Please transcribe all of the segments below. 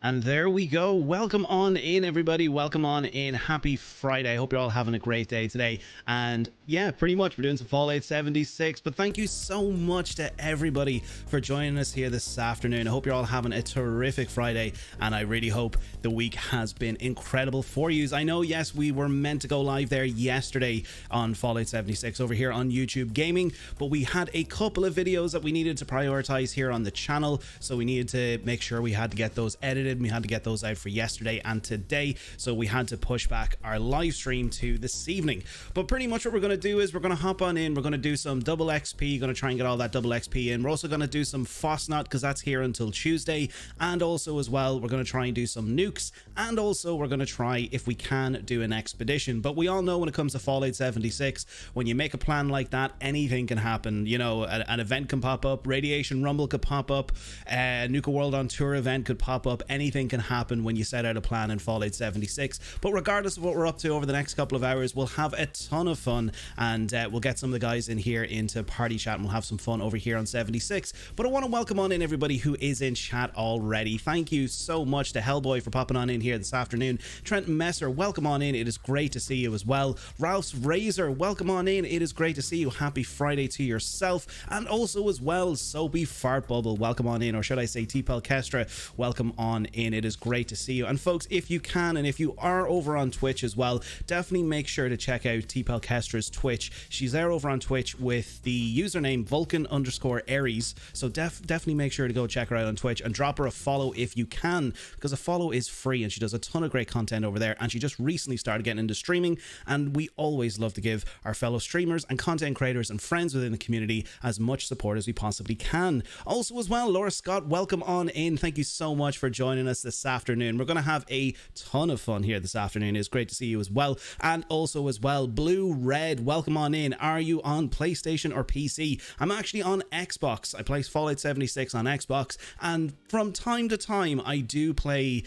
And there we go. Welcome on in, everybody. Welcome on in. Happy Friday. I hope you're all having a great day today. And yeah, pretty much we're doing some Fallout 76. But thank you so much to everybody for joining us here this afternoon. I hope you're all having a terrific Friday. And I really hope the week has been incredible for you. I know, yes, we were meant to go live there yesterday on Fallout 76 over here on YouTube Gaming. But we had a couple of videos that we needed to prioritize here on the channel. So we needed to make sure we had to get those edited. We had to get those out for yesterday and today, so we had to push back our live stream to this evening. But pretty much what we're going to do is we're going to hop on in, we're going to do some double XP, going to try and get all that double XP in. We're also going to do some Fosnot because that's here until Tuesday, and also as well we're going to try and do some nukes, and also we're going to try, if we can, do an expedition. But we all know when it comes to Fallout 76, when you make a plan like that, anything can happen. You know, an event can pop up, Radiation Rumble could pop up, Nuka World on Tour event could pop up. Anything can happen when you set out a plan in Fallout 76. But regardless of what we're up to over the next couple of hours, we'll have a ton of fun, and we'll get some of the guys in here into party chat, and we'll have some fun over here on 76. But I want to welcome on in everybody who is in chat already. Thank you so much to Hellboy for popping on in here this afternoon. Trent Messer, welcome on in. It is great to see you as well. Ralph's Razor, welcome on in. It is great to see you. Happy Friday to yourself. And also as well, Soapy Fart Bubble, welcome on in, or should I say T3nAlPineapple, welcome on in. It is great to see you. And folks, if you can, and if you are over on Twitch as well, definitely make sure to check out T3nAlPineapple's Twitch. She's there over on Twitch with the username Vulcan_Aries. So definitely make sure to go check her out on Twitch and drop her a follow if you can, because a follow is free, and she does a ton of great content over there. And she just recently started getting into streaming, and we always love to give our fellow streamers and content creators and friends within the community as much support as we possibly can. Also as well, Laura Scott, welcome on in. Thank you so much for joining us this afternoon. We're going to have a ton of fun here this afternoon. It's great to see you as well. And also as well, Blue Red, welcome on in. Are you on PlayStation or PC? I'm actually on Xbox. I play Fallout 76 on Xbox, and from time to time I do play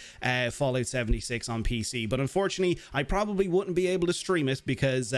Fallout 76 on PC, but unfortunately I probably wouldn't be able to stream it because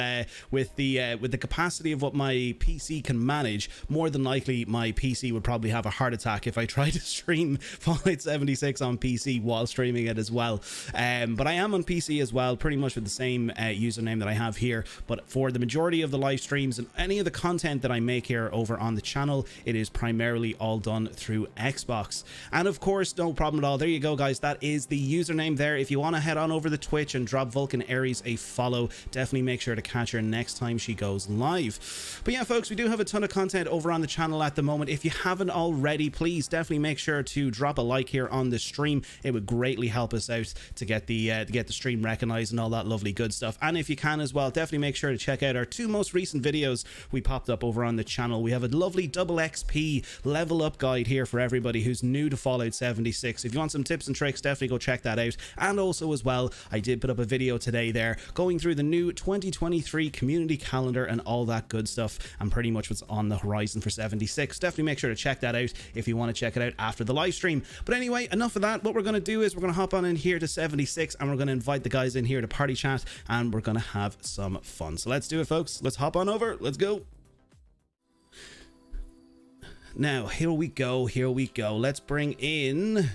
with the capacity of what my PC can manage, more than likely my PC would probably have a heart attack if I tried to stream Fallout 76 on PC while streaming it as well. But I am on PC as well, pretty much with the same username that I have here. But for the majority of the live streams and any of the content that I make here over on the channel, it is primarily all done through Xbox. And of course, no problem at all. There you go, guys. That is the username there. If you want to head on over to Twitch and drop Vulcan_Aries a follow, definitely make sure to catch her next time she goes live. But yeah, folks, we do have a ton of content over on the channel at the moment. If you haven't already, please definitely make sure to drop a like here on the stream. It would greatly help us out to get the stream recognized and all that lovely good stuff. And if you can as well, definitely make sure to check out our two most recent videos we popped up over on the channel. We have a lovely double XP level up guide here for everybody who's new to Fallout 76. If you want some tips and tricks, definitely go check that out. And also as well, I did put up a video today there going through the new 2023 community calendar and all that good stuff, and pretty much what's on the horizon for 76. Definitely make sure to check that out if you want to check it out after the live stream. But anyway, enough of that. What we're going to do is we're going to hop on in here to 76, and we're going to invite the guys in here to party chat, and we're going to have some fun. So let's do it, folks. Let's hop on over. Let's go. Now, here we go. Let's bring in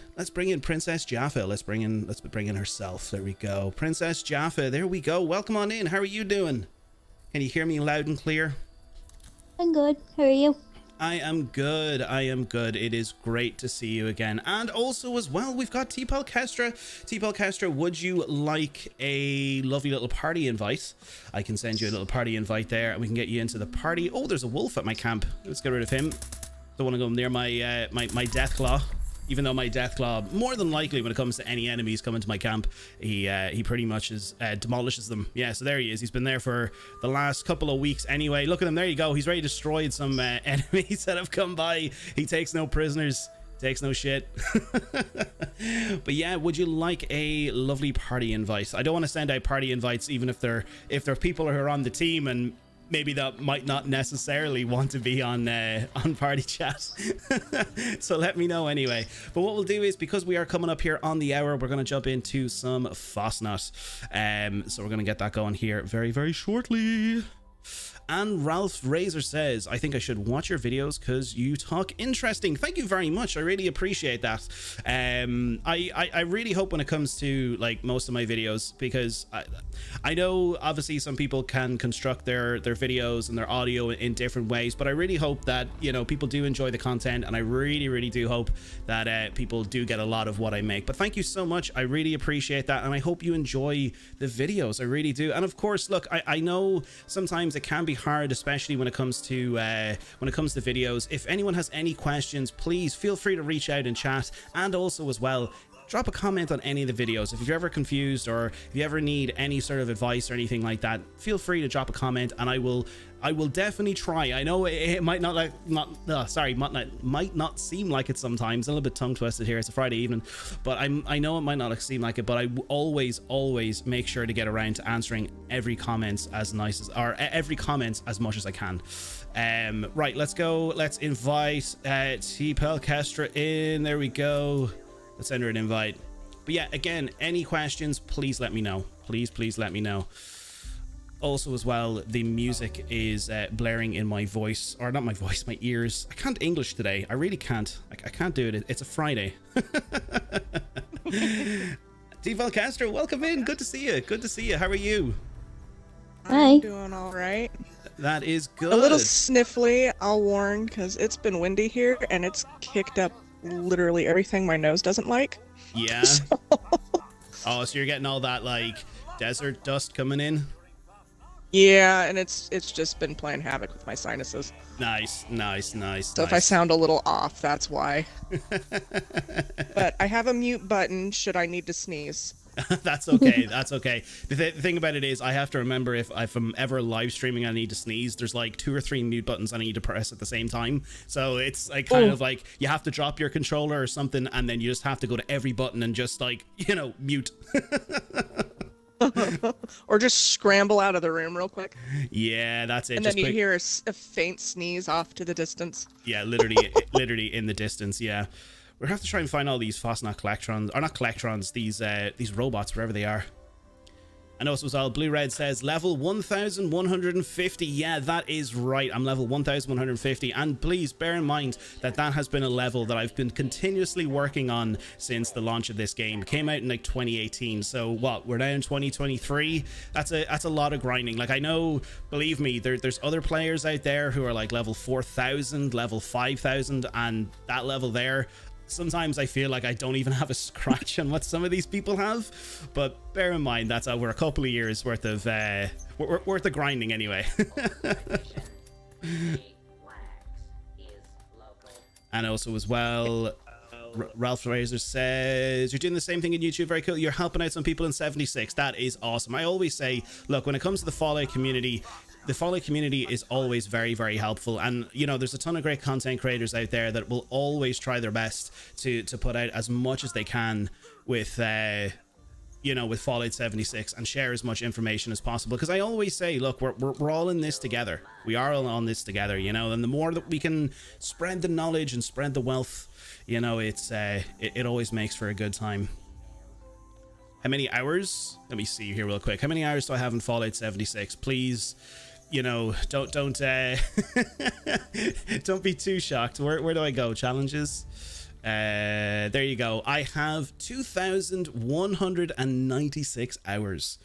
Princess Jaffa. Let's bring in herself. There we go. Princess Jaffa. There we go. Welcome on in. How are you doing? Can you hear me loud and clear? I'm good. How are you? I am good. It is great to see you again. And also as well, we've got T3nAlPineapple. T3nAlPineapple, would you like a lovely little party invite? I can send you a little party invite there, and we can get you into the party. Oh, there's a wolf at my camp. Let's get rid of him. Don't want to go near my my Deathclaw. Even though my Deathclaw, more than likely when it comes to any enemies coming to my camp, he pretty much demolishes them. Yeah, so there he is. He's been there for the last couple of weeks anyway. Look at him. There you go. He's already destroyed some enemies that have come by. He takes no prisoners. Takes no shit. But yeah, would you like a lovely party invite? I don't want to send out party invites even if they're people who are on the team and maybe that might not necessarily want to be on party chat. So let me know anyway. But what we'll do is, because we are coming up here on the hour, we're going to jump into some Fosnot. So we're going to get that going here very, very shortly. And Ralph Razor says, I think I should watch your videos because you talk interesting. Thank you very much. I really appreciate that. I really hope when it comes to like most of my videos, because I know obviously some people can construct their videos and their audio in different ways, but I really hope that, you know, people do enjoy the content, and I really do hope that people do get a lot of what I make. But thank you so much. I really appreciate that, and I hope you enjoy the videos. I really do. And of course, look, I know sometimes it can be hard, especially when it comes to videos. If anyone has any questions, please feel free to reach out in chat, and also as well, drop a comment on any of the videos. If you're ever confused, or if you ever need any sort of advice or anything like that, feel free to drop a comment, and I will definitely try. I know it might not might not seem like it sometimes. A little bit tongue twisted here. It's a Friday evening, but I know it might not seem like it, but I always make sure to get around to answering every comment as much as I can. Right, let's go. Let's invite T3nAlPineapple in. There we go. Let's send her an invite. But yeah, again, any questions, please let me know. Please let me know. Also as well, the music is blaring in my voice, or not my voice, my ears. I can't English today. I really can't. I can't do it. It's a Friday. T3nAlPineapple, welcome in. Good to see you. Good to see you. How are you? Hi. I'm doing all right. That is good. A little sniffly, I'll warn, because it's been windy here, and it's kicked up literally everything my nose doesn't like. Yeah. So... Oh, so you're getting all that like desert dust coming in? Yeah, and it's just been playing havoc with my sinuses. Nice. So if I sound a little off, that's why. But I have a mute button should I need to sneeze. That's okay. That's okay. The thing about it is, I have to remember if I'm ever live streaming and I need to sneeze, there's like 2 or 3 mute buttons I need to press at the same time. So it's like kind of like you have to drop your controller or something, and then you just have to go to every button and just like, you know, mute. Or just scramble out of the room real quick. Yeah, that's it. And just then you hear a faint sneeze off to the distance. Yeah, literally in the distance. Yeah. We have to try and find all these Fosnot collectrons, or not collectrons, these robots, wherever they are. And also as well, Blue Red says level 1150. Yeah, that is right. I'm level 1150. And please bear in mind that that has been a level that I've been continuously working on since the launch of this game. It came out in like 2018. So what, we're now in 2023. That's a lot of grinding. Like, I know, believe me, there's other players out there who are like level 4000, level 5000, and that level there, sometimes I feel like I don't even have a scratch on what some of these people have, but bear in mind that's over a couple of years worth of grinding anyway. And also as well, Ralph Razor says you're doing the same thing in YouTube. Very cool. You're helping out some people in 76. That is awesome. I always say, look, when it comes to the Fallout community, the Fallout community is always very helpful, and you know, there's a ton of great content creators out there that will always try their best to put out as much as they can with you know, with Fallout 76, and share as much information as possible, because I always say, look, we're all in this together. We are all on this together, you know, and the more that we can spread the knowledge and spread the wealth, you know, it always makes for a good time. How many hours? Let me see here real quick. How many hours do I have in Fallout 76? Please, you know, don't don't be too shocked. Where do I go? Challenges. There you go. I have 2,196 hours.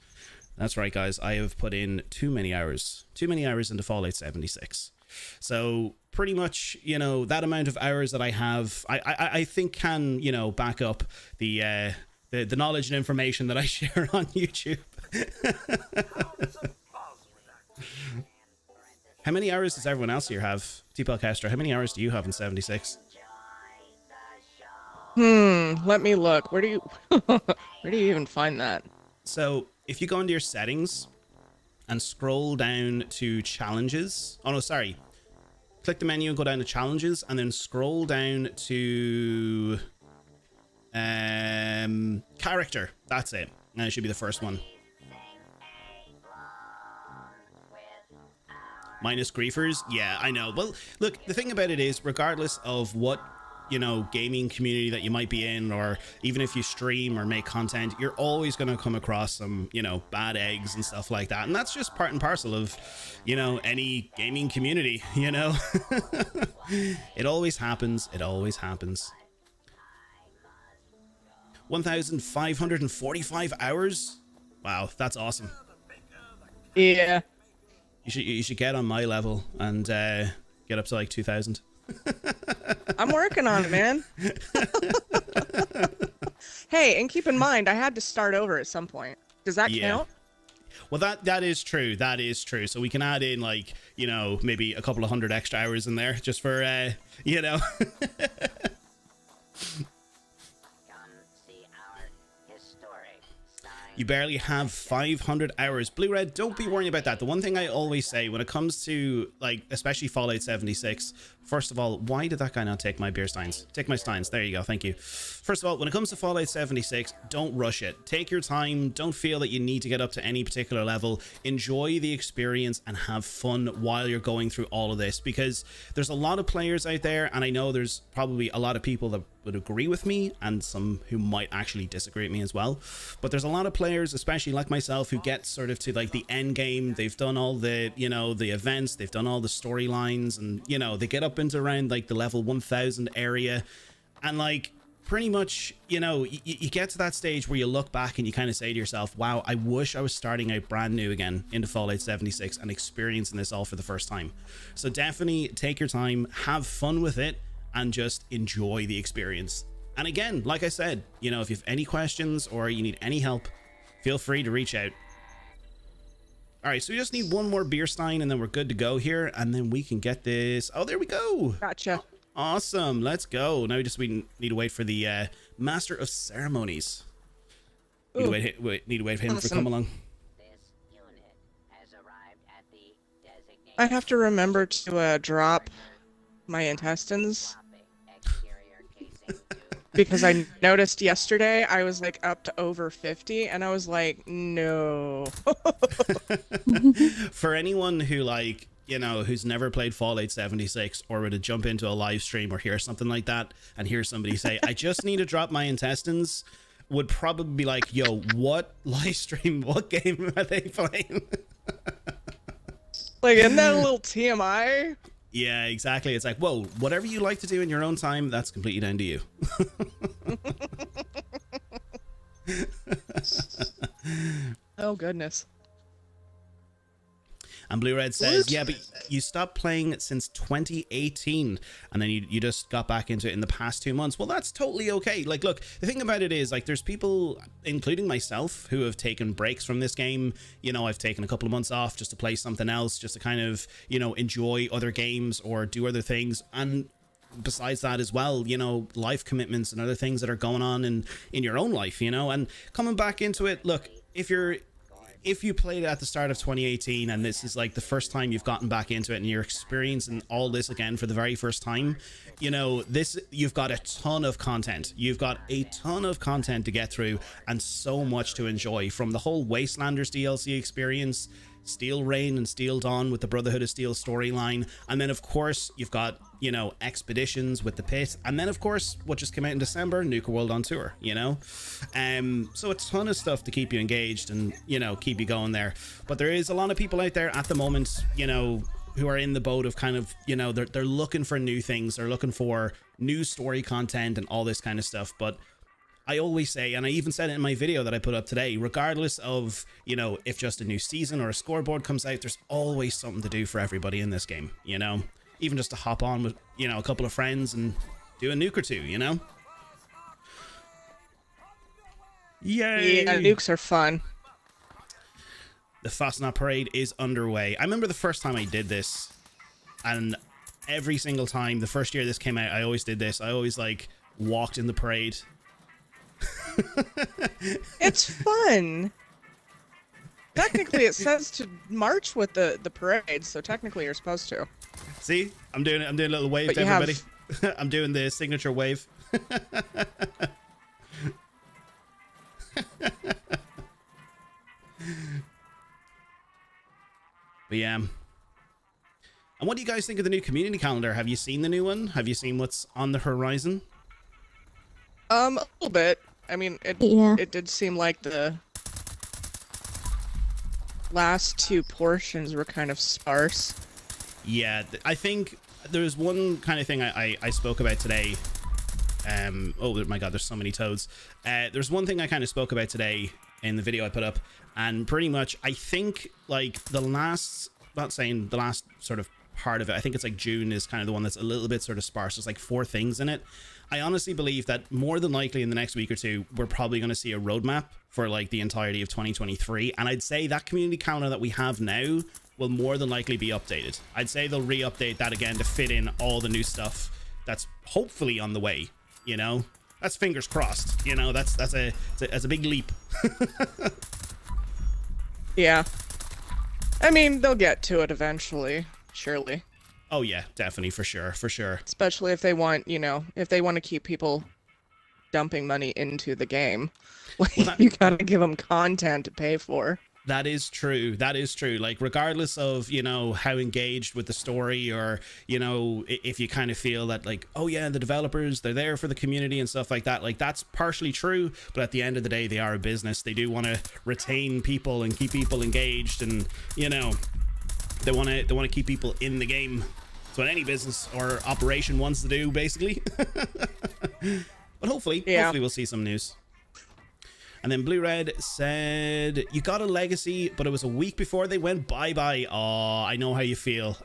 That's right, guys. I have put in too many hours into Fallout 76. So pretty much, you know, that amount of hours that I have, I think can, you know, back up the knowledge and information that I share on YouTube. How many hours does everyone else here have? T3nAlPineapple, how many hours do you have in 76? Let me look. Where do you even find that? So if you go into your settings and scroll down to challenges, oh no, sorry, click the menu and go down to challenges, and then scroll down to character. That's it. And it should be the first one. Minus griefers. Yeah, I know. Well, look, the thing about it is, regardless of what you know, gaming community that you might be in, or even if you stream or make content, you're always going to come across some, you know, bad eggs and stuff like that. And that's just part and parcel of, you know, any gaming community, you know. It always happens. It always happens. 1,545 hours. Wow, that's awesome. Yeah. You should get on my level and get up to like 2,000. I'm working on it, man. Hey, and keep in mind, I had to start over at some point. Does that count? Well, that is true. That is true. So we can add in, like, you know, maybe a couple of 100 extra hours in there just for, you know. You barely have 500 hours. Blue Red, don't be worrying about that. The one thing I always say when it comes to, like, especially Fallout 76, first of all, why did that guy not take my beer steins? Take my steins. There you go. Thank you. First of all, when it comes to Fallout 76, don't rush it. Take your time. Don't feel that you need to get up to any particular level. Enjoy the experience and have fun while you're going through all of this, because there's a lot of players out there, and I know there's probably a lot of people that would agree with me and some who might actually disagree with me as well, but there's a lot of players, especially like myself, who get sort of to like the end game. They've done all the, you know, the events, they've done all the storylines, and, you know, they get up into around like the level 1000 area, and like pretty much, you know, you get to that stage where you look back and you kind of say to yourself, wow, I wish I was starting out brand new again into Fallout 76 and experiencing this all for the first time. So definitely take your time, have fun with it, and just enjoy the experience. And again, like I said, you know, if you have any questions or you need any help, feel free to reach out. All right, so we just need one more beer stein and then we're good to go here, and then we can get this. Oh, there we go. Gotcha. Awesome. Let's go. Now we need to wait for the Master of Ceremonies. Need to wait for him to come along. I have to remember to drop my intestines. Because I noticed yesterday I was like up to over 50 and I was like, no. For anyone who, like, you know, who's never played Fallout 76 or were to jump into a live stream or hear something like that and hear somebody say, I just need to drop my intestines, would probably be like, yo, what live stream, what game are they playing? Like, isn't that a little TMI? Yeah, exactly. It's like, whoa, whatever you like to do in your own time, that's completely down to you. Oh, goodness. And Blue Red says, yeah, but you stopped playing since 2018 and then you just got back into it in the past 2 months. Well, that's totally okay. Like, look, the thing about it is, like, there's people, including myself, who have taken breaks from this game. You know, I've taken a couple of months off just to play something else, just to kind of, you know, enjoy other games or do other things. And besides that as well, you know, life commitments and other things that are going on in your own life, you know, and coming back into it. Look, if you played at the start of 2018 and this is like the first time you've gotten back into it and you're experiencing all this again for the very first time, you know, you've got a ton of content. You've got a ton of content to get through and so much to enjoy, from the whole Wastelanders DLC experience, Steel Rain and Steel Dawn with the Brotherhood of Steel storyline, and then of course you've got, you know, Expeditions with the Pitt, and then of course what just came out in December, Nuka World on Tour, you know. So a ton of stuff to keep you engaged and, you know, keep you going there. But there is a lot of people out there at the moment, you know, who are in the boat of kind of, you know, they're looking for new things, they're looking for new story content and all this kind of stuff. But I always say, and I even said it in my video that I put up today, regardless of, you know, if just a new season or a scoreboard comes out, there's always something to do for everybody in this game, you know? Even just to hop on with, you know, a couple of friends and do a nuke or two, you know? Yay! Yeah, nukes are fun. The Fascinating Parade is underway. I remember the first time I did this, and every single time, the first year this came out, I always did this. I always, like, walked in the parade. It's fun. Technically, it says to march with the parade, so technically you're supposed to. See, I'm doing a little wave But to everybody. I'm doing the signature wave. But yeah, And what do you guys think of the new community calendar? Have you seen the new one? Have you seen what's on the horizon? A little bit. I mean, Yeah. it did seem like the last two portions were kind of sparse. Yeah, I think there's one kind of thing I spoke about today. Oh my god, there's so many toads. There's one thing I kind of spoke about today in the video I put up, and pretty much I think like the last, not saying the last sort of part of it, I think it's like June is kind of the one that's a little bit sort of sparse. There's like 4 things in it. I honestly believe that more than likely in the next week or two, we're probably going to see a roadmap for like the entirety of 2023. And I'd say that community calendar that we have now will more than likely be updated. I'd say they'll re-update that again to fit in all the new stuff that's hopefully on the way, you know? That's fingers crossed, you know? That's a big leap. Yeah. I mean, they'll get to it eventually, surely. Oh yeah, definitely, for sure. Especially if they want, you know, if they want to keep people dumping money into the game. Like, Well, you gotta give them content to pay for. That is true. Like, regardless of, you know, how engaged with the story, or, you know, if you kind of feel that like, oh yeah, the developers, they're there for the community and stuff like that. Like, that's partially true. But at the end of the day, they are a business. They do want to retain people and keep people engaged. And, you know, they want to keep people in the game. That's what any business or operation wants to do, basically. But hopefully we'll see some news. And then Blue Red said, you got a legacy, but it was a week before they went bye-bye. Oh, I know how you feel.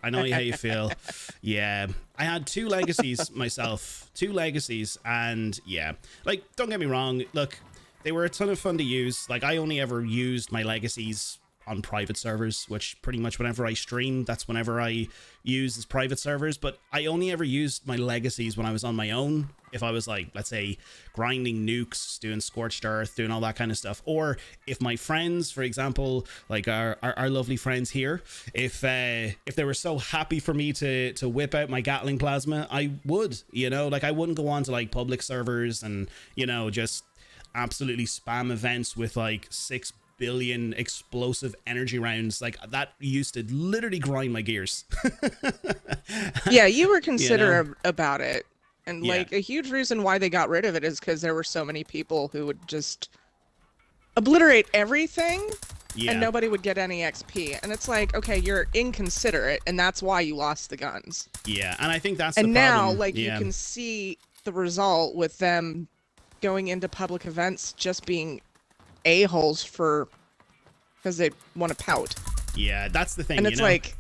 Yeah, I had 2 legacies myself. 2 legacies. And yeah, like, don't get me wrong. Look, they were a ton of fun to use. Like, I only ever used my legacies on private servers, which pretty much whenever I stream, that's whenever I use as private servers. But I only ever used my legacies when I was on my own. If I was like, let's say, grinding nukes, doing scorched earth, doing all that kind of stuff, or if my friends, for example, like our lovely friends here, if they were so happy for me to whip out my Gatling plasma, I would, you know, like, I wouldn't go on to like public servers and, you know, just absolutely spam events with like 6 billion explosive energy rounds. Like, that used to literally grind my gears. Yeah, you were considerate, You know? about it. And Yeah. like, a huge reason why they got rid of it is because there were so many people who would just obliterate everything, and nobody would get any XP. And it's like, okay, you're inconsiderate, and that's why you lost the guns. Yeah, and I think that's And the now, problem. like, you can see the result with them going into public events just being a-holes because they want to pout. Yeah, that's the thing. And it's you know? like,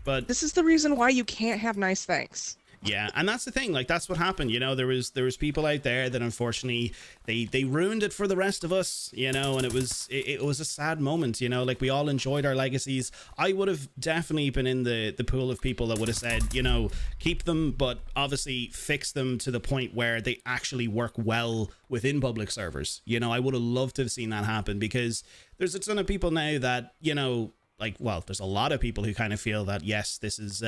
but this is the reason why you can't have nice things. yeah, and that's the thing. Like, that's what happened. You know, there was people out there that unfortunately they ruined it for the rest of us. You know, and it was a sad moment. You know, like, we all enjoyed our legacies. I would have definitely been in the pool of people that would have said, you know, keep them, but obviously fix them to the point where they actually work well within public servers. You know, I would have loved to have seen that happen, because there's a ton of people now that, you know, like, well, there's a lot of people who kind of feel that, yes, this is,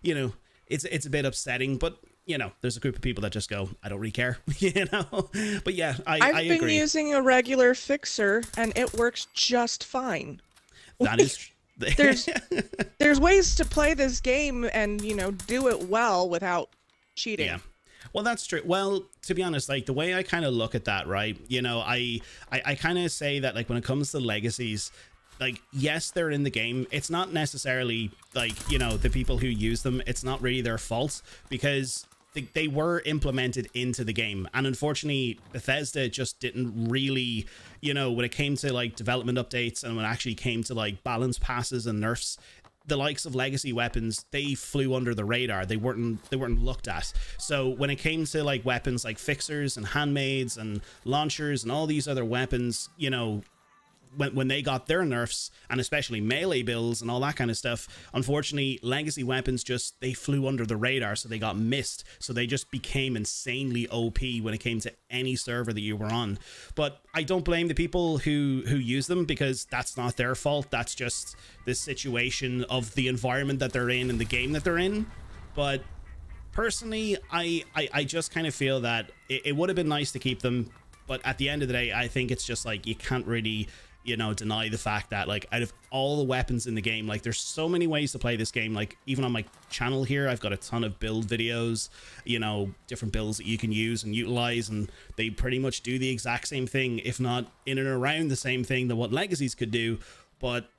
you know, it's a bit upsetting, but, you know, there's a group of people that just go, I don't really care, you know. But yeah, I I've been agree. using a regular fixer, and it works just fine. That is There's ways to play this game and, you know, do it well without cheating. Yeah. Well, that's true. Well, to be honest, like, the way I kind of look at that, right, you know, I kind of say that, like, when it comes to legacies, like, yes, they're in the game. It's not necessarily, like, you know, the people who use them, it's not really their fault, because they were implemented into the game. And unfortunately, Bethesda just didn't really, you know, when it came to like development updates, and when it actually came to like balance passes and nerfs, the likes of legacy weapons, they flew under the radar. They weren't looked at. So when it came to like weapons like fixers and handmaids and launchers and all these other weapons, you know, when they got their nerfs, and especially melee builds and all that kind of stuff, unfortunately, legacy weapons just, they flew under the radar, so they got missed. So they just became insanely OP when it came to any server that you were on. But I don't blame the people who use them, because that's not their fault. That's just the situation of the environment that they're in and the game that they're in. But personally, I just kind of feel that it would have been nice to keep them. But at the end of the day, I think it's just like, you can't really, deny the fact that, like, out of all the weapons in the game, like, there's so many ways to play this game. Like, even on my channel here, I've got a ton of build videos, different builds that you can use and utilize, and they pretty much do the exact same thing, if not in and around the same thing that what Legacies could do. But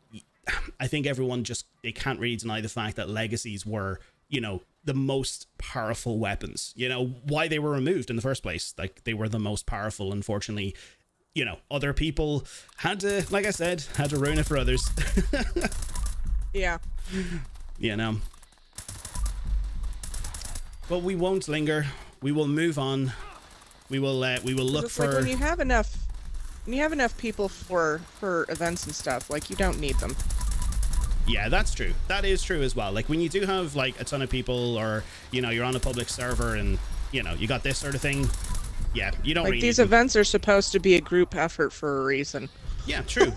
I think everyone they can't really deny the fact that Legacies were, the most powerful weapons, why they were removed in the first place. Like, they were the most powerful. Unfortunately, other people had to, like I said, had to ruin it for others. Yeah. But we won't linger. We will move on. We will look for, like, when you have enough people for events and stuff, like, you don't need them. Yeah, that's true. That is true as well. Like, when you do have, like, a ton of people, or you're on a public server and you got this sort of thing, yeah, you don't, like, really these events are supposed to be a group effort for a reason. Yeah, true.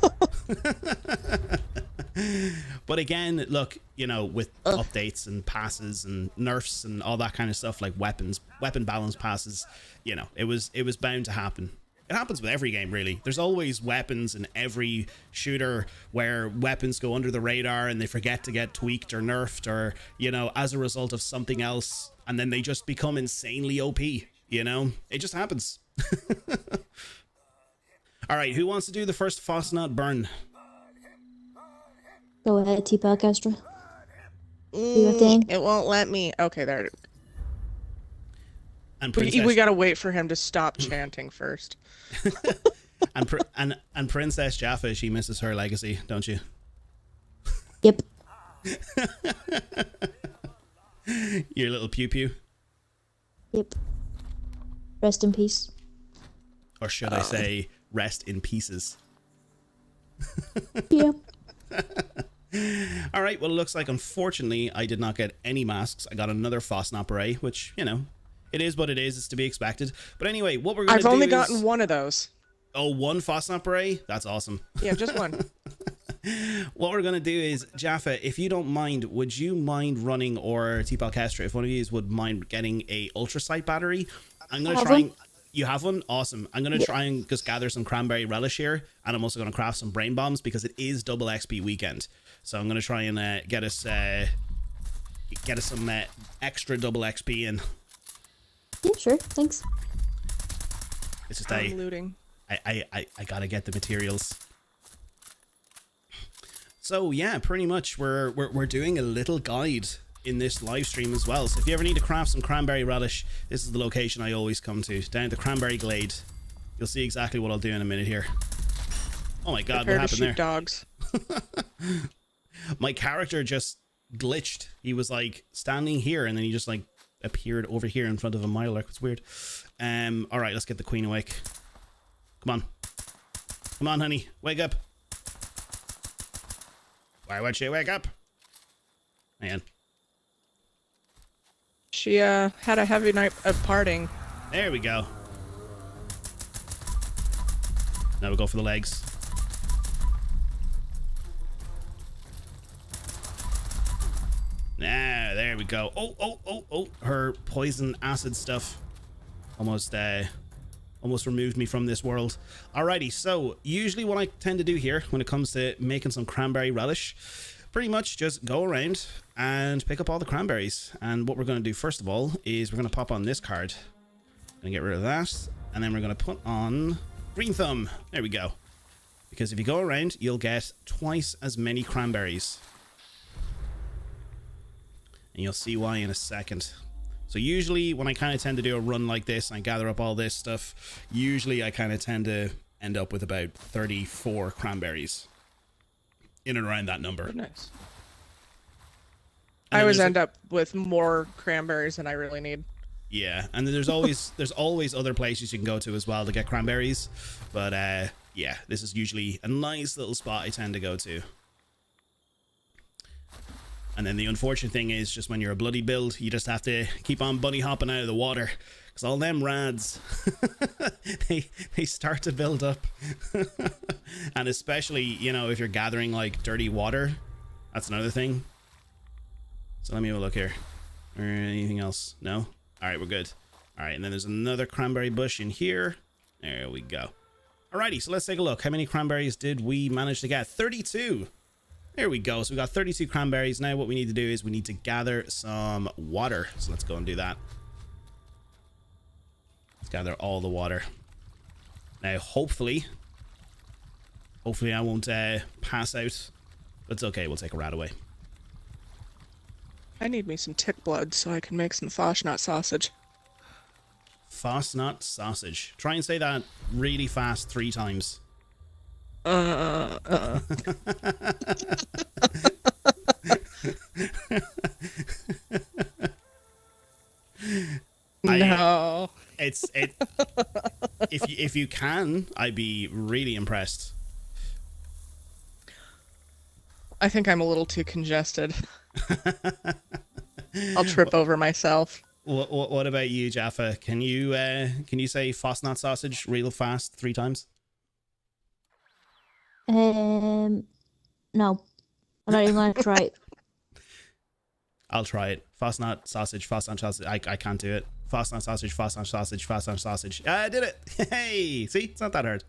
But again, look, with updates and passes and nerfs and all that kind of stuff, like weapon balance passes, it was bound to happen. It happens with every game, really. There's always weapons in every shooter where weapons go under the radar and they forget to get tweaked or nerfed, or as a result of something else, and then they just become insanely OP. It just happens. All right, who wants to do the first Fosnot burn? Go ahead, T-Podcastra. Do your thing. It won't let me. Okay, there. And we gotta wait for him to stop chanting first. and Princess Jaffa, she misses her legacy, don't you? Yep. Your little pew pew. Yep. Rest in peace. Or should I say, rest in pieces? Yeah. All right, well, it looks like, unfortunately, I did not get any masks. I got another Fosnot beret, which, it is what it is. It's to be expected. But anyway, what we're going to do I've only gotten one of those. Oh, one Fosnot beret? That's awesome. Yeah, just one. What we're going to do is, Jaffa, if you don't mind, would you mind running, or T-Podcastra, if one of you would mind getting a ultrasight battery? I'm going to try and... You have one? Awesome. I'm going to try and just gather some cranberry relish here, and I'm also going to craft some brain bombs because it is double XP weekend. So I'm going to try and get us some extra double XP in. Yeah, sure. Thanks. It's just I'm looting. I got to get the materials. So yeah, pretty much we're doing a little guide in this live stream as well. So if you ever need to craft some cranberry relish, this is the location I always come to, down at the Cranberry Glade. You'll see exactly what I'll do in a minute here. Oh my god, what happened there? Dogs. My character just glitched. He was like standing here and then he just like appeared over here in front of a Mirelurk. It's weird. All right, let's get the queen awake. Come on, honey, wake up. Why won't she wake up? Man. She had a heavy night of partying. There we go. Now we'll go for the legs. Ah, there we go. Oh. Her poison acid stuff almost removed me from this world. Alrighty, so usually what I tend to do here when it comes to making some cranberry relish, pretty much just go around and pick up all the cranberries. And what we're going to do first of all is we're going to pop on this card and get rid of that. And then we're going to put on Green Thumb. There we go. Because if you go around, you'll get twice as many cranberries. And you'll see why in a second. So usually when I kind of tend to do a run like this and I gather up all this stuff, usually I kind of tend to end up with about 34 cranberries. In and around that number. Nice. I always end up with more cranberries than I really need. Yeah, and then there's always other places you can go to as well to get cranberries. But yeah, this is usually a nice little spot I tend to go to. And then the unfortunate thing is, just when you're a bloody build, you just have to keep on bunny hopping out of the water. Because all them rads, they start to build up. And especially, you know, if you're gathering like dirty water, that's another thing. So let me have a look here. Or anything else? No? Alright, we're good. Alright, and then there's another cranberry bush in here. There we go. Alrighty, so let's take a look. How many cranberries did we manage to get? 32. There we go. So we got 32 cranberries. Now what we need to do is we need to gather some water. So let's go and do that. Let's gather all the water. Now, hopefully I won't pass out. But it's okay. We'll take a rat away. I need me some tick blood so I can make some Foshnot sausage. Foshnot sausage. Try and say that really fast 3 times. No. If you can, I'd be really impressed. I think I'm a little too congested. I'll trip over myself. What about you, Jaffa? Can you say Foshnot sausage real fast 3 times? No. I'm not even gonna try it. I'll try it. Foshnot sausage, Foshnot sausage. I can't do it. Foshnot sausage, Foshnot sausage, Foshnot sausage. I did it. Hey, see, it's not that hard.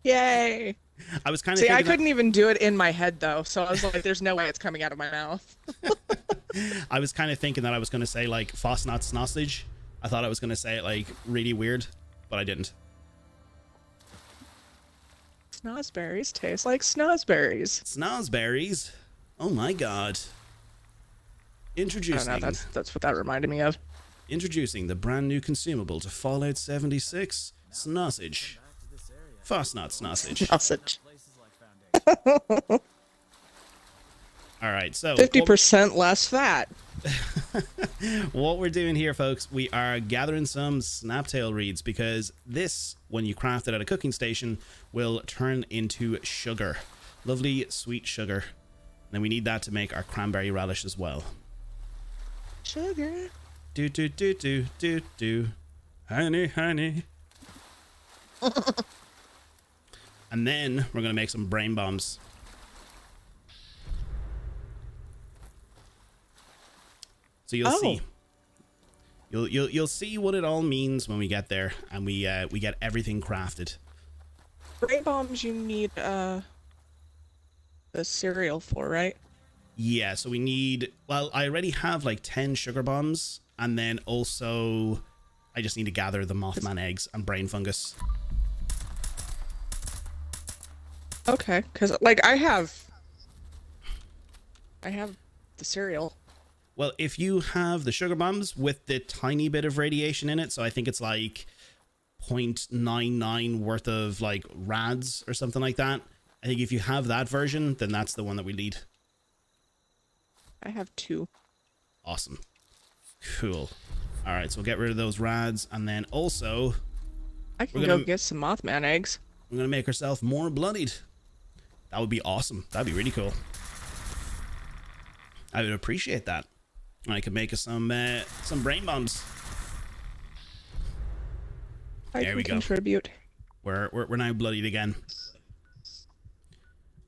Yay. I was kind of see, I couldn't even do it in my head though, so I was like, there's no way it's coming out of my mouth. I was kind of thinking that I was going to say like Foshnot sausage. I thought I was going to say it like really weird, but I didn't. Snozberries taste like snozberries. Snozberries? Oh my god. Introducing. I don't know, that's what that reminded me of. Introducing the brand new consumable to Fallout 76, Snossage. Foshnot sausage. Sausage. Alright, so 50% less fat. what we're doing here, folks, we are gathering some snaptail reeds because this, when you craft it at a cooking station, will turn into sugar. Lovely, sweet sugar. And we need that to make our cranberry relish as well. Sugar. Do do do do do do. Honey, honey. And then we're gonna make some brain bombs. So you'll see. You'll see what it all means when we get there and we get everything crafted. Brain bombs you need the cereal for, right? Yeah, so we need, well, I already have like 10 sugar bombs, and then also I just need to gather the Mothman eggs and brain fungus. Okay, because like I have the cereal. Well, if you have the sugar bombs with the tiny bit of radiation in it, so I think it's like 0.99 worth of like rads or something like that. I think if you have that version, then that's the one that we need. I have 2. Awesome. Cool. All right, so we'll get rid of those rads, and then also I can go get some Mothman eggs. We're gonna make ourselves more bloodied. That would be awesome. That'd be really cool. I would appreciate that. I could make us some brain bombs. There we go. Contribute. We're now bloodied again.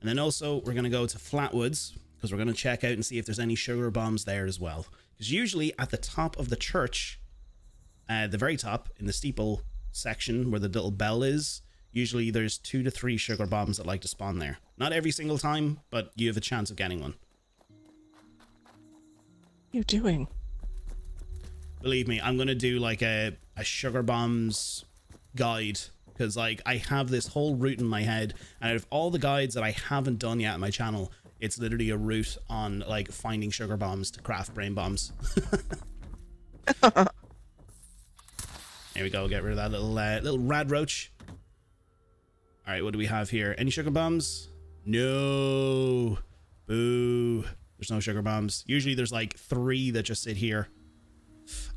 And then also we're gonna go to Flatwoods because we're gonna check out and see if there's any sugar bombs there as well. Because usually at the top of the church, the very top in the steeple section where the little bell is, usually there's 2 to 3 sugar bombs that like to spawn there. Not every single time, but you have a chance of getting one. What are you doing? Believe me, I'm gonna do like a sugar bombs guide, because like I have this whole route in my head, and out of all the guides that I haven't done yet on my channel, it's literally a route on like finding sugar bombs to craft brain bombs. There we go. Get rid of that little rad roach. All right, what do we have here? Any sugar bombs? No. Boo. There's no sugar bombs. Usually there's like 3 that just sit here.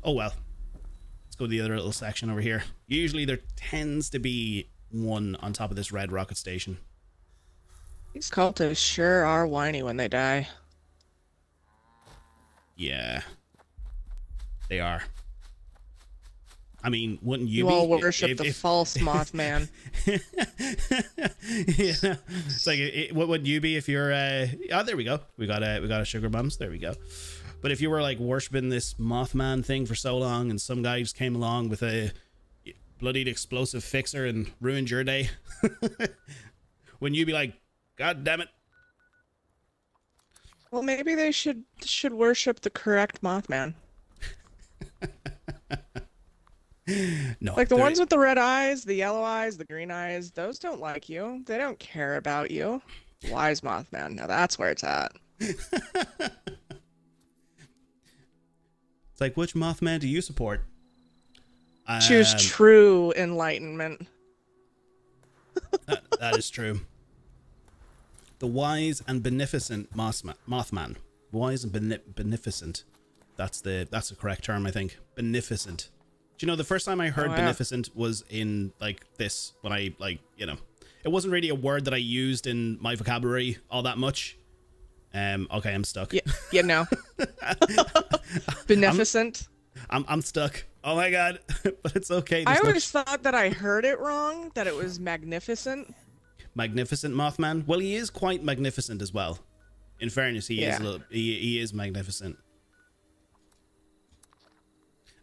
Oh well. Let's go to the other little section over here. Usually there tends to be 1 on top of this red rocket station. These cultists sure are whiny when they die. Yeah. They are. I mean, wouldn't you You be? all worship the false Mothman. Yeah. It's like, what would you be if you're? Oh, there we go. We got a sugar bombs. There we go. But if you were like worshiping this Mothman thing for so long, and some guy just came along with a bloodied explosive fixer and ruined your day. When you be like, God damn it. Well, maybe they should worship the correct Mothman. No, like the ones with the red eyes, the yellow eyes, the green eyes, those don't like you. They don't care about you. Wise Mothman. Now that's where it's at. It's like, which Mothman do you support? Choose true enlightenment. That is true. The wise and beneficent Mothman. Wise and beneficent. That's the correct term, I think. Beneficent. Do you know, the first time I heard beneficent was in like this, when I like, you know, it wasn't really a word that I used in my vocabulary all that much. Okay, I'm stuck. Yeah, no. Beneficent. I'm stuck. Oh my god. But it's okay. I always thought that I heard it wrong, that it was magnificent. Magnificent Mothman. Well, he is quite magnificent as well. In fairness, he is he is magnificent.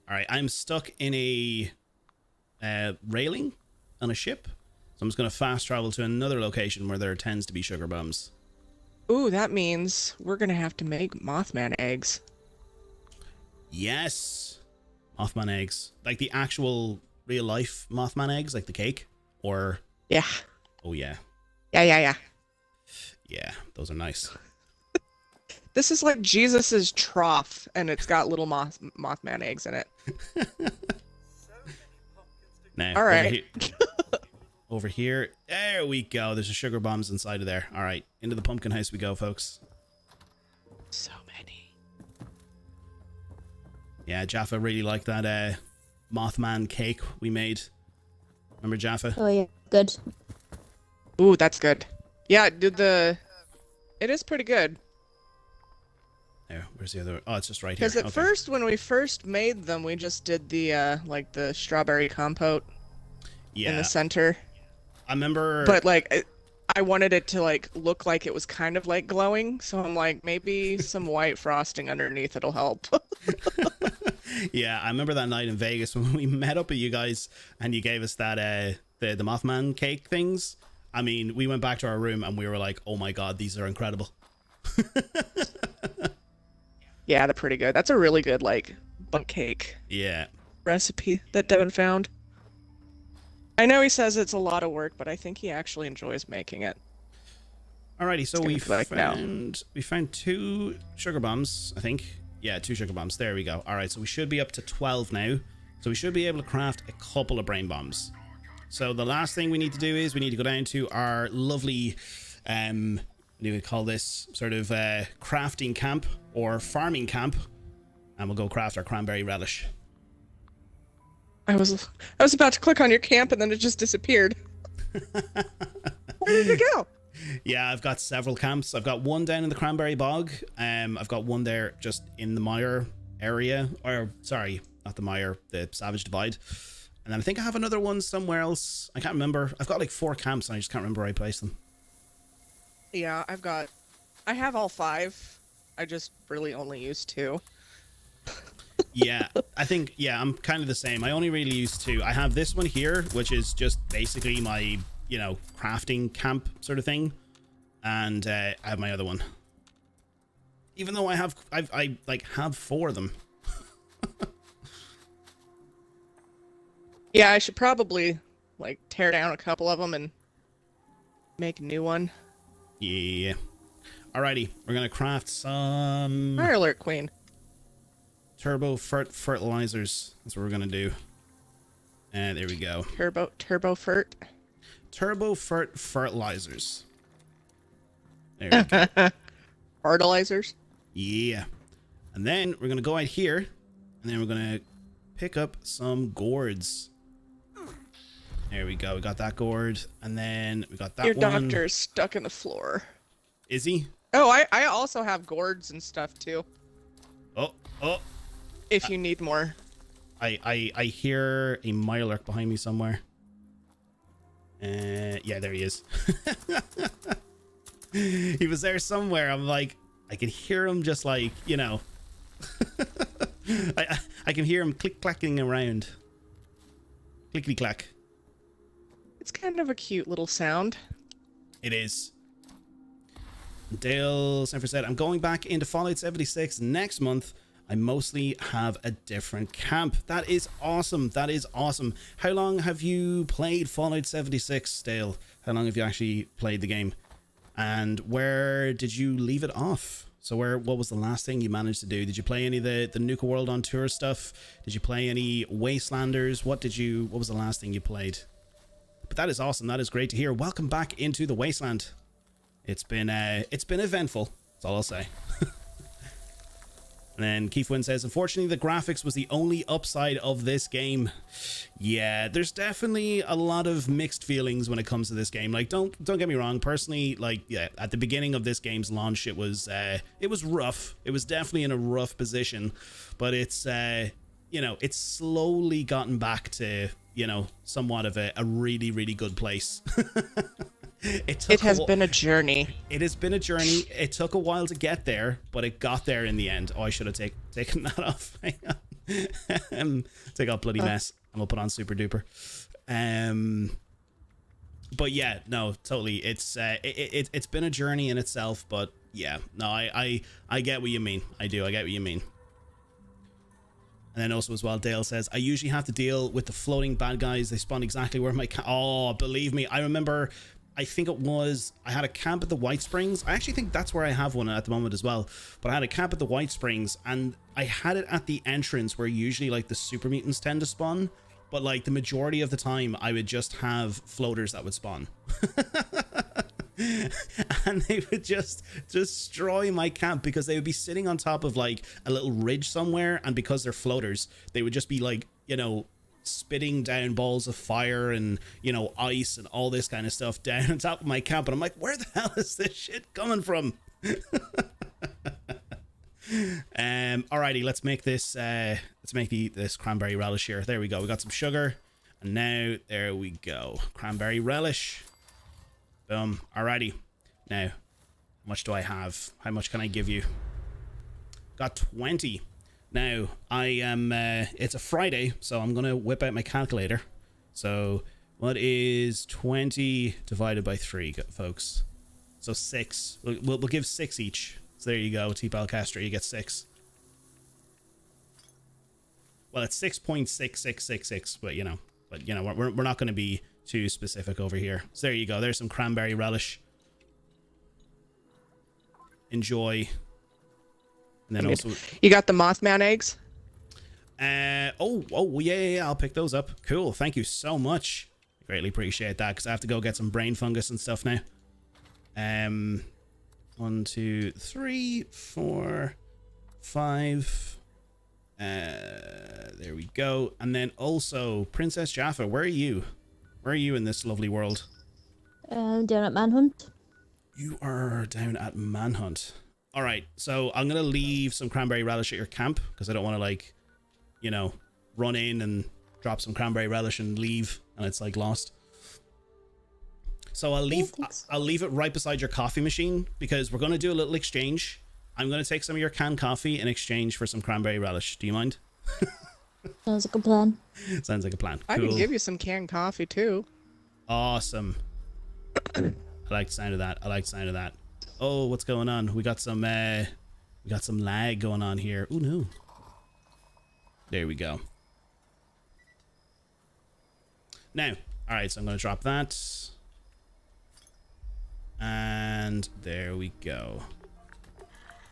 All right, I'm stuck in a railing on a ship, so I'm just going to fast travel to another location where there tends to be sugar bombs. Ooh, that means we're going to have to make Mothman eggs. Yes, Mothman eggs, like the actual real life Mothman eggs, like the cake, or yeah. Oh yeah. Yeah. Yeah, those are nice. This is like Jesus's trough, and it's got little Mothman eggs in it. Now, all right. Over here. There we go. There's a sugar bombs inside of there. All right. Into the pumpkin house we go, folks. So many. Yeah, Jaffa really liked that Mothman cake we made. Remember, Jaffa? Oh yeah, good. Ooh, that's good. Yeah, it is pretty good. There, where's the other? Oh, it's just right here. Because at first, when we first made them, we just did the like the strawberry compote in the center. I remember. But like, I wanted it to like look like it was kind of like glowing, so I'm like, maybe some white frosting underneath it'll help. Yeah, I remember that night in Vegas when we met up with you guys and you gave us that the Mothman cake things. I mean, we went back to our room and we were like, oh my god, these are incredible. Yeah, they're pretty good. That's a really good like bunk cake recipe that Devin found. I know he says it's a lot of work, but I think he actually enjoys making it. Alrighty, so we found 2 sugar bombs, I think. Yeah, 2 sugar bombs. There we go. Alright, so we should be up to 12 now. So we should be able to craft a couple of brain bombs. So the last thing we need to do is we need to go down to our lovely, what do we call this, sort of crafting camp or farming camp, and we'll go craft our cranberry relish. I was about to click on your camp and then it just disappeared. Where did it go? Yeah, I've got several camps. I've got one down in the cranberry bog. I've got one there just in the mire area, or sorry, not the mire, the savage divide. And then I think I have another one somewhere else. I can't remember. I've got like 4 camps and I just can't remember where I placed them. Yeah, I have all 5. I just really only use 2. Yeah, I think, I'm kind of the same. I only really use 2. I have this one here, which is just basically my, you know, crafting camp sort of thing. And I have my other one. Even though I have 4 of them. Yeah, I should probably like tear down a couple of them and make a new one. Yeah. Alrighty, we're gonna craft some Fire alert, Queen. turbo fertilizers. That's what we're gonna do. And there we go. Turbo fertilizers. There we go. Fertilizers. Yeah. And then we're gonna go out here, and then we're gonna pick up some gourds. There we go. We got that gourd, and then we got that Your one. doctor's stuck in the floor. Is he? Oh, I also have gourds and stuff too. Oh. If you need more. I hear a Mirelurk behind me somewhere. Yeah, there he is. He was there somewhere. I'm like, I can hear him just like, you know. I can hear him click-clacking around. Clickety clack. It's kind of a cute little sound. It is. Dale Sanford said, I'm going back into Fallout 76 next month. I mostly have a different camp. That is awesome. That is awesome. How long have you played Fallout 76, Dale? How long have you actually played the game? And where did you leave it off? So what was the last thing you managed to do? Did you play any of the Nuka World on Tour stuff? Did you play any Wastelanders? What was the last thing you played? But that is awesome. That is great to hear. Welcome back into the Wasteland. It's been eventful. That's all I'll say. And then Keith Wynn says, unfortunately, the graphics was the only upside of this game. Yeah, there's definitely a lot of mixed feelings when it comes to this game. Like, don't get me wrong. Personally, like, yeah, at the beginning of this game's launch, it was rough. It was definitely in a rough position, but it's it's slowly gotten back to, somewhat of a really, really good place. It has been a journey. It has been a journey. It took a while to get there, but it got there in the end. Oh, I should have taken that off. Hang on. Take off bloody mess, and we'll put on super duper. But yeah, no, totally. It's been a journey in itself, but yeah, no, I get what you mean. I do. I get what you mean. And then also as well, Dale says, I usually have to deal with the floating bad guys. They spawn exactly where my oh, believe me, I remember. I think I had a camp at the White Springs. I actually think that's where I have one at the moment as well. But I had a camp at the White Springs, and I had it at the entrance where usually like the super mutants tend to spawn. But like the majority of the time, I would just have floaters that would spawn. And they would just destroy my camp because they would be sitting on top of like a little ridge somewhere. And because they're floaters, they would just be like, spitting down balls of fire and ice and all this kind of stuff down on top of my camp, and I'm like, where the hell is this shit coming from? Alrighty, let's make this this cranberry relish here. There we go. We got some sugar, and now there we go, cranberry relish. Boom. Alrighty, now how much do I have? How much can I give you? Got 20. Now, I am, it's a Friday, so I'm going to whip out my calculator. So, what is 20 divided by 3, folks? So, 6. We'll give 6 each. So, there you go, T-Pal Castro, you get 6. Well, it's 6.6666, but, we're not going to be too specific over here. So, there you go. There's some cranberry relish. Enjoy. And then also, you got the Mothman eggs? Yeah, I'll pick those up. Cool, thank you so much. Greatly appreciate that, because I have to go get some brain fungus and stuff now. 1, 2, 3, 4, 5. There we go. And then also, Princess Jaffa, where are you? Where are you in this lovely world? Down at Manhunt. You are down at Manhunt. All right, so I'm going to leave some cranberry relish at your camp because I don't want to, like, run in and drop some cranberry relish and leave and it's, like, lost. So I'll leave it right beside your coffee machine because we're going to do a little exchange. I'm going to take some of your canned coffee in exchange for some cranberry relish. Do you mind? Sounds like a plan. Sounds like a plan. I can give you some canned coffee, too. Awesome. I like the sound of that. I like the sound of that. Oh, what's going on? We got some lag going on here. Oh no. There we go. Now, all right, so I'm going to drop that. And there we go.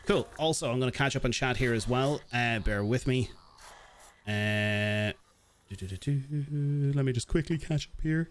Cool. Also, I'm going to catch up on chat here as well. Bear with me. Let me just quickly catch up here.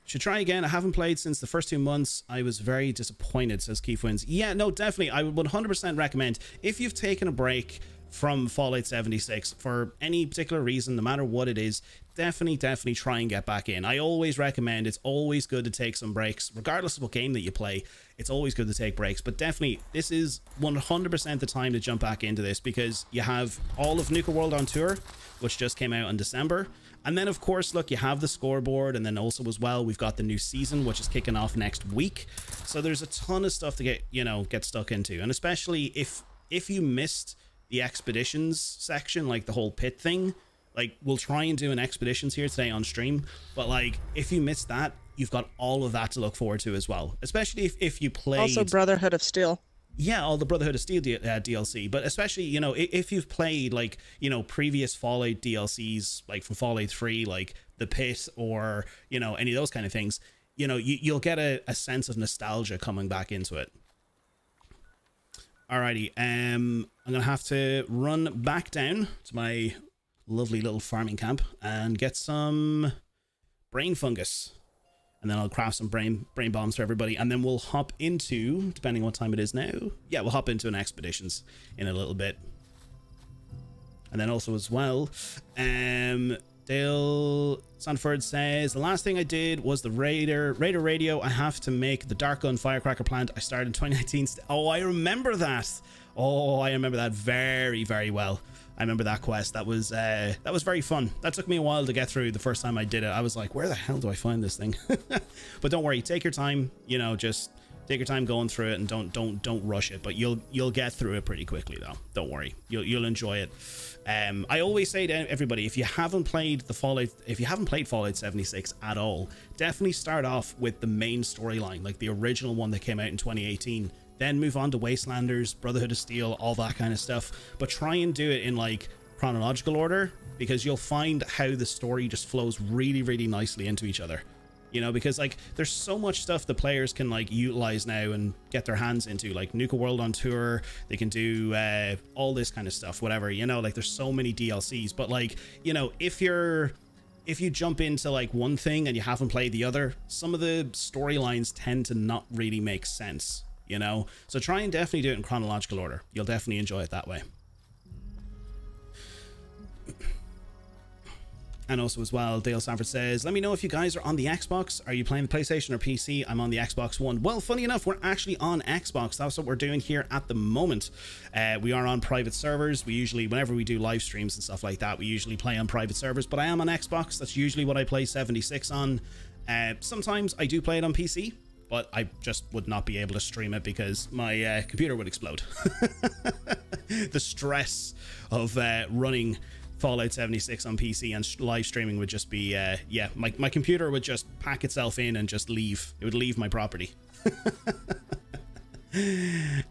Should try again. I haven't played since the first 2 months. I was very disappointed, says Keith Wins. Yeah, no, definitely. I would 100% recommend, if you've taken a break from Fallout 76 for any particular reason, no matter what it is, definitely try and get back in. I always recommend, it's always good to take some breaks, regardless of what game that you play. It's always good to take breaks, but definitely this is 100% the time to jump back into this, because you have all of Nuka World on Tour, which just came out in December. And then, of course, look, you have the scoreboard, and then also as well, we've got the new season, which is kicking off next week. So there's a ton of stuff to get stuck into, and especially if you missed the expeditions section, like the whole Pitt thing, Like, we'll try and do an expeditions here today on stream, but like, if you miss that, you've got all of that to look forward to as well. Especially if you played... Also, Brotherhood of Steel. Yeah, all the Brotherhood of Steel DLC, but especially, you know, if you've played, like, you know, previous Fallout DLCs, like from Fallout 3, like the Pitt or, you know, any of those kind of things, you know, you'll get a sense of nostalgia coming back into it. Alrighty, I'm going to have to run back down to my lovely little farming camp and get some brain fungus. And then I'll craft some brain bombs for everybody. And then we'll hop into, depending on what time it is now. Yeah, we'll hop into an expeditions in a little bit. And then also as well, Dale Sanford says, the last thing I did was the Raider radio. I have to make the Dark Gun Firecracker plant. I started in 2019. Oh, I remember that. Oh, I remember that very, very well. I remember that quest. That was very fun. That took me a while to get through the first time I did it. I was like, where the hell do I find this thing? But don't worry, take your time, you know, just take your time going through it and don't rush it, but you'll get through it pretty quickly though. Don't worry. You'll enjoy it. I always say to everybody, if you haven't played Fallout 76 at all, definitely start off with the main storyline, like the original one that came out in 2018. Then move on to Wastelanders, Brotherhood of Steel, all that kind of stuff. But try and do it in like chronological order, because you'll find how the story just flows really, really nicely into each other. You know, because like there's so much stuff the players can like utilize now and get their hands into, like Nuka World on Tour. They can do all this kind of stuff, whatever, you know, like there's so many DLCs. But like, you know, if you jump into like one thing and you haven't played the other, some of the storylines tend to not really make sense. You know, so try and definitely do it in chronological order. You'll definitely enjoy it that way. And also as well, Dale Sanford says, let me know if you guys are on the Xbox. Are you playing the PlayStation or PC? I'm on the Xbox One. Well, funny enough, we're actually on Xbox. That's what we're doing here at the moment. We are on private servers. We usually, whenever we do live streams and stuff like that, we usually play on private servers. But I am on Xbox. That's usually what I play 76 on. Sometimes I do play it on PC, but I just would not be able to stream it because my computer would explode. The stress of running Fallout 76 on PC and live streaming would just be, yeah, my computer would just pack itself in and just leave. It would leave my property.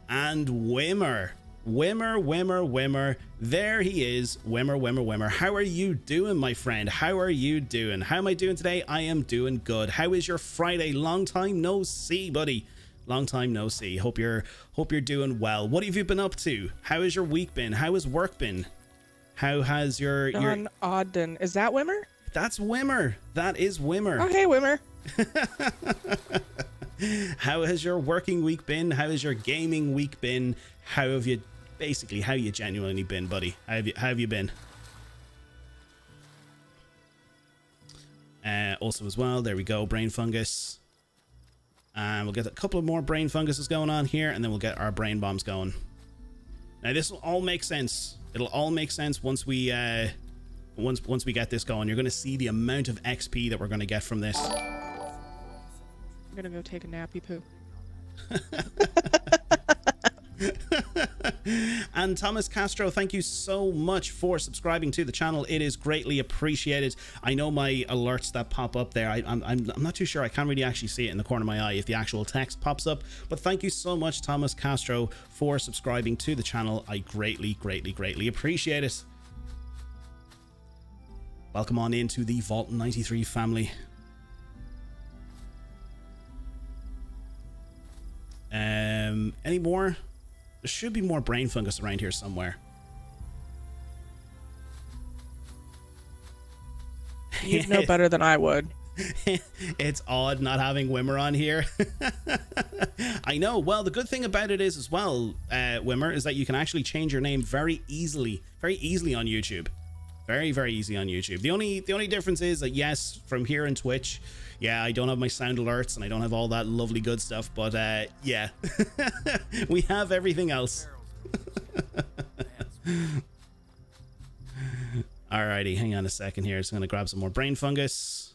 And Wimmer. There he is. Wimmer. How are you doing, my friend? How are you doing? How am I doing today? I am doing good. How is your Friday? Long time no see, buddy. Long time no see. Hope you're doing well. What have you been up to? How has your week been? How has work been? How has your John Ogden? Is that Wimmer? That's Wimmer. That is Wimmer. Oh, hey, Wimmer. How has your working week been? How has your gaming week been? How have you genuinely been, buddy? How have you been? Also as well, there we go, brain fungus. And we'll get a couple of more brain funguses going on here, and then we'll get our brain bombs going. Now this will all make sense. It'll all make sense once we once we get this going. You're going to see the amount of XP that we're going to get from this. I'm gonna go take a nappy poo. And Thomas Castro, thank you so much for subscribing to the channel. It is greatly appreciated. I know my alerts that pop up there, I'm not too sure. I can't really actually see it in the corner of my eye if the actual text pops up, but thank you so much, Thomas Castro, for subscribing to the channel. I greatly appreciate it. Welcome on into the Vault 93 family. Any more? There should be more brain fungus around here somewhere. You'd know better than I would. It's odd not having Wimmer on here. I know. Well, the good thing about it is as well, Wimmer, is that you can actually change your name very easily on YouTube. Very easy on YouTube. The only difference is that, yes, from here in Twitch, yeah, I don't have my sound alerts and I don't have all that lovely good stuff, but yeah, we have everything else. Alrighty, hang on a second here. Just gonna grab some more brain fungus.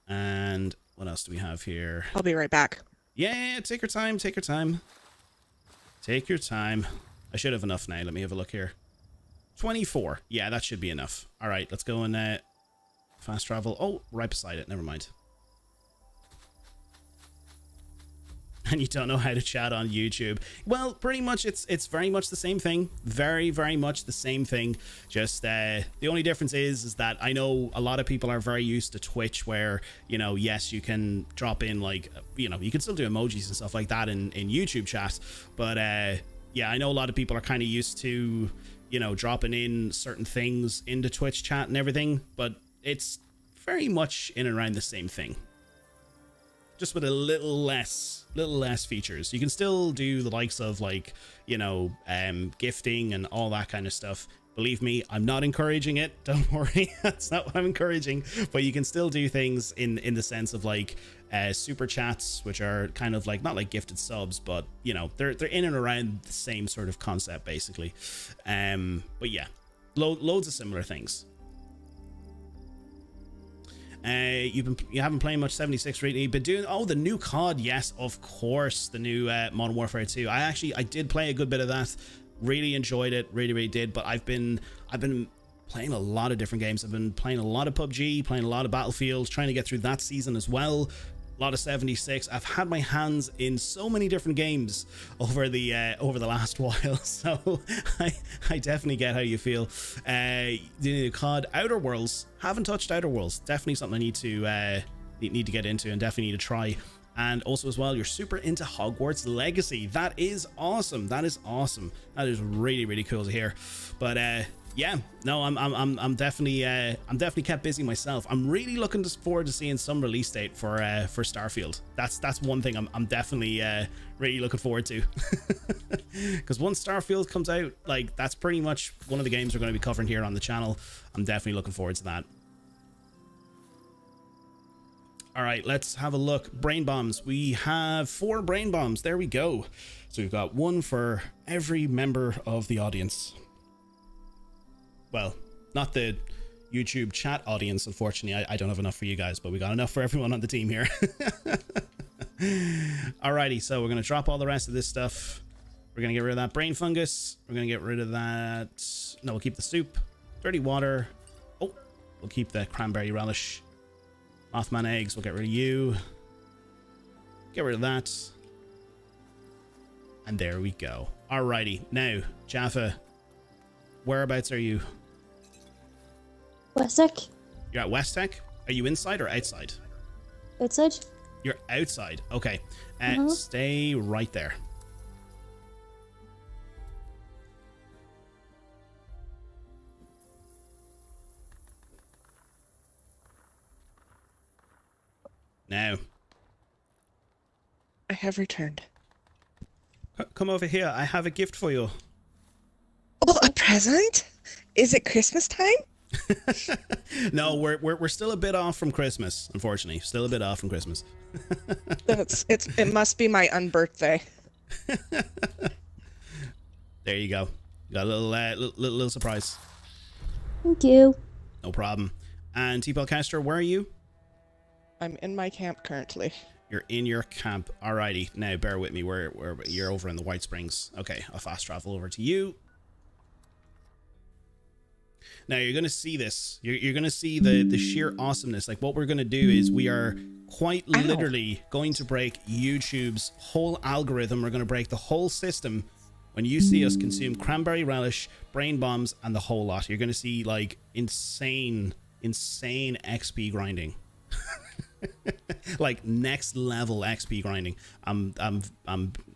And what else do we have here? I'll be right back. Yeah, take your time. Take your time. I should have enough now. Let me have a look here. 24. Yeah, that should be enough. All right, let's go and fast travel. Oh, right beside it. Never mind. And you don't know how to chat on YouTube. Well, pretty much it's very much the same thing. Very, very much the same thing. Just the only difference is that I know a lot of people are very used to Twitch where, you know, yes, you can drop in like, you know, you can still do emojis and stuff like that in YouTube chat. But yeah, I know a lot of people are kind of used to, you know, dropping in certain things into Twitch chat and everything. But it's very much in and around the same thing. Just with a little less features. You can still do the likes of like, you know, gifting and all that kind of stuff. Believe me, I'm not encouraging it. Don't worry, that's not what I'm encouraging. But you can still do things in the sense of like super chats, which are kind of like not like gifted subs, but you know, they're in and around the same sort of concept basically. But yeah, loads of similar things. You haven't played much 76 really. You've been doing the new COD, yes, of course, the new Modern Warfare 2. I did play a good bit of that. Really enjoyed it, really did. But I've been playing a lot of different games. I've been playing a lot of PUBG, playing a lot of Battlefield, trying to get through that season as well. A lot of 76. I've had my hands in so many different games over the last while, so I definitely get how you feel. The COD Outer Worlds, haven't touched Outer Worlds. Definitely something I need to get into and definitely need to try. And also as well, you're super into Hogwarts Legacy. That is awesome. That is awesome. That is really cool to hear. But yeah, no, I'm definitely kept busy myself. I'm really looking forward to seeing some release date for Starfield. That's one thing I'm definitely really looking forward to. Because once Starfield comes out, like that's pretty much one of the games we're going to be covering here on the channel. I'm definitely looking forward to that. All right, let's have a look. Brain bombs. We have 4 brain bombs. There we go. So we've got one for every member of the audience. Well, not the YouTube chat audience, unfortunately. I don't have enough for you guys, but we got enough for everyone on the team here. Alrighty, so we're going to drop all the rest of this stuff. We're going to get rid of that brain fungus. We're going to get rid of that. No, we'll keep the soup. Dirty water. Oh, we'll keep the cranberry relish. Mothman eggs, we'll get rid of you. Get rid of that. And there we go. Alrighty, now, Jaffa, whereabouts are you? West Tech. You're at West Tech? Are you inside or outside? Outside. You're outside. Okay. Stay right there. Now. I have returned. Come over here. I have a gift for you. Oh, a present? Is it Christmas time? No, we're still a bit off from Christmas, unfortunately. Still a bit off from Christmas. It must be my unbirthday. There you go. You got a little surprise. Thank you. No problem. And T-Pelcaster, where are you? I'm in my camp currently. You're in your camp. Alrighty. Now bear with me. You're over in the White Springs. Okay, I'll fast travel over to you. Now you're going to see this. You're going to see the sheer awesomeness. Like what we're going to do is we are quite literally going to break YouTube's whole algorithm. We're going to break the whole system when you see us consume cranberry relish, brain bombs, and the whole lot. You're going to see like insane XP grinding. Like next level XP grinding. I'm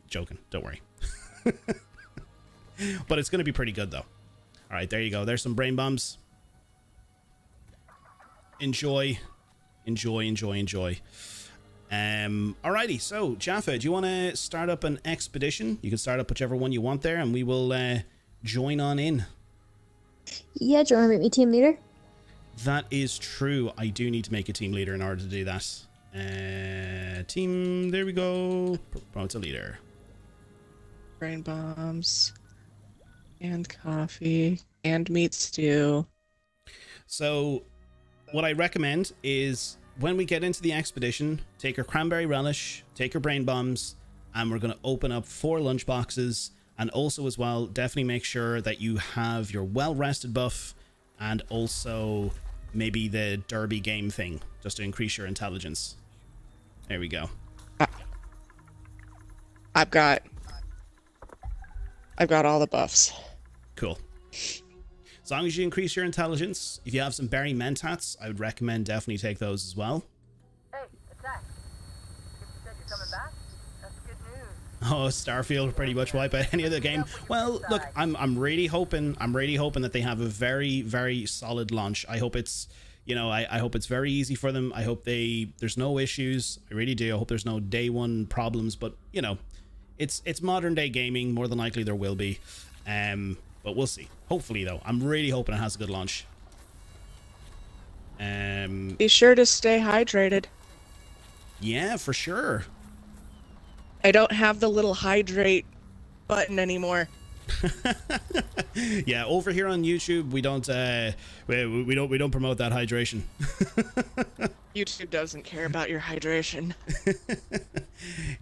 joking. Don't worry. But it's going to be pretty good though. All right, there you go. There's some brain bombs. Enjoy. Alrighty, so Jaffa, do you want to start up an expedition? You can start up whichever one you want there, and we will join on in. Yeah, do you want to make me team leader? That is true. I do need to make a team leader in order to do that. Team, there we go. Promote a leader. Brain bombs. And coffee. And meat stew. So, what I recommend is when we get into the expedition, take your cranberry relish, take your brain bombs, and we're going to open up 4 lunch boxes, And also as well, definitely make sure that you have your well-rested buff and also maybe the derby game thing, just to increase your intelligence. There we go. I've got all the buffs. Cool. As long as you increase your intelligence, if you have some berry mentats, I would recommend definitely take those as well. Hey, attack. You said you're coming back? That's good news. Oh, Starfield pretty much wipe out any other game. Well, look, I'm really hoping that they have a very, very solid launch. I hope it's, you know, I hope it's very easy for them. I hope there's no issues. I really do. I hope there's no day one problems, but you know, it's modern day gaming. More than likely there will be. But we'll see. Hopefully though, I'm really hoping it has a good launch. Be sure to stay hydrated. Yeah, for sure. I don't have the little hydrate button anymore. Yeah, over here on YouTube, we don't promote that hydration. YouTube doesn't care about your hydration.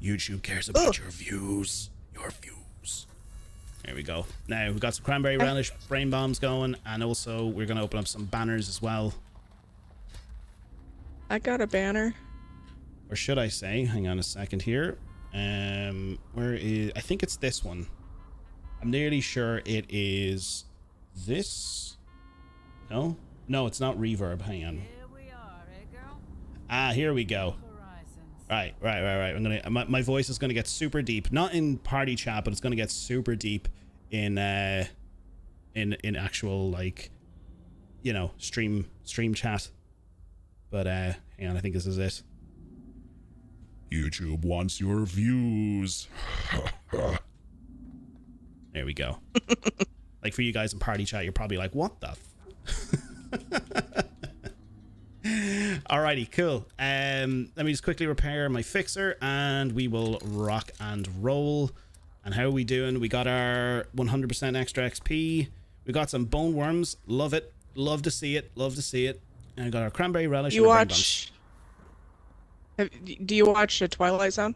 YouTube cares about your views. Your views. There we go. Now we've got some cranberry relish brain bombs going, and also we're gonna open up some banners as well. I got a banner. Or should I say? Hang on a second here. Where is? I think it's this one. I'm nearly sure it is this. No, it's not reverb. Hang on. Here we are, eh, girl? Ah, here we go. Right. I'm gonna. My voice is gonna get super deep. Not in party chat, but it's gonna get super deep in actual, like, you know, stream chat. But hang on, I think this is it. YouTube wants your views. There we go. Like, for you guys in party chat, you're probably like, what the Alrighty, cool. Let me just quickly repair my fixer and we will rock and roll. And how are we doing? We got our 100% extra XP. We got some bone worms. Love it. Love to see it. Love to see it. And we got our cranberry relish. You watch... Do you watch Twilight Zone?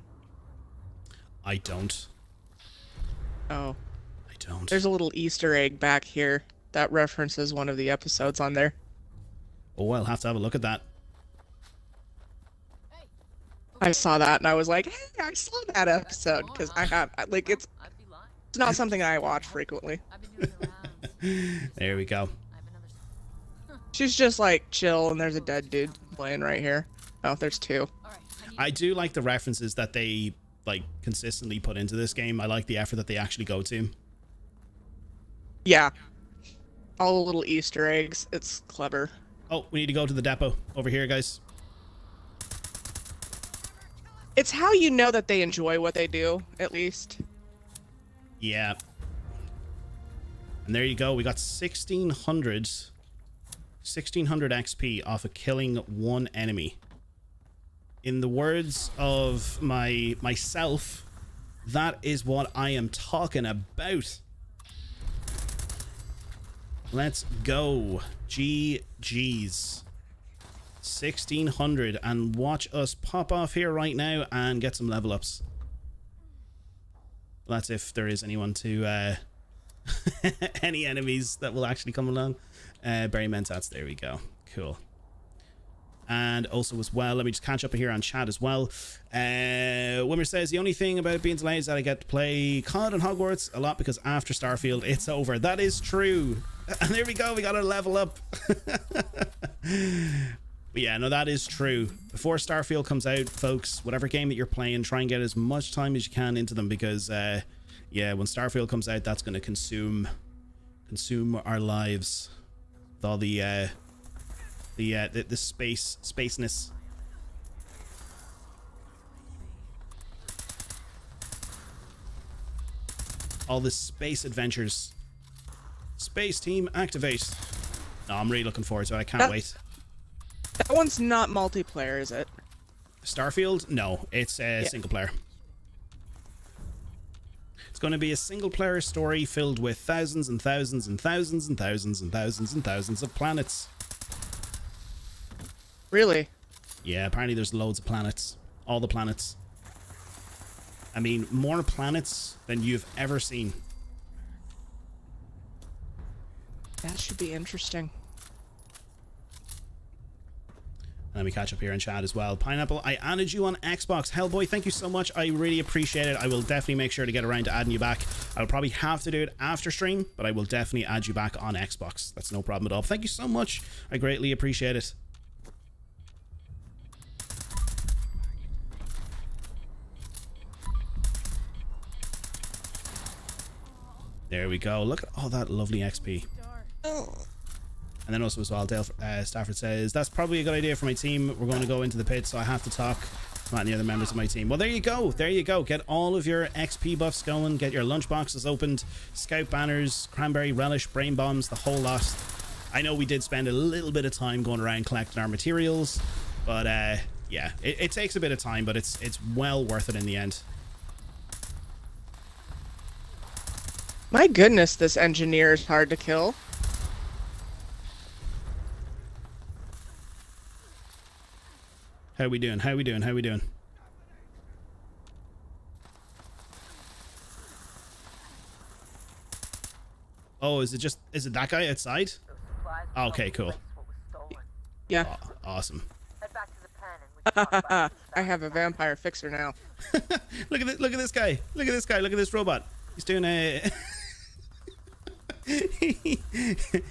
I don't. Oh. I don't. There's a little Easter egg back here that references one of the episodes on there. Oh, I'll have to have a look at that. I saw that and I was like, hey, I saw that episode, because I have, like, it's not something I watch frequently. There we go. She's just like chill and there's a dead dude playing right here. Oh, there's two. I do like the references that they, like, consistently put into this game. I like the effort that they actually go to. Yeah. All the little Easter eggs. It's clever. Oh, we need to go to the depot over here, guys. It's how you know that they enjoy what they do, at least. Yeah. And there you go. We got 1600 XP off of killing one enemy. In the words of myself, that is what I am talking about. Let's go. GG's. 1600, and watch us pop off here right now and get some level ups. That's if there is anyone to any enemies that will actually come along. Berry mentats, there we go. Cool. And also as well, let me just catch up here on chat as well. Wimmer says, the only thing about being delayed is that I get to play COD and Hogwarts a lot, because after Starfield it's over. That is true. And there we go, we got a level up. But yeah, no, that is true. Before Starfield comes out, folks, whatever game that you're playing, try and get as much time as you can into them, because yeah, when Starfield comes out, that's going to consume our lives with all the spaceness. All the space adventures. Space team activate. No, I'm really looking forward to it. I can't wait. That one's not multiplayer, is it? Starfield? No, it's single player. It's going to be a single player story filled with thousands and thousands and thousands and thousands and thousands and thousands of planets. Really? Yeah, apparently there's loads of planets. All the planets. I mean, more planets than you've ever seen. That should be interesting. Let me catch up here in chat as well. Pineapple, I added you on Xbox. Hellboy, thank you so much. I really appreciate it. I will definitely make sure to get around to adding you back. I'll probably have to do it after stream, but I will definitely add you back on Xbox. That's no problem at all. Thank you so much. I greatly appreciate it. There we go. Look at all that lovely XP. Oh. And then also as well, Dale Stafford says, that's probably a good idea for my team. We're going to go into the pit, so I have to talk to not the other members of my team. Well, there you go. There you go. Get all of your XP buffs going. Get your lunch boxes opened. Scout banners, cranberry relish, brain bombs, the whole lot. I know we did spend a little bit of time going around collecting our materials, but yeah, it takes a bit of time, but it's well worth it in the end. My goodness, this engineer is hard to kill. How we doing? How we doing? How we doing? Oh, is it that guy outside? Okay, cool. Yeah. Oh, awesome. Head back to the pen and we can talk about I have a vampire fixer now. Look at this guy. Look at this guy. Look at this robot. He's doing a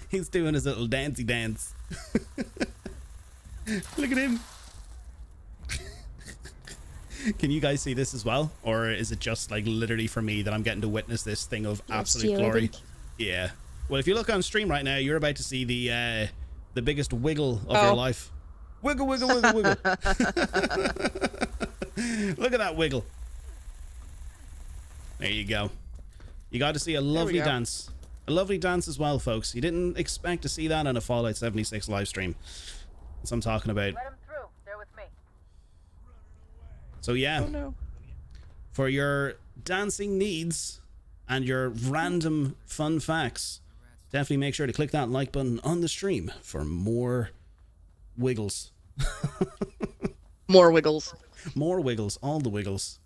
he's doing his little dancey dance. Look at him. Can you guys see this as well, or is it just like literally for me that I'm getting to witness this thing of absolute glory? Yeah. Well, if you look on stream right now, you're about to see the biggest wiggle of your life. Wiggle, wiggle, wiggle, wiggle. Look at that wiggle. There you go. You got to see a lovely dance. A lovely dance as well, folks. You didn't expect to see that on a Fallout 76 live stream. That's what I'm talking about. Let him through. They're with me. So yeah, Oh no. for your dancing needs and your random fun facts, definitely make sure to click that like button on the stream for more wiggles. More wiggles. More wiggles, all the wiggles.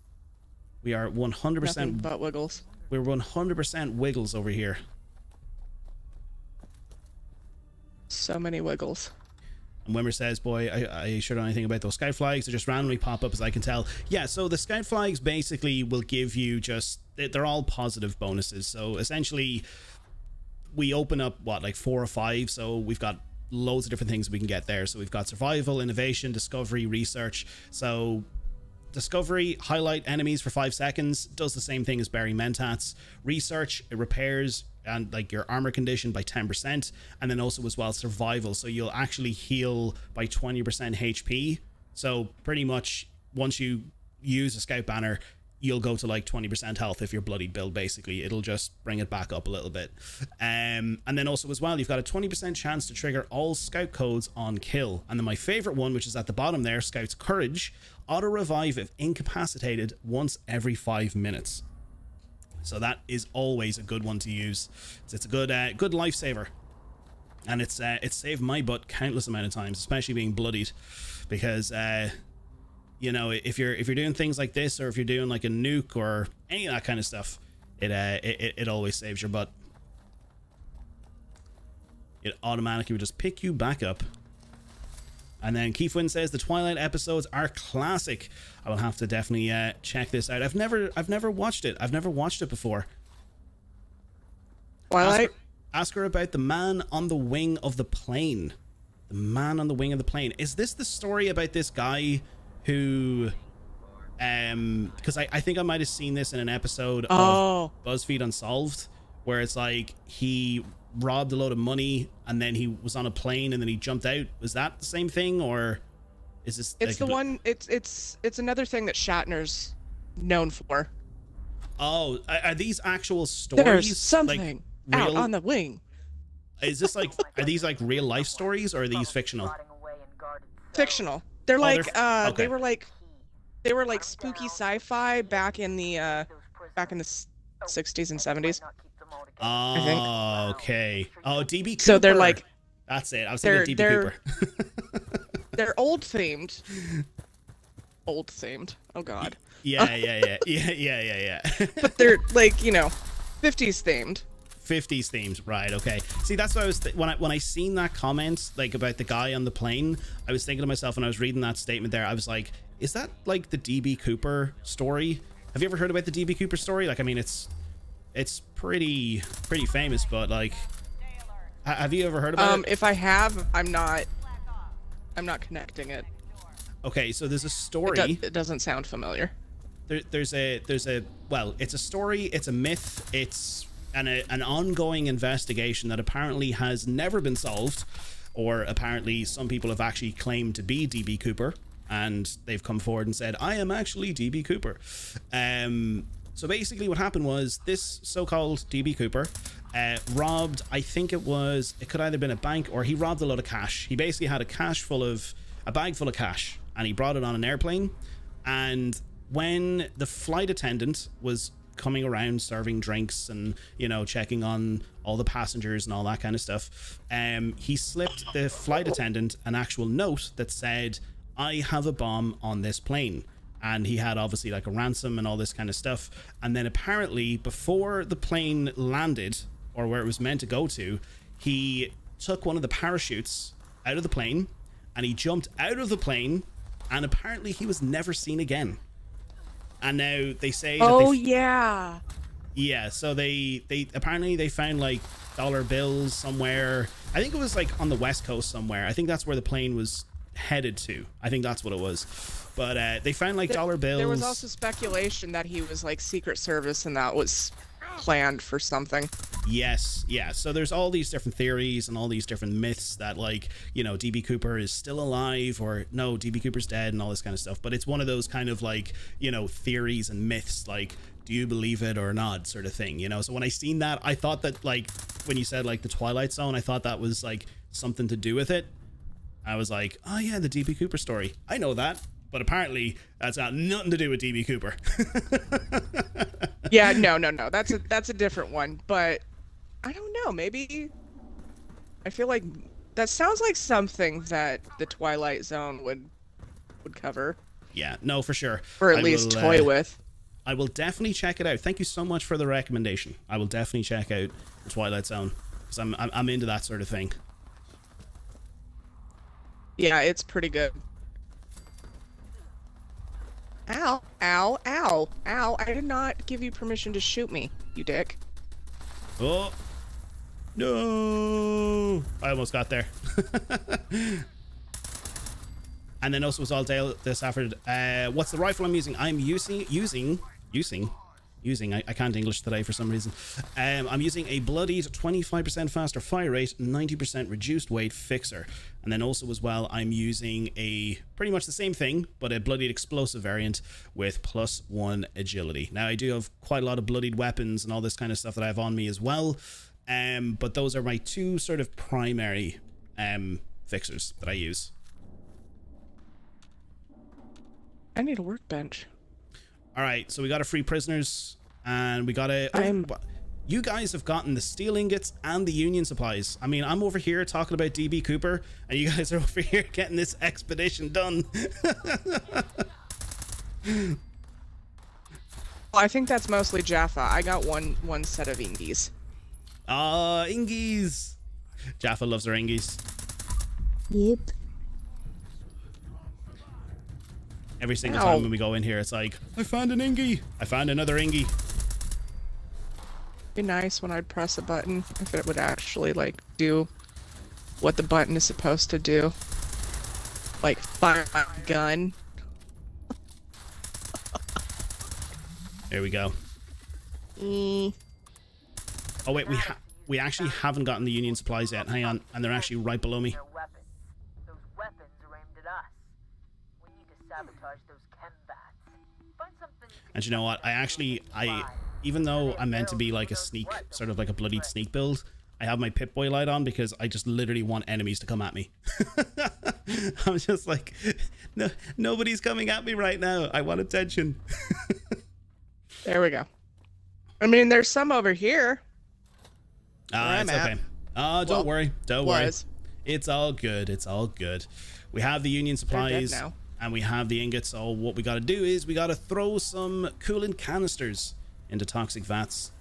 We are 100%. Nothing but wiggles. We're 100% wiggles over here. So many wiggles. And Wimmer says, boy, I sure don't know anything about those scout flags. They just randomly pop up as I can tell. Yeah, so the scout flags basically will give you just, they're all positive bonuses. So essentially, we open up, what, like 4 or 5? So we've got loads of different things we can get there. So we've got survival, innovation, discovery, research. So discovery, highlight enemies for 5 seconds, does the same thing as Berry Mentats. Research, it repairs and like your armor condition by 10%, and then also as well survival, so you'll actually heal by 20% HP. So pretty much once you use a scout banner, you'll go to like 20% health if you're bloodied build. Basically it'll just bring it back up a little bit. And then also as well, you've got a 20% chance to trigger all scout codes on kill. And then my favorite one, which is at the bottom there, Scout's Courage, auto revive if incapacitated once every 5 minutes. So that is always a good one to use. It's a good good lifesaver, and it's saved my butt countless amount of times, especially being bloodied, because you know, if you're doing things like this, or if you're doing like a nuke or any of that kind of stuff, it always saves your butt. It automatically would just pick you back up. And then Keithwin says the Twilight episodes are classic. I will have to definitely check this out. I've never watched it. I've never watched it before. Twilight? Ask her about the man on the wing of the plane. The man on the wing of the plane. Is this the story about this guy who... because I think I might have seen this in an episode of BuzzFeed Unsolved, where it's like he robbed a load of money and then he was on a plane and then he jumped out. Was that the same thing, or is this... It's the one... It's another thing that Shatner's known for. Oh, are these actual stories? There's something like, out real... on the wing. Is this like... Are these like real life stories, or are these fictional? Fictional. They're like okay. they were like spooky sci-fi back in the 60s and 70s. Oh, okay. Oh, DB Cooper. So they're like... That's it. I was thinking DB Cooper. They're old themed. Old themed. Oh god. Yeah. But they're like, you know, 50s themed. 50s themed, right? Okay. See, that's what I was when I seen that comment like about the guy on the plane, I was thinking to myself when I was reading that statement there, I was like, is that like the DB Cooper story? Have you ever heard about the DB Cooper story? Like, I mean, it's pretty famous, but like, have you ever heard about it? If I have, I'm not connecting it. Okay, so there's a story. It doesn't sound familiar. There's a well, it's a story, it's a myth, it's an ongoing investigation that apparently has never been solved, or apparently some people have actually claimed to be DB Cooper, and they've come forward and said, I am actually DB Cooper. So basically what happened was this so-called DB Cooper robbed, I think it could either have been a bank, or he robbed a lot of cash. He basically had a bag full of cash, and he brought it on an airplane. And when the flight attendant was coming around serving drinks and, you know, checking on all the passengers and all that kind of stuff, he slipped the flight attendant an actual note that said, I have a bomb on this plane. And he had obviously like a ransom and all this kind of stuff. And then apparently before the plane landed, or where it was meant to go to, he took one of the parachutes out of the plane and he jumped out of the plane, and apparently he was never seen again. And now they say yeah, so they apparently they found like dollar bills somewhere. I think it was like on the west coast somewhere. I think that's where the plane was headed to. I think that's what it was. But they found like dollar bills. There was also speculation that he was like Secret Service and that was planned for something. Yes, yeah. So there's all these different theories and all these different myths that, like, you know, DB Cooper is still alive, or no, DB Cooper's dead, and all this kind of stuff. But it's one of those kind of like, you know, theories and myths, like, do you believe it or not, sort of thing, you know? So when I seen that, I thought that, like, when you said like the Twilight Zone, I thought that was like something to do with it. I was like, oh yeah, the DB Cooper story. I know that. But apparently that's got nothing to do with DB Cooper. Yeah, no. That's a different one. But I don't know. Maybe I feel like that sounds like something that the Twilight Zone would cover. Yeah, no, for sure. Or at least toy with. I will definitely check it out. Thank you so much for the recommendation. I will definitely check out the Twilight Zone, because I'm into that sort of thing. Yeah, it's pretty good. Ow, ow, ow, ow. I did not give you permission to shoot me, you dick. Oh. No. I almost got there. And then also was all Dale this effort. What's the rifle I'm using? I'm using. I can't English today for some reason. I'm using a Bloodied 25% faster fire rate, 90% reduced weight fixer. And then also as well, I'm using a pretty much the same thing, but a Bloodied explosive variant with +1 agility. Now I do have quite a lot of Bloodied weapons and all this kind of stuff that I have on me as well. But those are my two sort of primary fixers that I use. I need a workbench. All right, so we got a free prisoners, and we got a. You guys have gotten the steel ingots and the union supplies. I mean, I'm over here talking about DB Cooper, and you guys are over here getting this expedition done. Well, I think that's mostly Jaffa. I got one set of Ingies. Ah, Ingies. Jaffa loves her Ingies. Yep. Every single time when we go in here, it's like, I found an Ingie. I found another Ingie. Be nice when I'd press a button if it would actually like do what the button is supposed to do. Like fire my gun. There we go. Oh wait, we actually haven't gotten the union supplies yet. Hang on, and they're actually right below me. Those weapons are aimed at us. We need to sabotage those chembats. Find something. And you know what? Even though I'm meant to be like a sneak, sort of like a Bloodied sneak build, I have my Pip-Boy light on because I just literally want enemies to come at me. I'm just like, no, nobody's coming at me right now. I want attention. There we go. I mean, there's some over here. It's okay. Oh, don't worry. Don't worry. It's all good. It's all good. We have the union supplies now. And we have the ingots. So what we got to do is we got to throw some coolant canisters into toxic vats.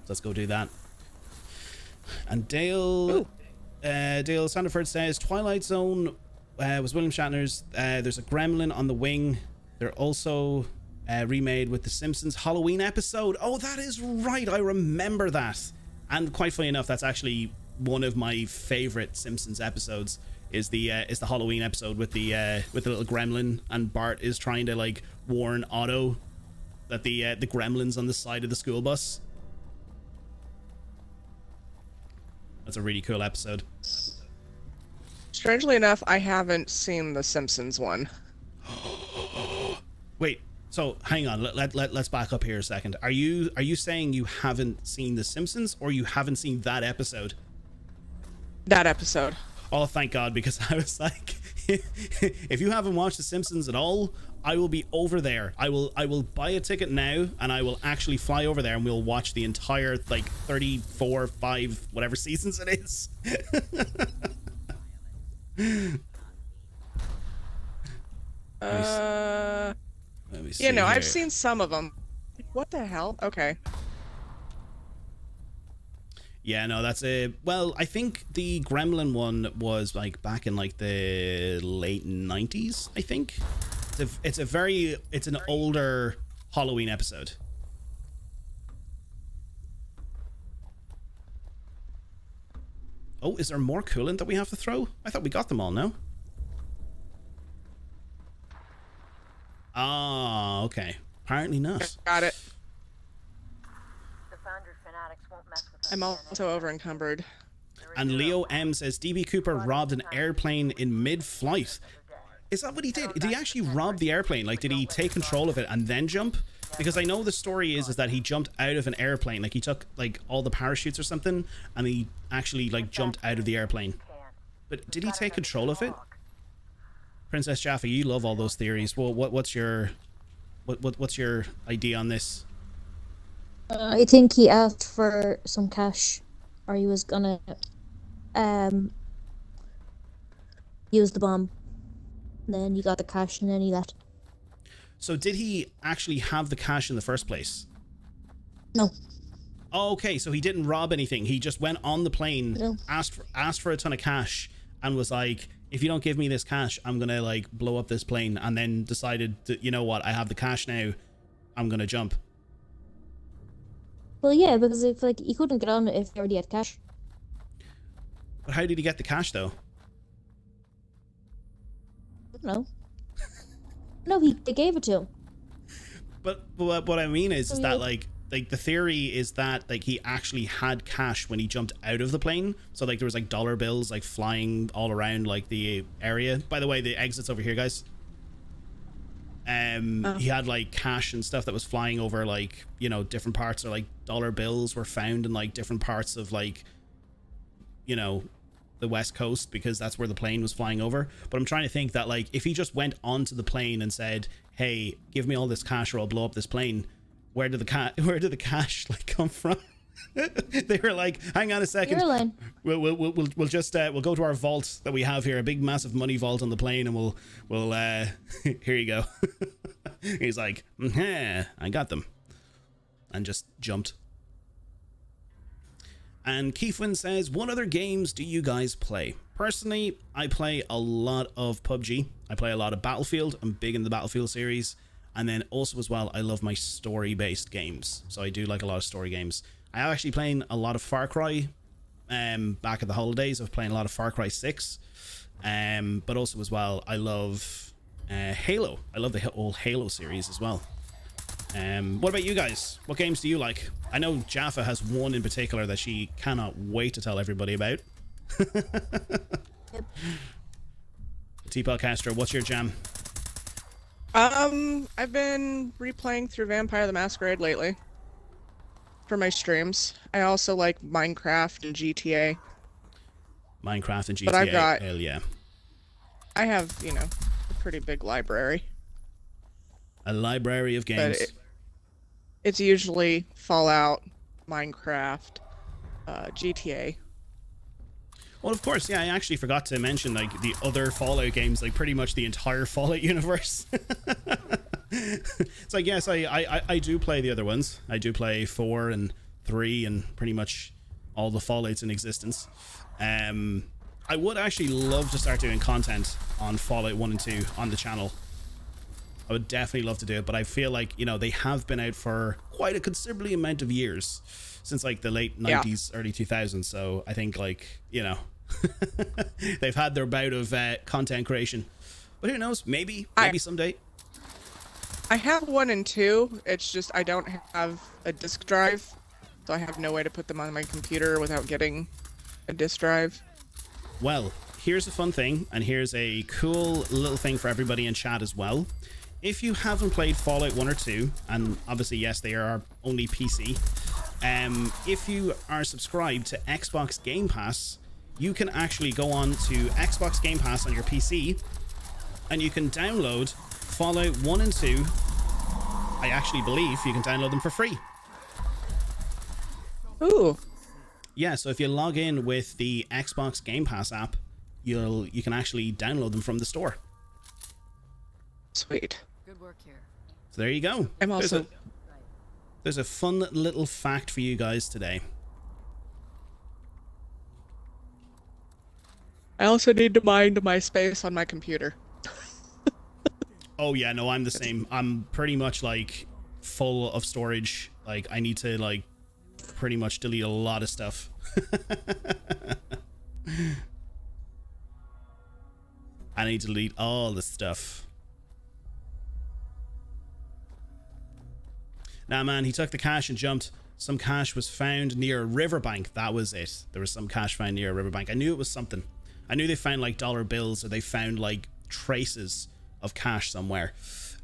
So let's go do that. And Dale Sandiford says Twilight Zone was William Shatner's. There's a gremlin on the wing. They're also remade with the Simpsons Halloween episode. Oh, that is right. I remember that. And quite funny enough, that's actually one of my favorite Simpsons episodes. Is the Halloween episode with the little gremlin, and Bart is trying to like warn Otto that the gremlin's on the side of the school bus. That's a really cool episode. Strangely enough, I haven't seen the Simpsons one. Wait, so hang on. Let's back up here a second. Are you saying you haven't seen the Simpsons, or you haven't seen that episode? That episode. Oh, thank God, because I was like, if you haven't watched the Simpsons at all, I will be over there. I will buy a ticket now, and I will actually fly over there, and we'll watch the entire like 34, 5, whatever seasons it is. Let me see. Yeah, no, here. I've seen some of them. What the hell? Okay. Yeah, no, that's a... Well, I think the Gremlin one was like back in like the late 90s, I think. It's an older Halloween episode. Oh, is there more coolant that we have to throw? I thought we got them all, no? Ah, okay. Apparently not. Got it. The foundry fanatics won't mess with us I'm again also over encumbered. And Leo M says DB Cooper robbed an airplane in mid-flight. Is that what he did? Did he actually rob the airplane? Like, did he take control of it and then jump? Because I know the story is that he jumped out of an airplane. Like, he took, like, all the parachutes or something, and he actually, like, jumped out of the airplane. But did he take control of it? Princess Jaffa, you love all those theories. Well, what's your idea on this? I think he asked for some cash, or he was gonna use the bomb. And then you got the cash, and then he left. So did he actually have the cash in the first place? No. Oh, okay, so he didn't rob anything. He just went on the plane, No. asked for a ton of cash, and was like, if you don't give me this cash, I'm gonna like blow up this plane. And then decided that, you know what, I have the cash now, I'm gonna jump. Well, yeah, because if like he couldn't get on it if he already had cash. But how did he get the cash though? No. No, they gave it to him. But what I mean is Oh, that yeah. like the theory is that like he actually had cash when he jumped out of the plane. So like there was like dollar bills like flying all around like the area. By the way, the exit's over here, guys. He had like cash and stuff that was flying over like, you know, different parts, or like dollar bills were found in like different parts of like, you know, the West Coast, because that's where the plane was flying over. But I'm trying to think that like if he just went onto the plane and said, hey, give me all this cash or I'll blow up this plane, where did the cash like come from? They were like, hang on a second, Airline. we'll just we'll go to our vault that we have here, a big massive money vault on the plane, and we'll here you go. He's like, I got them, and just jumped. And Keithwin says, what other games do you guys play? Personally, I play a lot of PUBG. I play a lot of Battlefield. I'm big in the Battlefield series. And then also as well, I love my story-based games. So I do like a lot of story games. I am actually playing a lot of Far Cry. Back at the holidays, I was playing a lot of Far Cry 6. But also as well, I love Halo. I love the whole Halo series as well. What about you guys? What games do you like? I know Jaffa has one in particular that she cannot wait to tell everybody about. Yep. T-Pel Castro, what's your jam? I've been replaying through Vampire the Masquerade lately for my streams. I also like Minecraft and GTA. Minecraft and GTA, But I've got- hell yeah. I have, you know, a pretty big library. A library of games. But it's usually Fallout, Minecraft, GTA. Well, of course, yeah, I actually forgot to mention, like, the other Fallout games, like, pretty much the entire Fallout universe. It's like, yes, I do play the other ones. I do play 4 and 3 and pretty much all the Fallouts in existence. I would actually love to start doing content on Fallout 1 and 2 on the channel. I would definitely love to do it, but I feel like, you know, they have been out for quite a considerably amount of years, since like the late 90s, early 2000s. So I think, like, you know, they've had their bout of content creation, but who knows, maybe someday. I have 1 and 2. It's just I don't have a disk drive, so I have no way to put them on my computer without getting a disk drive. Well, here's a fun thing, and here's a cool little thing for everybody in chat as well. If you haven't played Fallout 1 or 2, and obviously, yes, they are only PC, if you are subscribed to Xbox Game Pass, you can actually go on to Xbox Game Pass on your PC, and you can download Fallout 1 and 2. I actually believe you can download them for free. Ooh. Yeah, so if you log in with the Xbox Game Pass app, you can actually download them from the store. Sweet. Good work here. So there you go. I'm also... There's a fun little fact for you guys today. I also need to mind my space on my computer. Oh yeah, no, I'm the same. I'm pretty much like full of storage. Like I need to like pretty much delete a lot of stuff. I need to delete all the stuff. Nah, man, he took the cash and jumped. Some cash was found near a riverbank. That was it. There was some cash found near a riverbank. I knew it was something. I knew they found like dollar bills, or they found like traces of cash somewhere.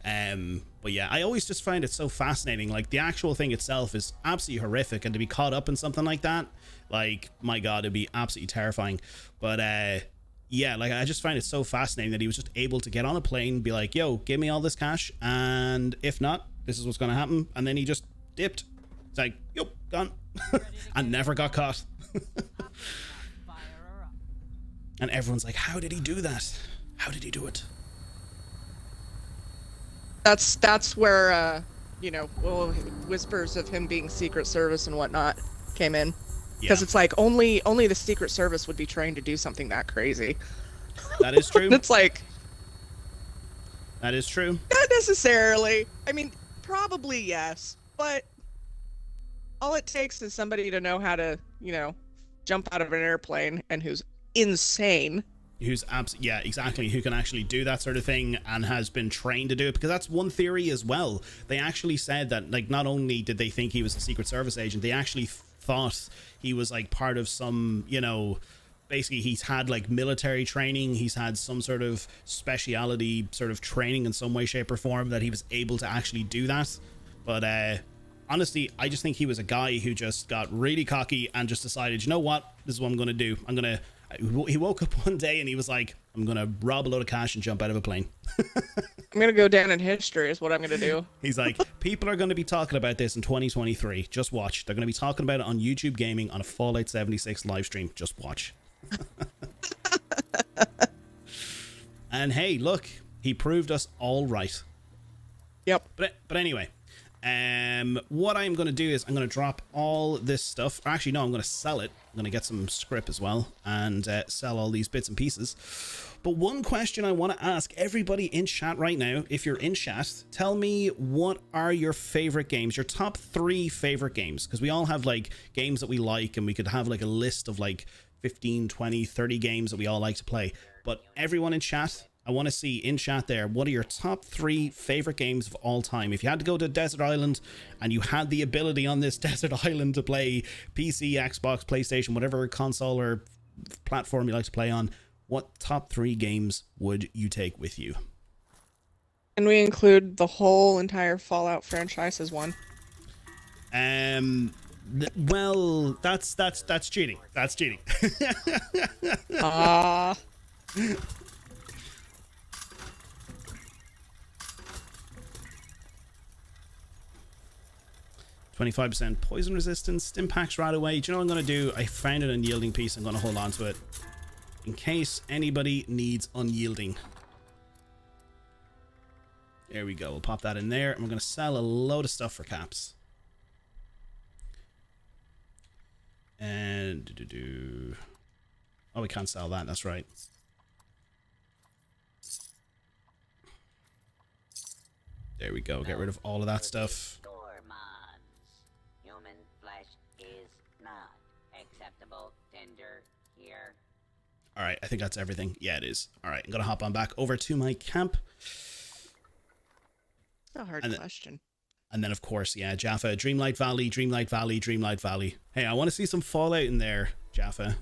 But yeah, I always just find it so fascinating. Like the actual thing itself is absolutely horrific, and to be caught up in something like that, like, my god, it'd be absolutely terrifying. But yeah, like I just find it so fascinating that he was just able to get on a plane, be like, yo, give me all this cash, and if not, this is what's gonna happen. And then he just dipped. It's like, yup, gone. And never got caught. And everyone's like, how did he do that? How did he do it? That's where you know, well, whispers of him being Secret Service and whatnot came in, because it's like only the Secret Service would be trained to do something that crazy. That is true. It's like, that is true. not necessarily. I mean, probably yes, but all it takes is somebody to know how to, you know, jump out of an airplane and who's insane. Who's yeah, exactly, who can actually do that sort of thing and has been trained to do it, because that's one theory as well. They actually said that, like, not only did they think he was a Secret Service agent, they actually thought he was like part of some, you know, basically he's had like military training, he's had some sort of speciality sort of training in some way, shape or form, that he was able to actually do that. But honestly, I just think he was a guy who just got really cocky and just decided, you know what, this is what I'm gonna do. He woke up one day and he was like, I'm gonna rob a load of cash and jump out of a plane. I'm gonna go down in history is what I'm gonna do. He's like, people are gonna be talking about this in 2023. Just watch. They're gonna be talking about it on YouTube Gaming on a Fallout 76 live stream. Just watch. And hey, look, he proved us all right. Yep. But anyway, what I'm going to do is I'm going to drop all this stuff. Actually, no, I'm going to sell it. I'm going to get some script as well and sell all these bits and pieces. But one question I want to ask everybody in chat right now, if you're in chat, tell me, what are your favorite games, your top 3 favorite games? Because we all have like games that we like, and we could have like a list of like 15, 20, 30 games that we all like to play. But everyone in chat, I want to see in chat there, what are your top 3 favorite games of all time? If you had to go to a desert island and you had the ability on this desert island to play PC, Xbox, PlayStation, whatever console or platform you like to play on, what top 3 games would you take with you? Can we include the whole entire Fallout franchise as one? Well, that's cheating. That's cheating. 25% poison resistance, stim packs right away. Do you know what I'm going to do? I found an unyielding piece. I'm going to hold on to it in case anybody needs unyielding. There we go. We'll pop that in there, and we're going to sell a load of stuff for caps. And oh, we can't sell that. That's right. There we go. Get rid of all of that stuff. Human flesh is not acceptable. Tender here. All right, I think that's everything. Yeah, it is. All right, I'm gonna hop on back over to my camp. A hard question. And then, of course, yeah, Jaffa, Dreamlight Valley, Dreamlight Valley, Dreamlight Valley. Hey, I want to see some Fallout in there, Jaffa.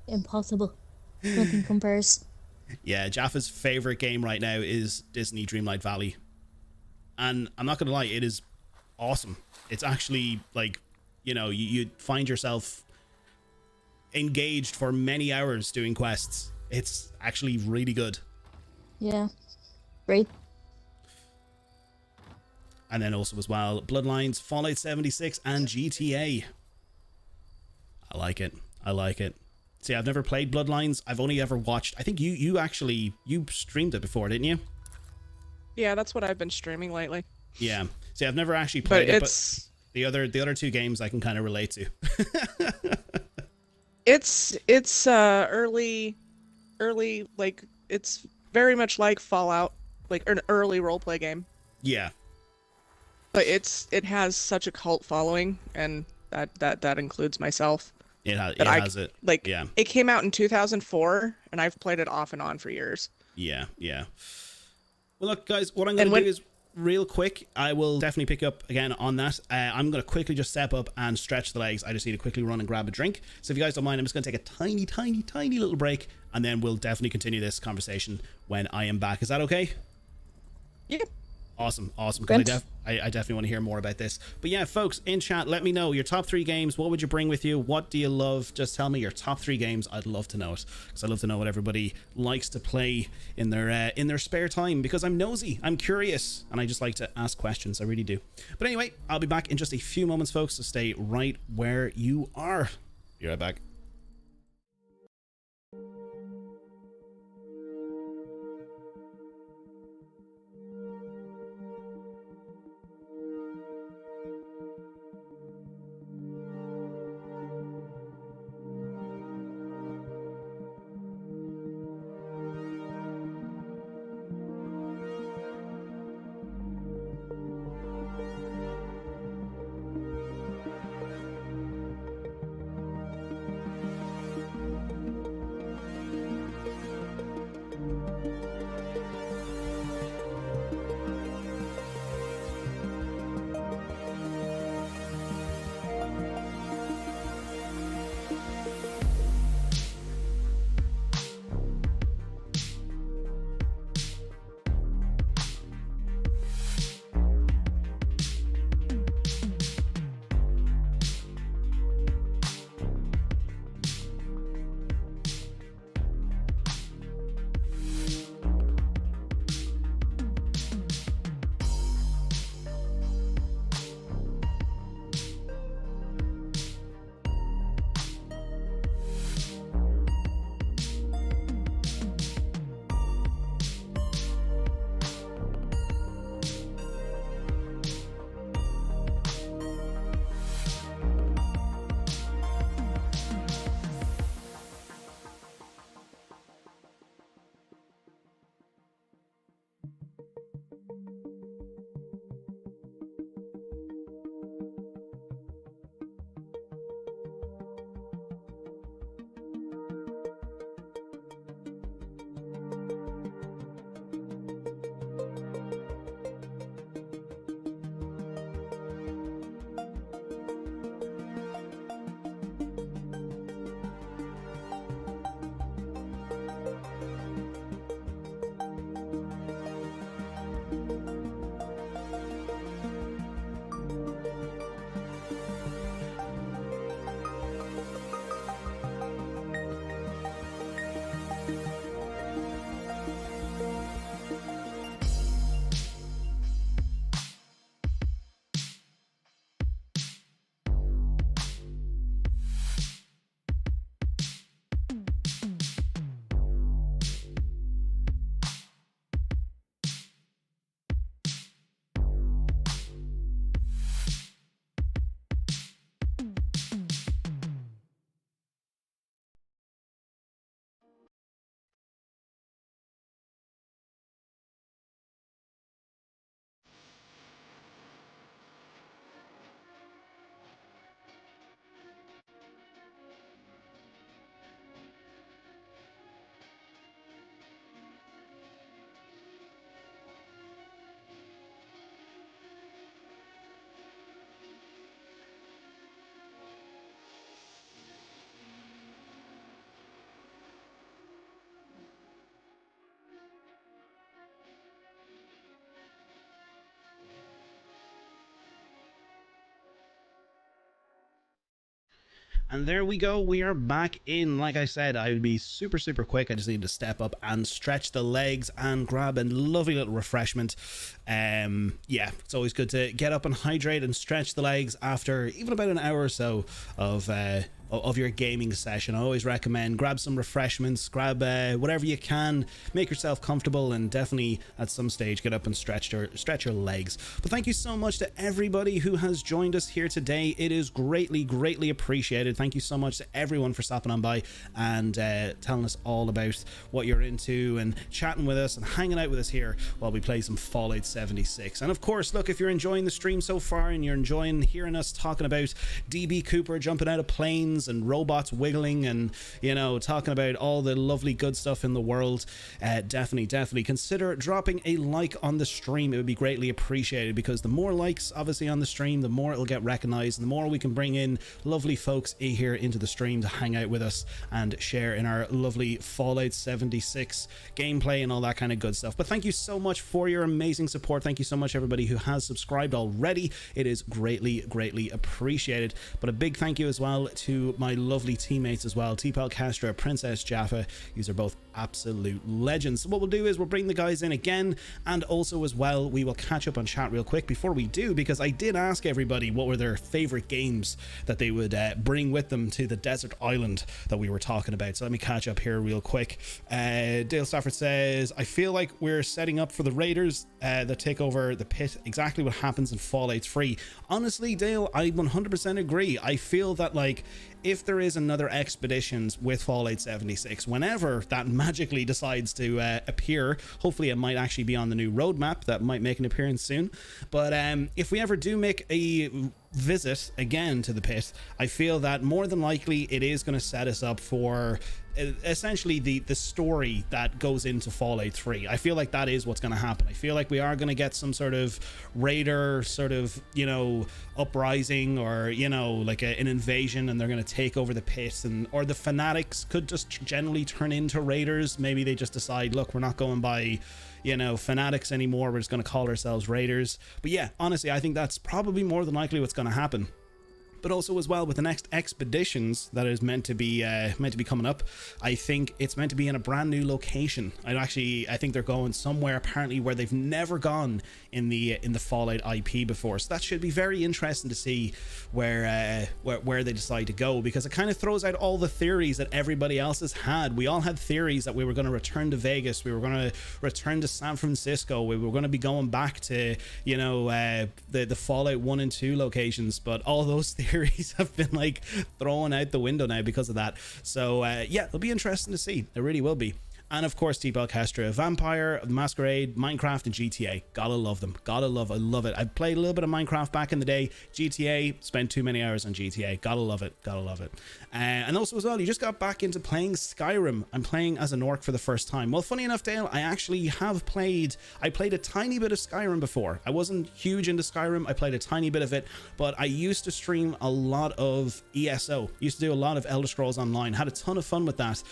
Impossible. Nothing compares. Yeah, Jaffa's favorite game right now is Disney Dreamlight Valley. And I'm not going to lie, it is awesome. It's actually, like, you know, you find yourself engaged for many hours doing quests. It's actually really good. Yeah. Great. And then also as well, Bloodlines, Fallout 76, and GTA. I like it. I like it. See, I've never played Bloodlines. I've only ever watched. I think you actually streamed it before, didn't you? Yeah, that's what I've been streaming lately. Yeah. See, I've never actually played but it, but the other two games I can kind of relate to. it's early, like it's very much like Fallout, like an early roleplay game. Yeah. But it has such a cult following, and that includes myself. It has it. Like, yeah. It came out in 2004, and I've played it off and on for years. Yeah, yeah. Well, look, guys, what I'm going to do is real quick. I will definitely pick up again on that. I'm going to quickly just step up and stretch the legs. I just need to quickly run and grab a drink. So if you guys don't mind, I'm just going to take a tiny, tiny, tiny little break, and then we'll definitely continue this conversation when I am back. Is that okay? Yeah. Awesome, awesome. Because I definitely want to hear more about this. But yeah, folks, in chat, let me know your top 3 games. What would you bring with you? What do you love? Just tell me your top 3 games. I'd love to know it, because I love to know what everybody likes to play in their spare time. Because I'm nosy, I'm curious, and I just like to ask questions. I really do. But anyway, I'll be back in just a few moments, folks. So stay right where you are. Be right back. And there we go. We are back in. Like I said, I would be super, super quick. I just need to step up and stretch the legs and grab a lovely little refreshment. Yeah, it's always good to get up and hydrate and stretch the legs after even about an hour or so of your gaming session. I always recommend grab some refreshments, grab whatever you can, make yourself comfortable, and definitely at some stage get up and stretch your legs. But thank you so much to everybody who has joined us here today. It is greatly appreciated. Thank you so much to everyone for stopping on by and telling us all about what you're into and chatting with us and hanging out with us here while we play some Fallout 76. And of course, look, if you're enjoying the stream so far and you're enjoying hearing us talking about DB Cooper jumping out of planes and robots wiggling and, you know, talking about all the lovely good stuff in the world, definitely consider dropping a like on the stream. It would be greatly appreciated, because the more likes obviously on the stream, the more it'll get recognized, and the more we can bring in lovely folks here into the stream to hang out with us and share in our lovely Fallout 76 gameplay and all that kind of good stuff. But thank you so much for your amazing support. Thank you so much everybody who has subscribed already. It is greatly appreciated. But a big thank you as well to my lovely teammates as well, P3nAlPineapple, Princess Jaffa. These are both absolute legends. So what we'll do is we'll bring the guys in again, and also as well we will catch up on chat real quick before we do, because I did ask everybody what were their favorite games that they would bring with them to the desert island that we were talking about. So let me catch up here real quick. Dale Stafford says, I feel like we're setting up for the Raiders that take over the Pit, exactly what happens in Fallout 3. Honestly, Dale, I 100% agree. I feel that, like, if there is another expeditions with Fallout 76, whenever that magically decides to appear, hopefully it might actually be on the new roadmap, that might make an appearance soon. But if we ever do make a visit again to the Pit, I feel that more than likely it is going to set us up for essentially the story that goes into Fallout 3. I feel like that is what's going to happen. I feel like we are going to get some sort of raider sort of, you know, uprising, or, you know, like an invasion, and they're going to take over the Pit, and or the fanatics could just generally turn into raiders. Maybe they just decide, look, we're not going by, you know, fanatics anymore, we're just going to call ourselves raiders. But yeah, honestly, I think that's probably more than likely what's going to happen. But also as well, with the next expeditions that is meant to be coming up, I think it's meant to be in a brand new location. I think they're going somewhere apparently where they've never gone in the Fallout IP before. So that should be very interesting to see where they decide to go, because it kind of throws out all the theories that everybody else has had. We all had theories that we were going to return to Vegas, we were going to return to San Francisco, we were going to be going back to, you know, the Fallout 1 and 2 locations, but all those theories have been like thrown out the window now because of that. So yeah, it'll be interesting to see. It really will be. And of course, T-Bell Vampire, The Masquerade, Minecraft, and GTA. Gotta love them. I love it. I played a little bit of Minecraft back in the day. GTA, spent too many hours on GTA. Gotta love it. And also as well, you just got back into playing Skyrim. I'm playing as an orc for the first time. Well, funny enough, Dale, I actually have played a tiny bit of Skyrim before. I wasn't huge into Skyrim. I played a tiny bit of it, but I used to stream a lot of ESO. Used to do a lot of Elder Scrolls Online. Had a ton of fun with that.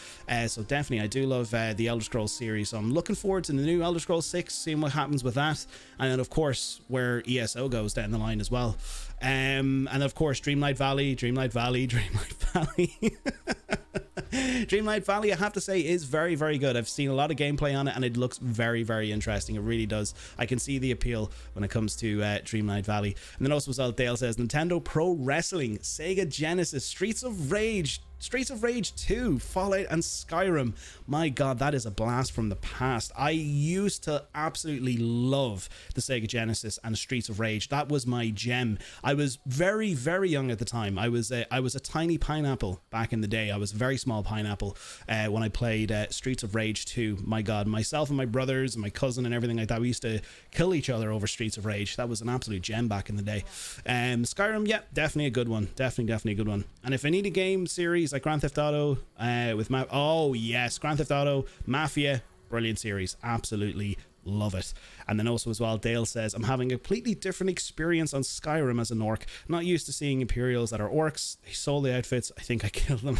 So definitely, I do love the Elder Scrolls series, so I'm looking forward to the new Elder Scrolls 6, seeing what happens with that, and then of course where ESO goes down the line as well. And of course Dreamlight Valley. Dreamlight Valley, I have to say, is very good. I've seen a lot of gameplay on it, and it looks very interesting. It really does. I can see the appeal when it comes to Dreamlight Valley. And then also as well, Dale says Nintendo Pro Wrestling, Sega Genesis, Streets of Rage 2, Fallout, and Skyrim. My god, that is a blast from the past. I used to absolutely love the Sega Genesis and Streets of Rage. That was my gem. I was very young at the time. I was a tiny pineapple back in the day. I was a very small pineapple when I played Streets of Rage 2. My god, myself and my brothers and my cousin and everything like that, we used to kill each other over Streets of Rage. That was an absolute gem back in the day. Skyrim, yeah, definitely a good one. Definitely a good one. And if I need a game series like Grand Theft Auto with oh yes, Grand Theft Auto Mafia, brilliant series, absolutely love it. And then also as well, Dale says, I'm having a completely different experience on Skyrim as an orc. Not used to seeing Imperials that are orcs. They sold the outfits. I think I killed them.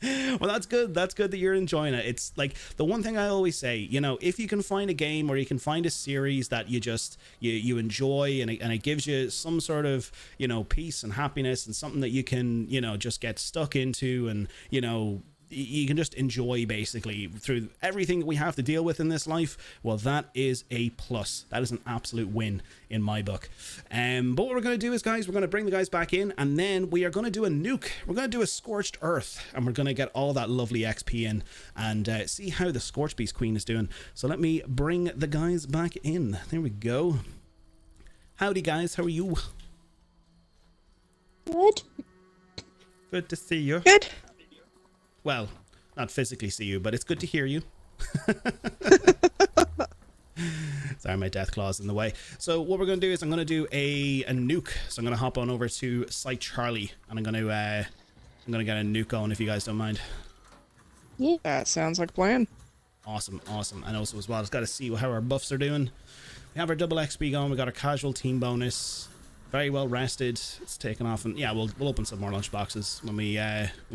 Well, that's good. That's good that you're enjoying it. It's like the one thing I always say, you know, if you can find a game or you can find a series that you just you enjoy and it gives you some sort of, you know, peace and happiness and something that you can, you know, just get stuck into and, you know, you can just enjoy basically through everything that we have to deal with in this life, well, that is a plus. That is an absolute win in my book. But what we're going to do is, guys, we're going to bring the guys back in, and then we are going to do a nuke. We're going to do a Scorched Earth, and we're going to get all that lovely XP in and see how the Scorched Beast Queen is doing. So let me bring the guys back in. There we go. Howdy, guys. How are you? Good. Good to see you. Good. Well, not physically see you, but it's good to hear you. Sorry, my death claw's in the way. So what we're going to do is I'm going to do a nuke. So I'm going to hop on over to Site Charlie, and I'm going to get a nuke going if you guys don't mind. Yeah. That sounds like a plan. Awesome, awesome. And also as well, just got to see how our buffs are doing. We have our double XP going. We got our casual team bonus. Very well rested. It's taken off, and yeah, we'll open some more lunch boxes when we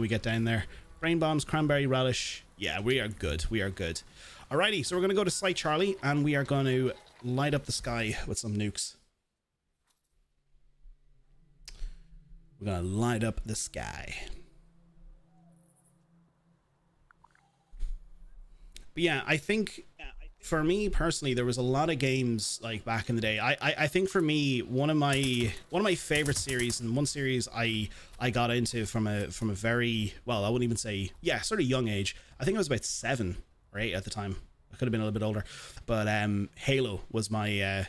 get down there. Brain bombs, cranberry relish. Yeah, we are good. We are good. Alrighty, so we're going to go to Site Charlie, and we are going to light up the sky with some nukes. We're going to light up the sky. But yeah, I think for me personally, there was a lot of games like back in the day. I think for me, one of my favorite series, and one series I got into from a very, well, I wouldn't even say, yeah, sort of young age. I think I was about 7 or 8 at the time. I could have been a little bit older, but Halo was my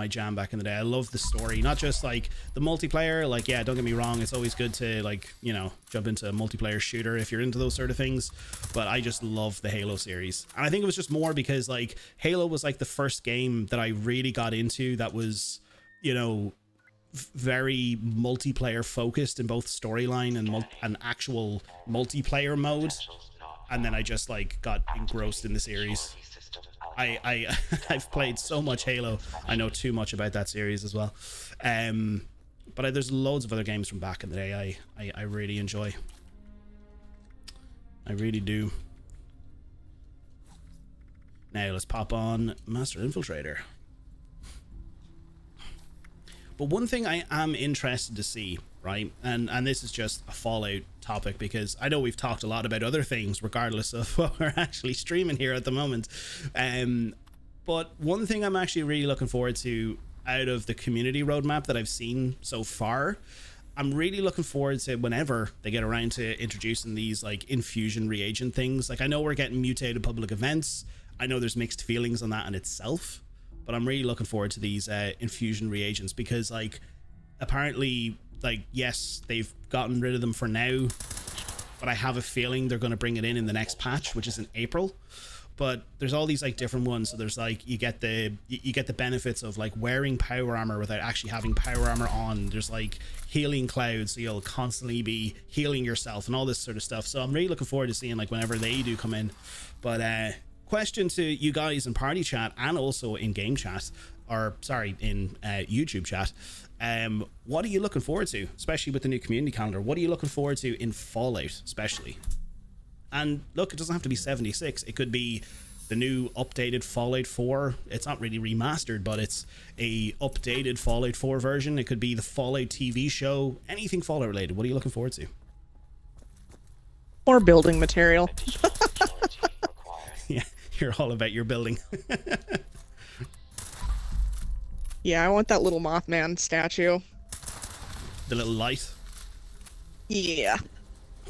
jam back in the day. I love the story, not just like the multiplayer. Like, yeah, don't get me wrong, it's always good to, like, you know, jump into a multiplayer shooter if you're into those sort of things, but I just love the Halo series. And I think it was just more because like Halo was like the first game that I really got into that was, you know, very multiplayer focused in both storyline and actual multiplayer mode. And then I just like got engrossed in the series. I've played so much Halo. I know too much about that series as well. But there's loads of other games from back in the day I really enjoy. I really do. Now let's pop on Master Infiltrator. But one thing I am interested to see, right, and this is just a Fallout topic because I know we've talked a lot about other things regardless of what we're actually streaming here at the moment, but one thing I'm actually really looking forward to out of the community roadmap that I've seen so far, I'm really looking forward to whenever they get around to introducing these like infusion reagent things. Like, I know we're getting mutated public events, I know there's mixed feelings on that in itself, but I'm really looking forward to these infusion reagents because, like, apparently, like, yes, they've gotten rid of them for now, but I have a feeling they're going to bring it in the next patch, which is in April. But there's all these like different ones. So there's like you get the benefits of like wearing power armor without actually having power armor on. There's like healing clouds, so you'll constantly be healing yourself and all this sort of stuff. So I'm really looking forward to seeing like whenever they do come in. But question to you guys in party chat and also in game chat, or sorry, in YouTube chat, what are you looking forward to, especially with the new community calendar? What are you looking forward to in Fallout especially? And look, it doesn't have to be 76, it could be the new updated Fallout 4. It's not really remastered, but it's a updated Fallout 4 version. It could be the Fallout TV show, anything Fallout related. What are you looking forward to? Or building material. Yeah, you're all about your building. Yeah, I want that little Mothman statue. The little light. Yeah.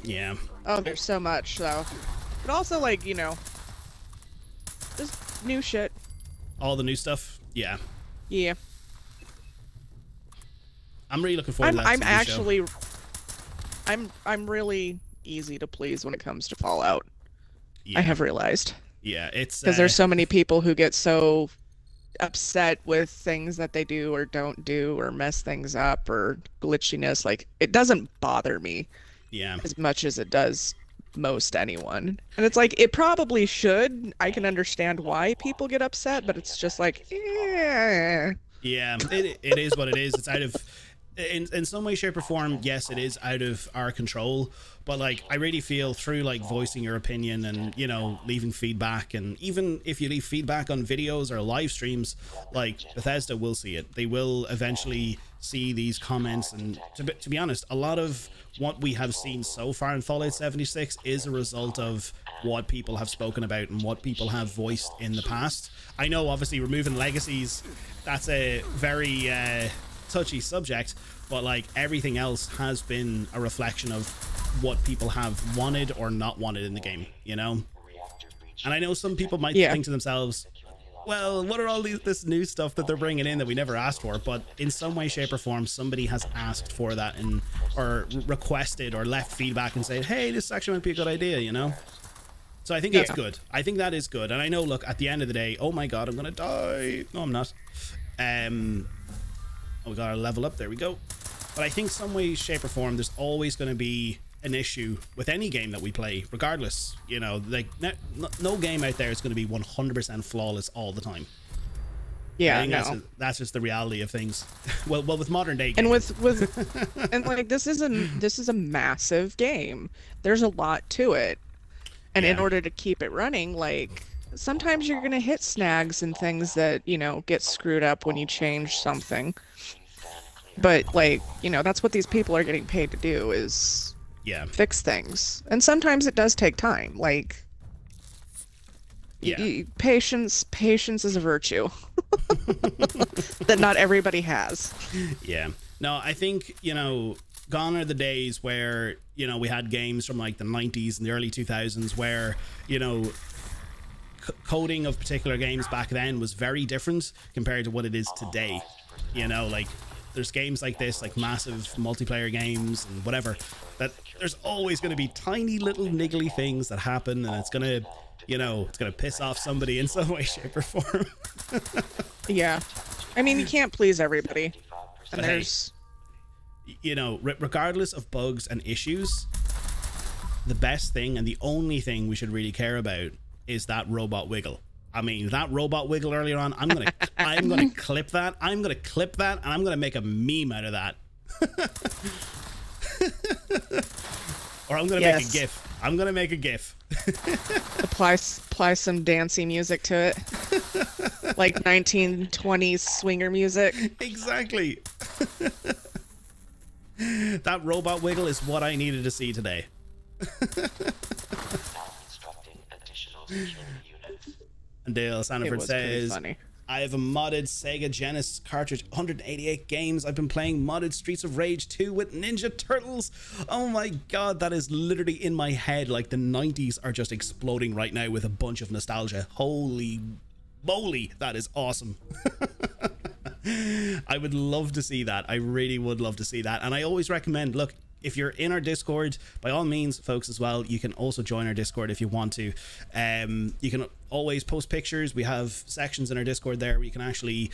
Yeah. Oh, there's so much, though. But also, like, you know, just new shit. All the new stuff? Yeah. Yeah. I'm really looking forward to that TV show. I'm really easy to please when it comes to Fallout. Yeah. I have realized. Yeah, it's... Because there's so many people who get so upset with things that they do or don't do or mess things up or glitchiness. Like, it doesn't bother me. Yeah. As much as it does most anyone. And it's like, it probably should. I can understand why people get upset, but it's just like, yeah. Yeah, it is what it is. It's out of... in some way, shape, or form, yes, it is out of our control. But like, I really feel through like voicing your opinion and, you know, leaving feedback, and even if you leave feedback on videos or live streams, like Bethesda will see it. They will eventually see these comments, and to be honest, a lot of what we have seen so far in Fallout 76 is a result of what people have spoken about and what people have voiced in the past. I know, obviously, removing legacies, that's a very touchy subject, but like everything else has been a reflection of what people have wanted or not wanted in the game, you know? And I know some people might think to themselves, well, what are all this new stuff that they're bringing in that we never asked for? But in some way, shape, or form, somebody has asked for that, and or requested or left feedback and said, hey, this actually might be a good idea, you know? So I think that's good. I think that is good. And I know, look, at the end of the day, oh my god, I'm gonna die. No, I'm not. Oh, we got a level up. There we go. But I think some way, shape, or form, there's always going to be an issue with any game that we play, regardless. You know, like no game out there is going to be 100% flawless all the time. Yeah, that's just the reality of things. well, with modern day games. And with and like this is a massive game. There's a lot to it, and in order to keep it running, like sometimes you're gonna hit snags and things that, you know, get screwed up when you change something. But like, you know, that's what these people are getting paid to do, is fix things. And sometimes it does take time. Like patience is a virtue that not everybody has. Yeah. No, I think, you know, gone are the days where, you know, we had games from like the 90s and the early 2000s where, you know, coding of particular games back then was very different compared to what it is today. You know, like there's games like this, like massive multiplayer games and whatever, that there's always going to be tiny little niggly things that happen, and it's going to, you know, it's going to piss off somebody in some way, shape, or form. Yeah. I mean, you can't please everybody. And but there's... Hey, you know, regardless of bugs and issues, the best thing and the only thing we should really care about is that robot wiggle. I mean, that robot wiggle earlier on, I'm gonna clip that. I'm gonna clip that, and I'm gonna make a meme out of that. Or I'm gonna make a GIF. I'm gonna make a GIF. Apply some dancey music to it, like 1920s swinger music. Exactly. That robot wiggle is what I needed to see today. And Dale Sanford says, I have a modded Sega Genesis cartridge, 188 games. I've been playing modded Streets of Rage 2 with Ninja Turtles. Oh my god, that is literally in my head. Like the 90s are just exploding right now with a bunch of nostalgia. Holy moly, that is awesome. I would love to see that. I really would love to see that. And I always recommend, look, if you're in our Discord, by all means, folks, as well, you can also join our Discord if you want to. You can always post pictures. We have sections in our Discord there where you can actually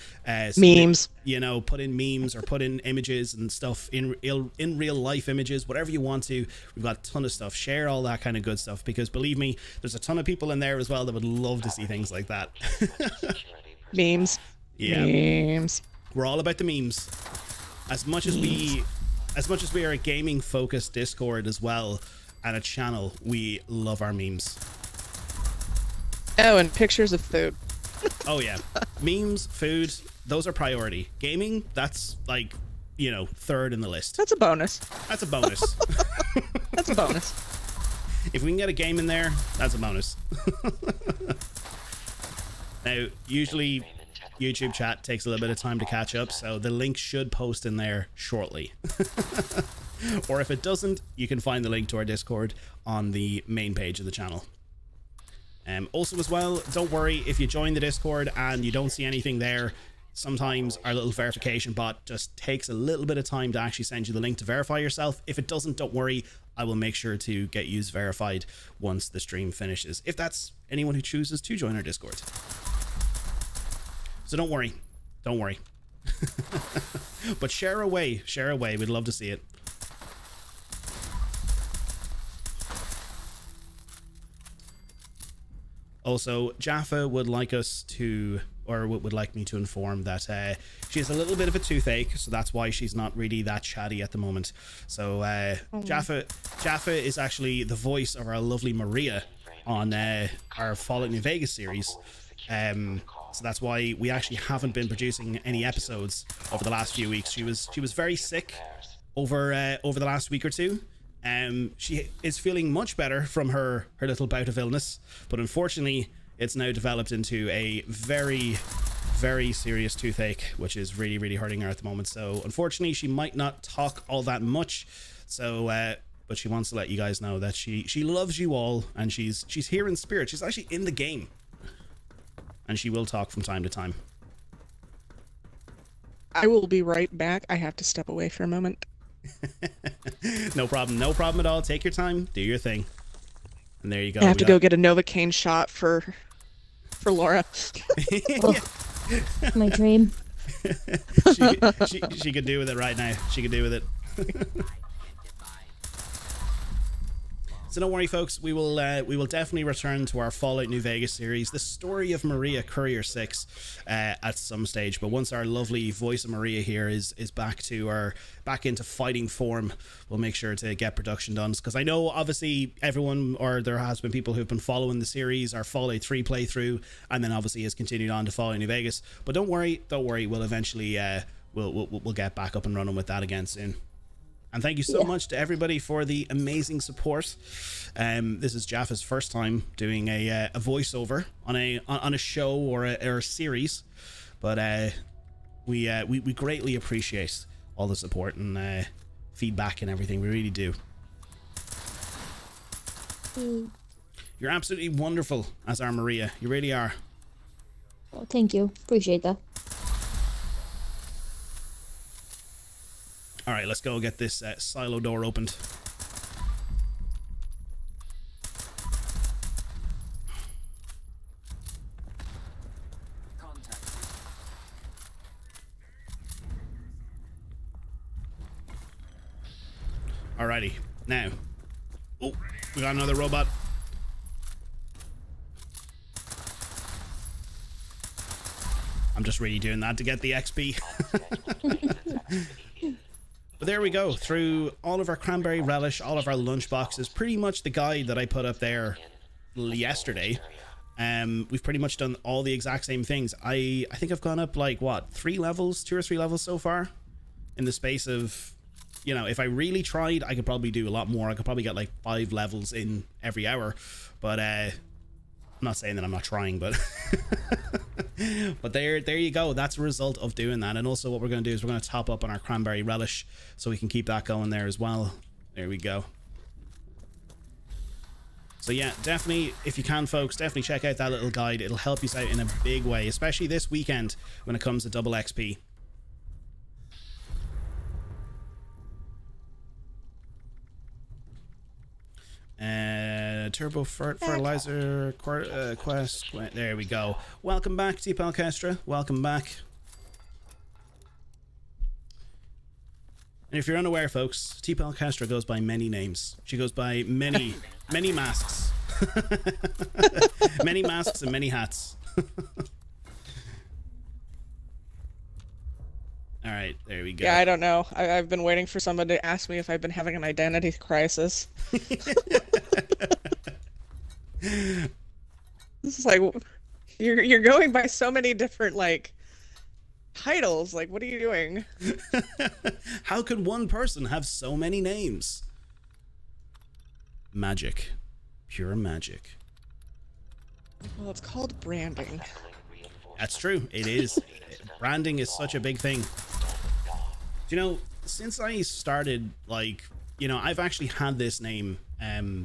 memes, you know, put in memes or put in images and stuff, in real life images, whatever you want to. We've got a ton of stuff. Share all that kind of good stuff, because believe me, there's a ton of people in there as well that would love to see things like that. Memes. Yeah. Memes. We're all about the memes. As much as we are a gaming focused Discord as well, and a channel, we love our memes. Oh, and pictures of food. Oh yeah. Memes, food, those are priority. Gaming, that's like, you know, third in the list. That's a bonus. That's a bonus. That's a bonus. If we can get a game in there, that's a bonus. Now, usually YouTube chat takes a little bit of time to catch up, so the link should post in there shortly. Or if it doesn't, you can find the link to our Discord on the main page of the channel. Also as well, don't worry if you join the Discord and you don't see anything there. Sometimes our little verification bot just takes a little bit of time to actually send you the link to verify yourself. If it doesn't, don't worry, I will make sure to get you verified once the stream finishes, if that's anyone who chooses to join our Discord. So don't worry. But share away. We'd love to see it. Also, Jaffa would like us to, would like me to inform that she has a little bit of a toothache, so that's why she's not really that chatty at the moment. So Jaffa is actually the voice of our lovely Maria on our Fallout New Vegas series. So that's why we actually haven't been producing any episodes over the last few weeks. She was very sick over the last week or two. She is feeling much better from her little bout of illness, but unfortunately it's now developed into a very, very serious toothache, which is really, really hurting her at the moment. So unfortunately she might not talk all that much, so but she wants to let you guys know that she loves you all, and she's here in spirit. She's actually in the game, and she will talk from time to time. I will be right back. I have to step away for a moment. No problem at all. Take your time, do your thing. And there you go. I have to go get a Novocaine shot for Laura. Oh, my dream. she could do with it right now. She could do with it. So don't worry, folks. We will definitely return to our Fallout New Vegas series, the story of Maria Courier 6, at some stage. But once our lovely voice of Maria here is back into fighting form, we'll make sure to get production done. Because I know obviously everyone, or there has been people who've been following the series, our Fallout 3 playthrough, and then obviously has continued on to Fallout New Vegas. But don't worry. We'll eventually we'll get back up and running with that again soon. And thank you so much to everybody for the amazing support. This is Jaffa's first time doing a voiceover on a show or a series, but we greatly appreciate all the support and feedback and everything. We really do. You're absolutely wonderful as our Maria. You really are. Oh, thank you. Appreciate that. All right, let's go get this silo door opened. Alrighty, now. Oh, we got another robot. I'm just really doing that to get the XP. But there we go, through all of our cranberry relish, all of our lunch boxes, pretty much the guide that I put up there yesterday. We've pretty much done all the exact same things. I think I've gone up like, what, 2 or 3 levels so far? In the space of, you know, if I really tried, I could probably do a lot more. I could probably get like 5 levels in every hour. But I'm not saying that I'm not trying, but but there you go. That's a result of doing that. And also what we're going to do is we're going to top up on our cranberry relish so we can keep that going there as well. There we go. So yeah, definitely, if you can, folks, definitely check out that little guide. It'll help you out in a big way, especially this weekend when it comes to double XP. Turbo fertilizer quest. There we go. Welcome back, T3nAlPineapple. Welcome back. And if you're unaware, folks, T3nAlPineapple goes by many names. She goes by many masks. Many masks and many hats. All right, there we go. Yeah, I don't know. I've been waiting for someone to ask me if I've been having an identity crisis. This is like, you're going by so many different like titles. Like, what are you doing? How could one person have so many names? Magic, pure magic. Well, it's called branding. That's true. It is. Branding is such a big thing. You know, since I started, like, you know, I've actually had this name,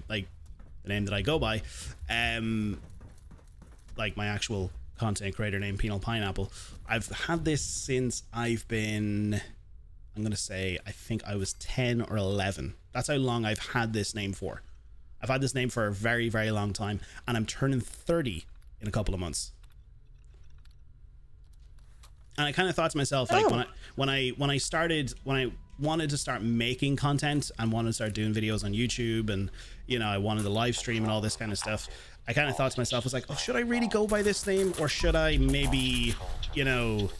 like the name that I go by, like my actual content creator name, P3nAlPineapple. I've had this since I've been, I'm going to say, I think I was 10 or 11. That's how long I've had this name for. I've had this name for a very, very long time, and I'm turning 30 in a couple of months. And I kind of thought to myself, like, when I wanted to start making content and wanted to start doing videos on YouTube, and you know, I wanted to live stream and all this kind of stuff, I kind of thought to myself, I was like, oh, should I really go by this name, or should I maybe, you know,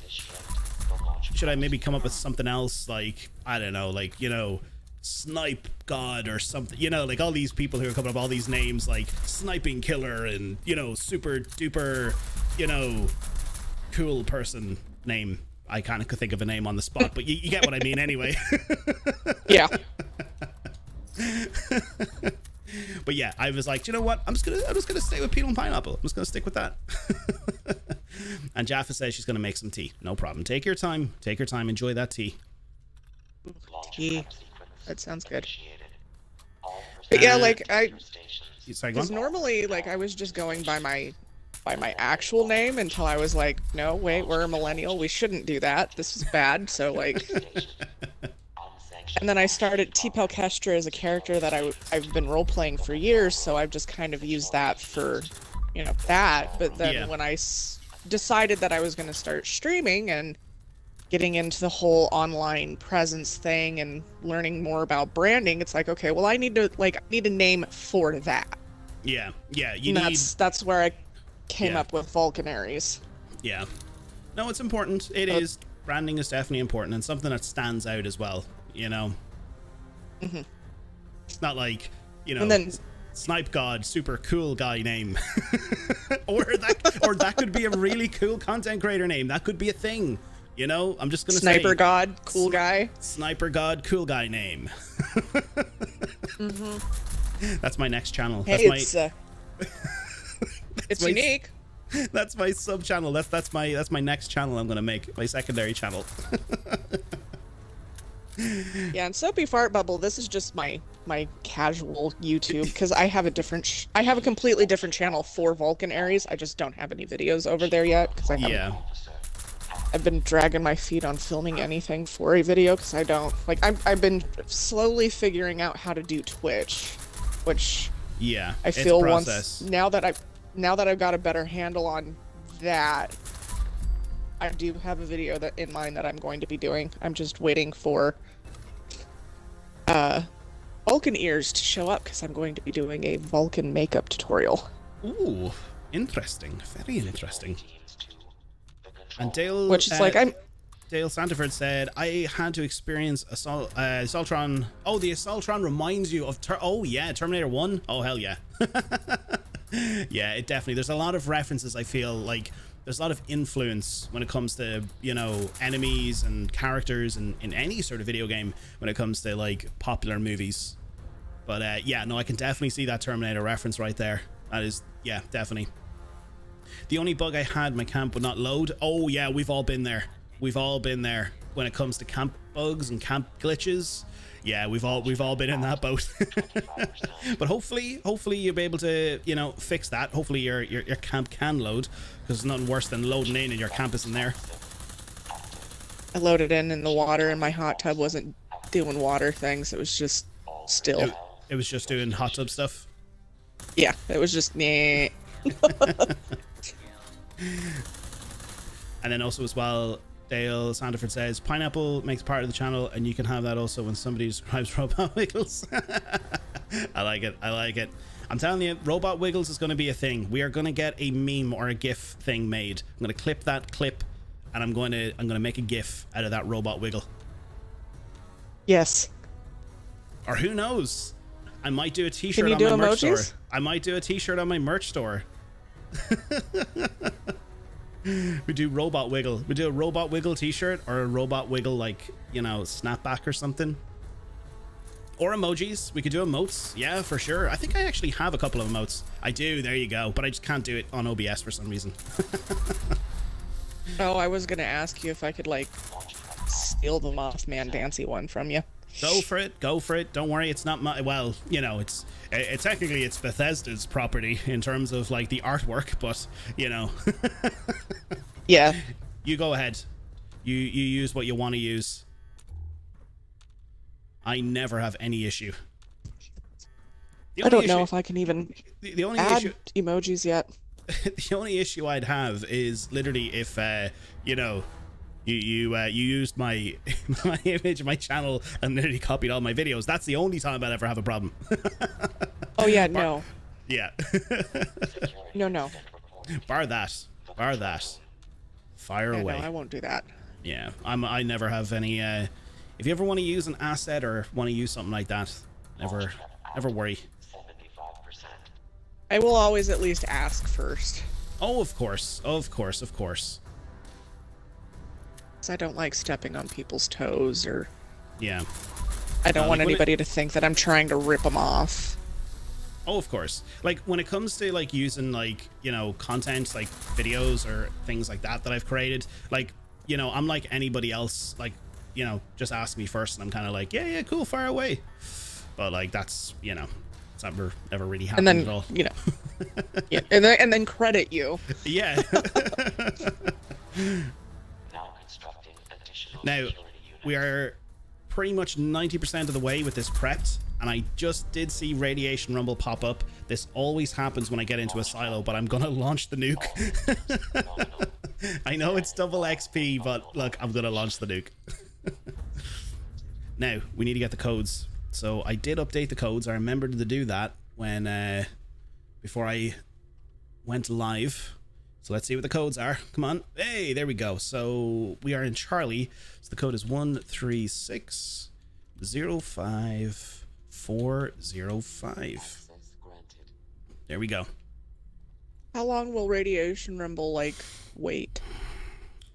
should I maybe come up with something else, like, I don't know, like, you know, Snipe God or something, you know, like all these people who are coming up with all these names like Sniping Killer and, you know, super duper, you know, cool person name. I kind of could think of a name on the spot, but you get what I mean anyway. Yeah. But yeah, I was like, you know what? I'm just gonna stay with P3nAlPineapple. I'm just gonna stick with that. And Jaffa says she's gonna make some tea. No problem. Take your time. Take your time. Enjoy that tea. Tea. That sounds good. But yeah, like because normally, like, I was just going by my actual name until I was like, no, wait, we're a millennial. We shouldn't do that. This is bad. So like. And then I started T-Pelkestra as a character that I've been role-playing for years, so I've just kind of used that for, you know, that. But then when I decided that I was going to start streaming and getting into the whole online presence thing and learning more about branding, it's like, okay, well, I need a name for that. Yeah, yeah, that's where I came up with Vulcanaries. Yeah. No, it's important. It is. Branding is definitely important, and something that stands out as well. You know, it's not like, you know, and then Snipe God, super cool guy name, or that could be a really cool content creator name. That could be a thing. You know, I'm just gonna Sniper say, God, cool guy. Sniper God, cool guy name. That's my next channel. Hey, it's unique. That's my sub channel. That's my next channel. I'm gonna make my secondary channel. Yeah, and Soapy Fart Bubble, this is just my casual YouTube, because I have a completely different channel for Vulcanaries. I just don't have any videos over there yet, because I've been dragging my feet on filming anything for a video, because I don't, like, I've been slowly figuring out how to do Twitch, which I feel now that I've got a better handle on that, I do have a video in mind that I'm going to be doing. I'm just waiting for Vulcan ears to show up, because I'm going to be doing a Vulcan makeup tutorial. Ooh, interesting. Very interesting. And Dale, which is Dale Santaford said, I had to experience Assaultron. Oh, the Assaultron reminds you of Terminator 1. Oh, hell yeah. Yeah, it definitely. There's a lot of references. I feel like there's a lot of influence when it comes to, you know, enemies and characters in any sort of video game when it comes to like popular movies. But yeah, no, I can definitely see that Terminator reference right there. That is, yeah, definitely. The only bug I had, my camp would not load. Oh yeah, we've all been there. We've all been there when it comes to camp bugs and camp glitches. Yeah, we've all been in that boat. But hopefully you'll be able to, you know, fix that. Hopefully your camp can load, because there's nothing worse than loading in and your camp isn't there. I loaded in the water, and my hot tub wasn't doing water things. It was just still. It was just doing hot tub stuff. Yeah, it was just meh. And then also as well, Dale Sandiford says, Pineapple makes part of the channel, and you can have that also when somebody describes Robot Wiggles. I like it. I like it. I'm telling you, Robot Wiggles is going to be a thing. We are going to get a meme or a GIF thing made. I'm going to clip that clip, and I'm going to make a GIF out of that Robot Wiggle. Yes. Or who knows? I might do a t-shirt on my merch store. I might do a t-shirt on my merch store. We do Robot Wiggle. We do a Robot Wiggle t-shirt, or a Robot Wiggle, like, you know, snapback or something. Or emojis. We could do emotes. Yeah, for sure. I think I actually have a couple of emotes. I do. There you go. But I just can't do it on OBS for some reason. Oh, I was going to ask you if I could, like, steal the Mothman Dancy one from you. Go for it. Go for it. Don't worry. It's not my... Well, you know, it's technically it's Bethesda's property in terms of, like, the artwork, but, you know. Yeah. You go ahead. You use what you want to use. I never have any issue. I don't know if I can even add emojis yet. The only issue I'd have is literally if, you know, You used my my image, my channel, and literally copied all my videos. That's the only time I'll ever have a problem. Oh yeah, no. Yeah. No. Bar that. Fire Yeah, away. no, I won't do that. Yeah, I never have any. If you ever want to use an asset or want to use something like that, never worry. I will always at least ask first. Oh, of course. 'Cause I don't like stepping on people's toes, or Yeah. I don't want like anybody to think that I'm trying to rip them off. Oh, of course. Like when it comes to like using like, you know, content like videos or things like that I've created, like, you know, I'm like anybody else, like, you know, just ask me first and I'm kind of like, yeah, cool, fire away. But like that's, you know, it's never really happened And then, at all. you know, yeah, and then credit you. Yeah. Now, we are pretty much 90% of the way with this prepped, and I just did see Radiation Rumble pop up. This always happens when I get into a silo, but I'm gonna launch the nuke. I know it's double XP, but look, I'm gonna launch the nuke. Now, we need to get the codes. So I did update the codes. I remembered to do that when before I went live. So let's see what the codes are. Come on. Hey, there we go. So we are in Charlie. So the code is 13605405. There we go. How long will Radiation Rumble, like, wait?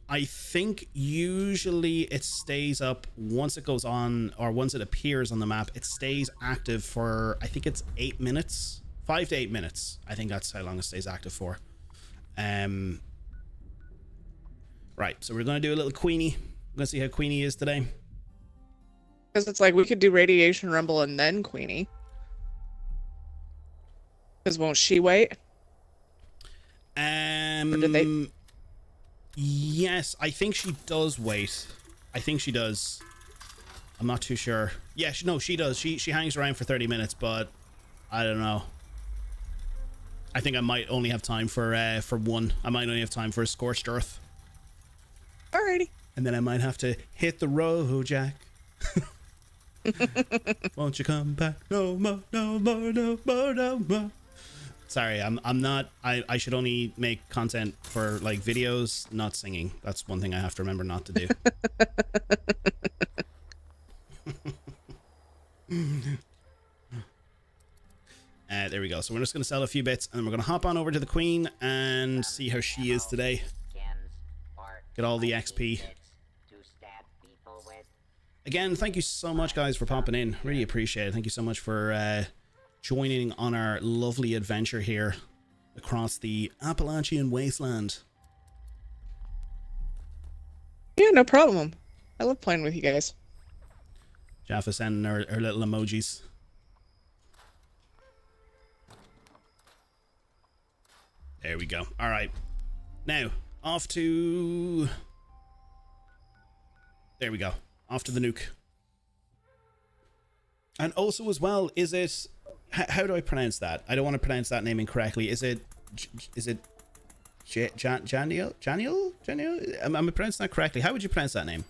I think usually it stays up once it goes on, or once it appears on the map, it stays active for, I think it's 8 minutes. 5 to 8 minutes. I think that's how long it stays active for. Right, so we're gonna do a little Queenie. I'm gonna see how Queenie is today. Because it's like we could do Radiation Rumble and then Queenie. Because won't she wait? Or did they? Yes, I think she does wait. I think she does. I'm not too sure. Yeah, she does. She hangs around for 30 minutes, but I don't know. I think I might only have time for one. I might only have time for a Scorched Earth. Alrighty. And then I might have to hit the road, Jack. Won't you come back? No more, no more, no more, no more. Sorry, I'm not. I should only make content for like videos, not singing. That's one thing I have to remember not to do. There we go. So we're just going to sell a few bits and we're going to hop on over to the Queen and see how she is today. Get all the XP. Again, thank you so much, guys, for popping in. Really appreciate it. Thank you so much for joining on our lovely adventure here across the Appalachian wasteland. Yeah, no problem. I love playing with you guys. Jaffa sending her little emojis. There we go. All right. Now, off to... There we go. Off to the nuke. And also as well, is it... How do I pronounce that? I don't want to pronounce that name incorrectly. Is it Janiel? Am I pronouncing that correctly? How would you pronounce that name?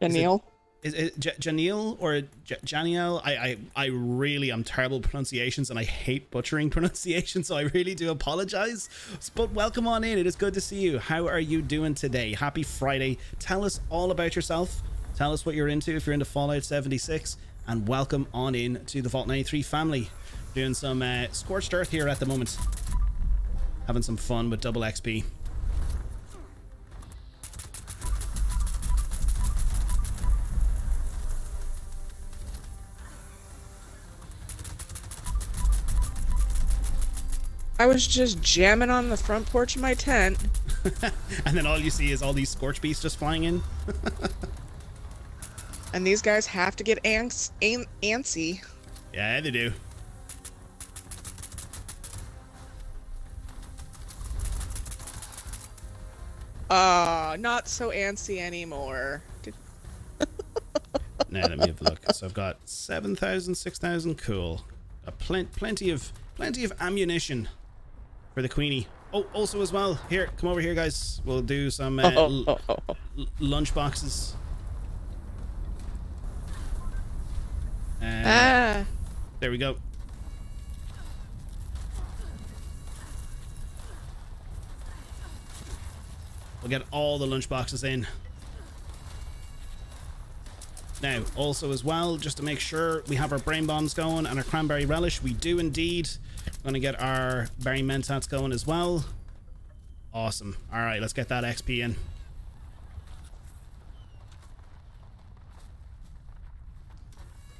Janiel? Is it Janiel or Janiel? I really am terrible at pronunciations and I hate butchering pronunciations, so I really do apologize. But welcome on in. It is good to see you. How are you doing today? Happy Friday. Tell us all about yourself. Tell us what you're into if you're into Fallout 76. And welcome on in to the Vault 93 family. Doing some Scorched Earth here at the moment. Having some fun with double XP. I was just jamming on the front porch of my tent. And then all you see is all these Scorch Beasts just flying in. And these guys have to get antsy. Yeah, they do. Not so antsy anymore. Now let me have a look. So I've got 7,000, 6,000. Cool. Got plenty of ammunition for the Queenie. Oh, also as well, here, come over here, guys. We'll do some lunch boxes. There we go. We'll get all the lunch boxes in. Now, also as well, just to make sure we have our brain bombs going and our cranberry relish, we do indeed. We're going to get our berry mentats going as well. Awesome. All right, let's get that XP in.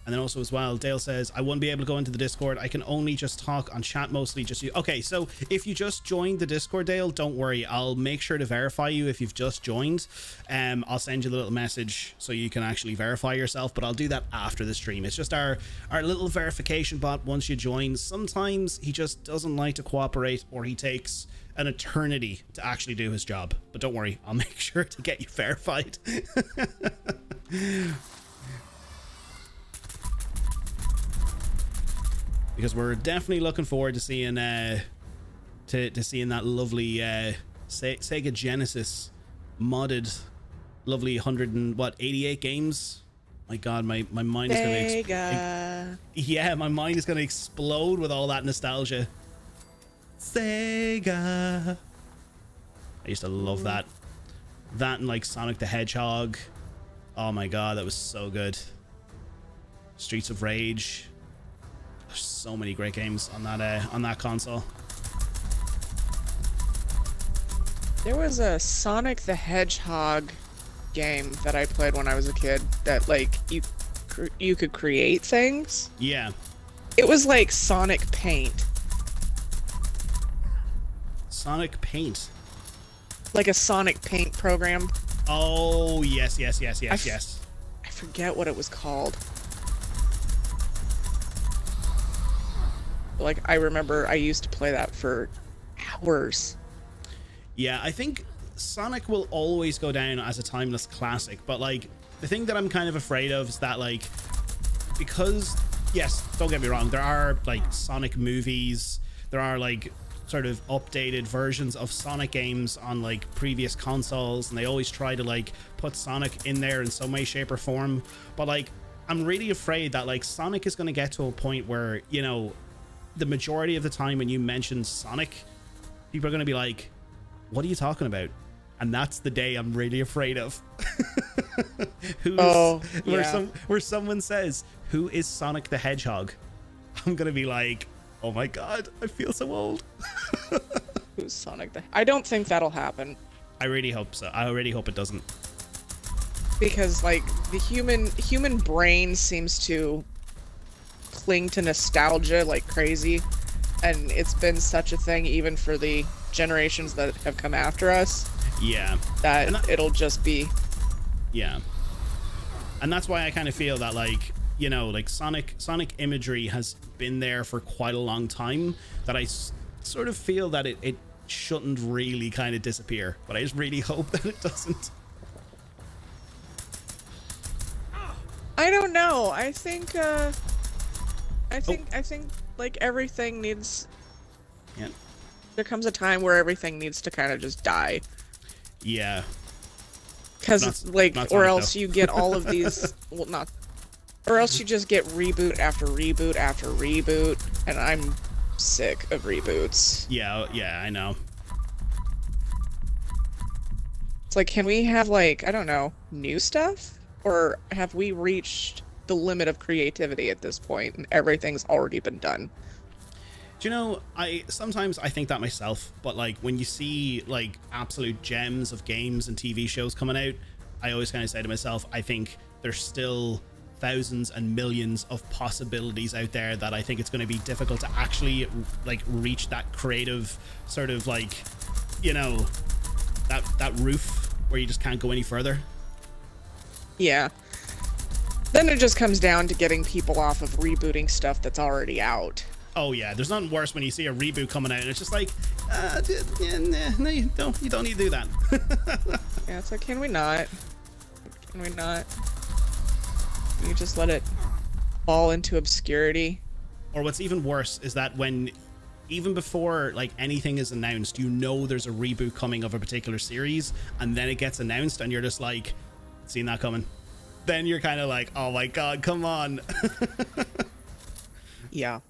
And then also as well, Dale says, I won't be able to go into the Discord. I can only just talk on chat mostly. Just you. Okay, so if you just joined the Discord, Dale, don't worry. I'll make sure to verify you if you've just joined. I'll send you the little message so you can actually verify yourself, but I'll do that after the stream. It's just our little verification bot once you join. Sometimes he just doesn't like to cooperate, or he takes an eternity to actually do his job. But don't worry, I'll make sure to get you verified. Because we're definitely looking forward to seeing seeing that lovely Sega Genesis modded lovely 188 games. My god, my mind is gonna yeah, my mind is gonna explode with all that nostalgia. Sega. I used to love that and like Sonic the Hedgehog. Oh my god, that was so good. Streets of Rage. There's so many great games on that console. There was a Sonic the Hedgehog game that I played when I was a kid that like you could create things. Yeah. It was like Sonic Paint. Sonic Paint. Like a Sonic Paint program. Oh, yes. I forget what it was called. Like, I remember I used to play that for hours. Yeah, I think Sonic will always go down as a timeless classic, but like the thing that I'm kind of afraid of is that like, because yes, don't get me wrong, there are like Sonic movies, there are like sort of updated versions of Sonic games on like previous consoles, and they always try to like put Sonic in there in some way, shape or form, but like I'm really afraid that like Sonic is going to get to a point where, you know, the majority of the time when you mention Sonic, people are going to be like, what are you talking about? And that's the day I'm really afraid of. Where someone says, who is Sonic the Hedgehog? I'm going to be like, oh my god, I feel so old. Who's Sonic the... I don't think that'll happen. I really hope so. I really hope it doesn't. Because like the human brain seems to cling to nostalgia like crazy, and it's been such a thing even for the generations that have come after us. Yeah, that it'll just be. Yeah, and that's why I kind of feel that, like, you know, like Sonic imagery has been there for quite a long time, that I sort of feel that it shouldn't really kind of disappear, but I just really hope that it doesn't. I don't know. I think like everything needs. Yeah. There comes a time where everything needs to kind of just die. Yeah. Because like, or else you get all of these. Well, not. Or else you just get reboot after reboot after reboot, and I'm sick of reboots. Yeah, I know. It's like, can we have like, I don't know, new stuff? Or have we reached the limit of creativity at this point and everything's already been done? Do you know, sometimes I think that myself, but like when you see like absolute gems of games and TV shows coming out, I always kind of say to myself, I think there's still thousands and millions of possibilities out there that I think it's going to be difficult to actually like reach that creative sort of like, you know, that roof where you just can't go any further. Yeah. Then it just comes down to getting people off of rebooting stuff that's already out. Oh yeah, there's nothing worse when you see a reboot coming out and it's just like, no, you don't need to do that. Yeah, it's like, can we not? Can we not? Can you just let it fall into obscurity? Or what's even worse is that when even before like anything is announced, you know there's a reboot coming of a particular series, and then it gets announced and you're just like, seen that coming. Then you're kind of like, oh my god, come on. Yeah.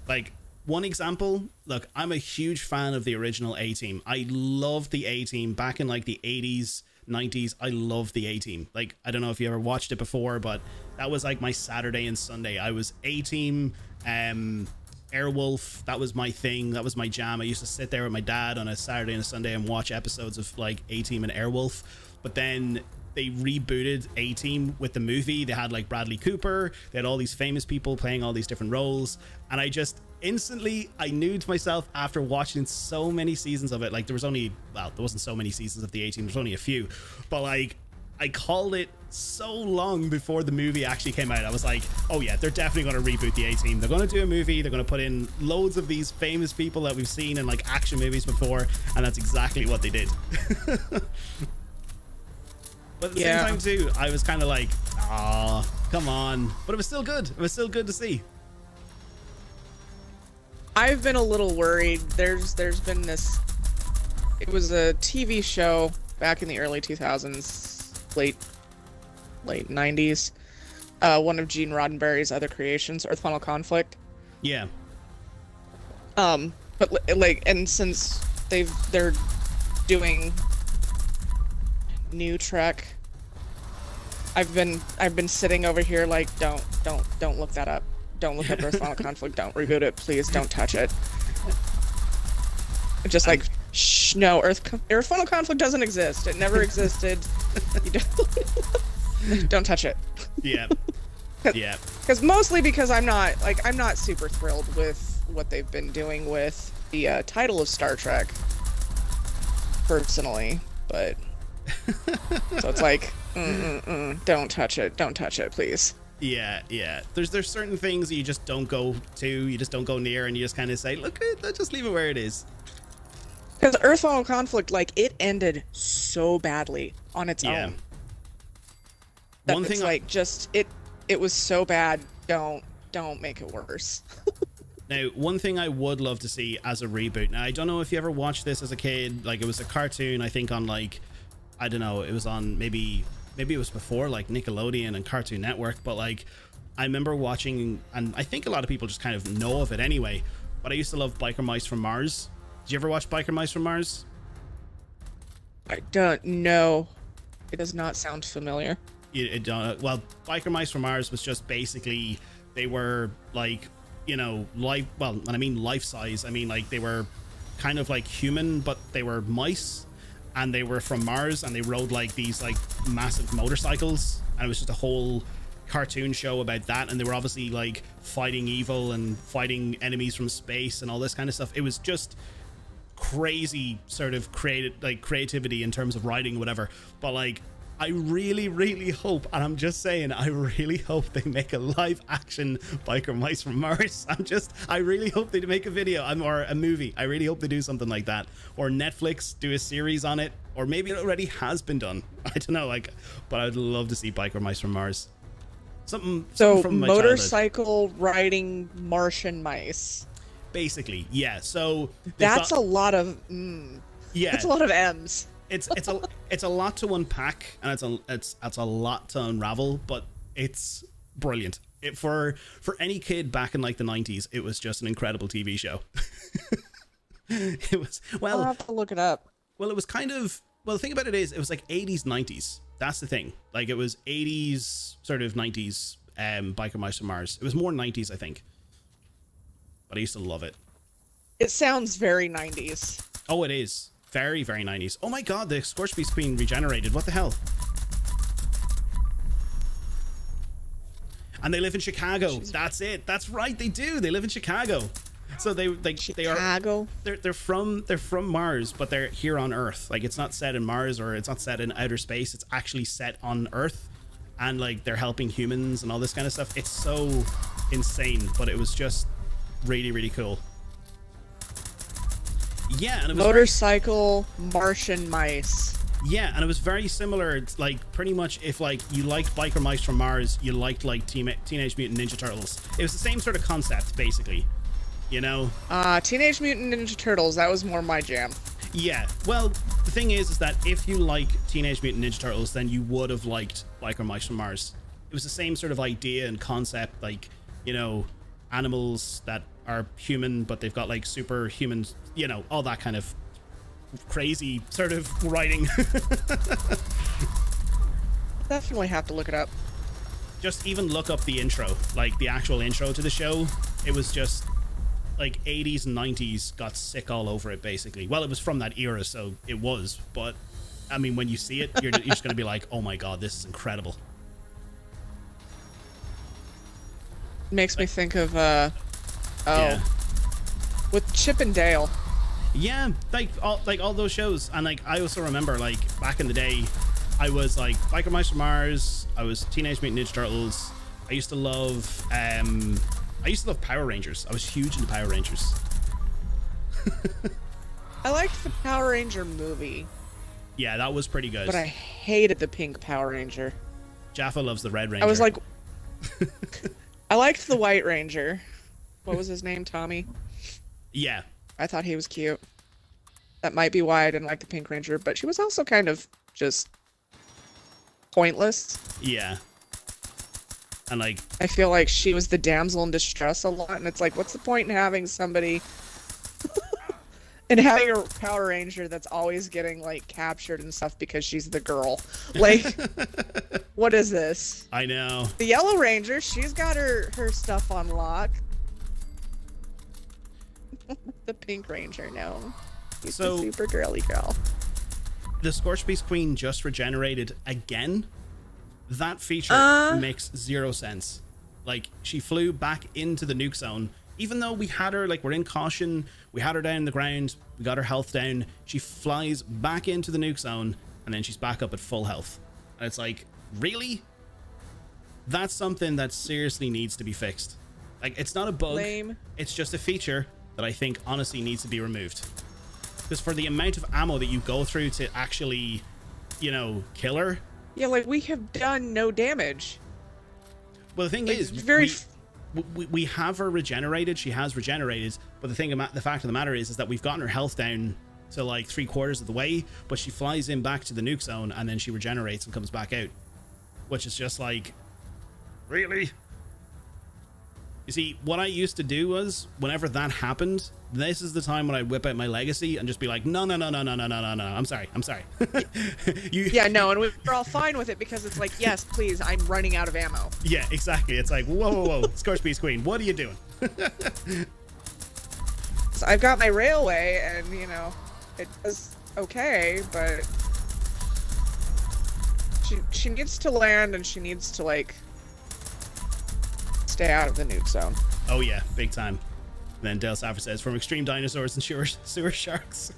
Like, one example, look, I'm a huge fan of the original A-Team. I loved the A-Team back in like the 80s, 90s. I loved the A-Team. Like, I don't know if you ever watched it before, but that was like my Saturday and Sunday. I was A-Team, Airwolf. That was my thing. That was my jam. I used to sit there with my dad on a Saturday and a Sunday and watch episodes of like A-Team and Airwolf. But then they rebooted A-Team with the movie. They had like Bradley Cooper. They had all these famous people playing all these different roles. And I just instantly, I knew to myself after watching so many seasons of it, like there wasn't so many seasons of the A-Team. There's only a few. But like, I called it so long before the movie actually came out. I was like, oh yeah, they're definitely going to reboot the A-Team. They're going to do a movie. They're going to put in loads of these famous people that we've seen in like action movies before. And that's exactly what they did. But at the same time too, I was kind of like, ah, come on. But it was still good. It was still good to see. I've been a little worried. There's been this, it was a TV show back in the early 2000s, late 90s. One of Gene Roddenberry's other creations, Earth-Final Conflict. Yeah. But like, and since they're doing new Trek, I've been sitting over here like, don't look that up. Don't look up Earth-Final Conflict. Don't reboot it, please. Don't touch it. Just like, shh, no, Earth-Final Conflict doesn't exist. It never existed. You don't touch it. Yeah. Yeah. Because mostly because I'm not super thrilled with what they've been doing with the title of Star Trek, personally, but so it's like, don't touch it, please. Yeah. There's certain things that you just don't go to, you just don't go near, and you just kind of say, look, just leave it where it is. Because Earth-Final Conflict, like, it ended so badly on its own. That one thing, like, just it was so bad. Don't make it worse. Now, one thing I would love to see as a reboot. Now, I don't know if you ever watched this as a kid. Like, it was a cartoon, I think, on like, I don't know, it was on maybe it was before like Nickelodeon and Cartoon Network, but like I remember watching, and I think a lot of people just kind of know of it anyway, but I used to love Biker Mice from Mars. Did you ever watch Biker Mice from Mars? I don't know. It does not sound familiar. Well, Biker Mice from Mars was just basically, they were like, you know, when I mean life size, I mean like they were kind of like human, but they were mice. And they were from Mars, and they rode like these like massive motorcycles, and it was just a whole cartoon show about that. And they were obviously like fighting evil and fighting enemies from space and all this kind of stuff. It was just crazy sort of creativity in terms of writing or whatever. But like, I really, really hope, and I'm just saying, I really hope they make a live action Biker Mice from Mars. I really hope they make a video or a movie. I really hope they do something like that, or Netflix do a series on it, or maybe it already has been done. I don't know, like, but I'd love to see Biker Mice from Mars. Something from my motorcycle riding Martian mice. Basically, yeah. So that's a lot of yeah. That's a lot of M's. It's a lot to unpack, and it's a lot to unravel, but it's brilliant. For any kid back in like the 90s, it was just an incredible TV show. It was, well, I'll have to look it up. Well, it was kind of, well, the thing about it is, it was like 80s, 90s. That's the thing. Like, it was 80s, sort of 90s, Biker Mice from Mars. It was more 90s, I think. But I used to love it. It sounds very 90s. Oh, it is. Very, very 90s. Oh my god, the Scorch Beast Queen regenerated. What the hell? And they live in Chicago. That's it. That's right, they do. They live in Chicago. So they are they're from Mars, but they're here on Earth. Like, it's not set in Mars, or it's not set in outer space. It's actually set on Earth, and like they're helping humans and all this kind of stuff. It's so insane, but it was just really, really cool. Yeah, and it was motorcycle Martian mice. Yeah, and it was very similar. It's like pretty much if like you liked Biker Mice from Mars, you liked like Teenage Mutant Ninja Turtles. It was the same sort of concept, basically. you know? Teenage Mutant Ninja Turtles, that was more my jam. Yeah, well, the thing is that if you like Teenage Mutant Ninja Turtles, then you would have liked Biker Mice from Mars. It was the same sort of idea and concept, like, you know, animals that are human, but they've got like superhuman, you know, all that kind of crazy sort of writing. Definitely have to look it up. Just even look up the intro, like the actual intro to the show. It was just like 80s and 90s got sick all over it, basically. Well, it was from that era, so it was, but I mean, when you see it, you're just going to be like, oh my god, this is incredible. Makes me think of yeah. with Chip and Dale. Yeah, like all those shows. And like I also remember, like, back in the day, I was like Biker Mice from Mars, I was Teenage Mutant Ninja Turtles. I used to love Power Rangers. I was huge into Power Rangers. I liked the Power Ranger movie. Yeah, that was pretty good. But I hated the pink Power Ranger. Jaffa loves the Red Ranger. I was like, I liked the White Ranger. What was his name? Tommy? Yeah. I thought he was cute. That might be why I didn't like the Pink Ranger, but she was also kind of just pointless. Yeah. And like, I feel like she was the damsel in distress a lot, and it's like, what's the point in having somebody and having a Power Ranger that's always getting like captured and stuff because she's the girl? Like, what is this? I know. The Yellow Ranger, she's got her stuff on lock. The Pink Ranger, no. He's So, the super girly girl. The Scorch Beast Queen just regenerated again. That feature makes zero sense. Like, she flew back into the nuke zone. Even though we had her, like, we're in caution, we had her down the ground, we got her health down, she flies back into the nuke zone, and then she's back up at full health. And it's like, really? That's something that seriously needs to be fixed. Like, it's not a bug. Lame. It's just a feature that I think honestly needs to be removed. Because for the amount of ammo that you go through to actually, you know, kill her. Yeah, like, we have done no damage. Well, the thing like, is, we have her regenerated. She has regenerated. But the fact of the matter is that we've gotten her health down to like 3/4 of the way. But she flies in back to the nuke zone and then she regenerates and comes back out. Which is just like, really? You see, what I used to do was, whenever that happened, this is the time when I'd whip out my legacy and just be like, no, I'm sorry. Yeah, no, and we're all fine with it because it's like, yes, please, I'm running out of ammo. Yeah, exactly. It's like, whoa, Scorch Beast Queen, what are you doing? So I've got my railway, and, you know, it was okay, but she needs to land, and she needs to, like, stay out of the nuke zone. Oh yeah, big time. And then Dale Safford says, from extreme dinosaurs and sewer sharks.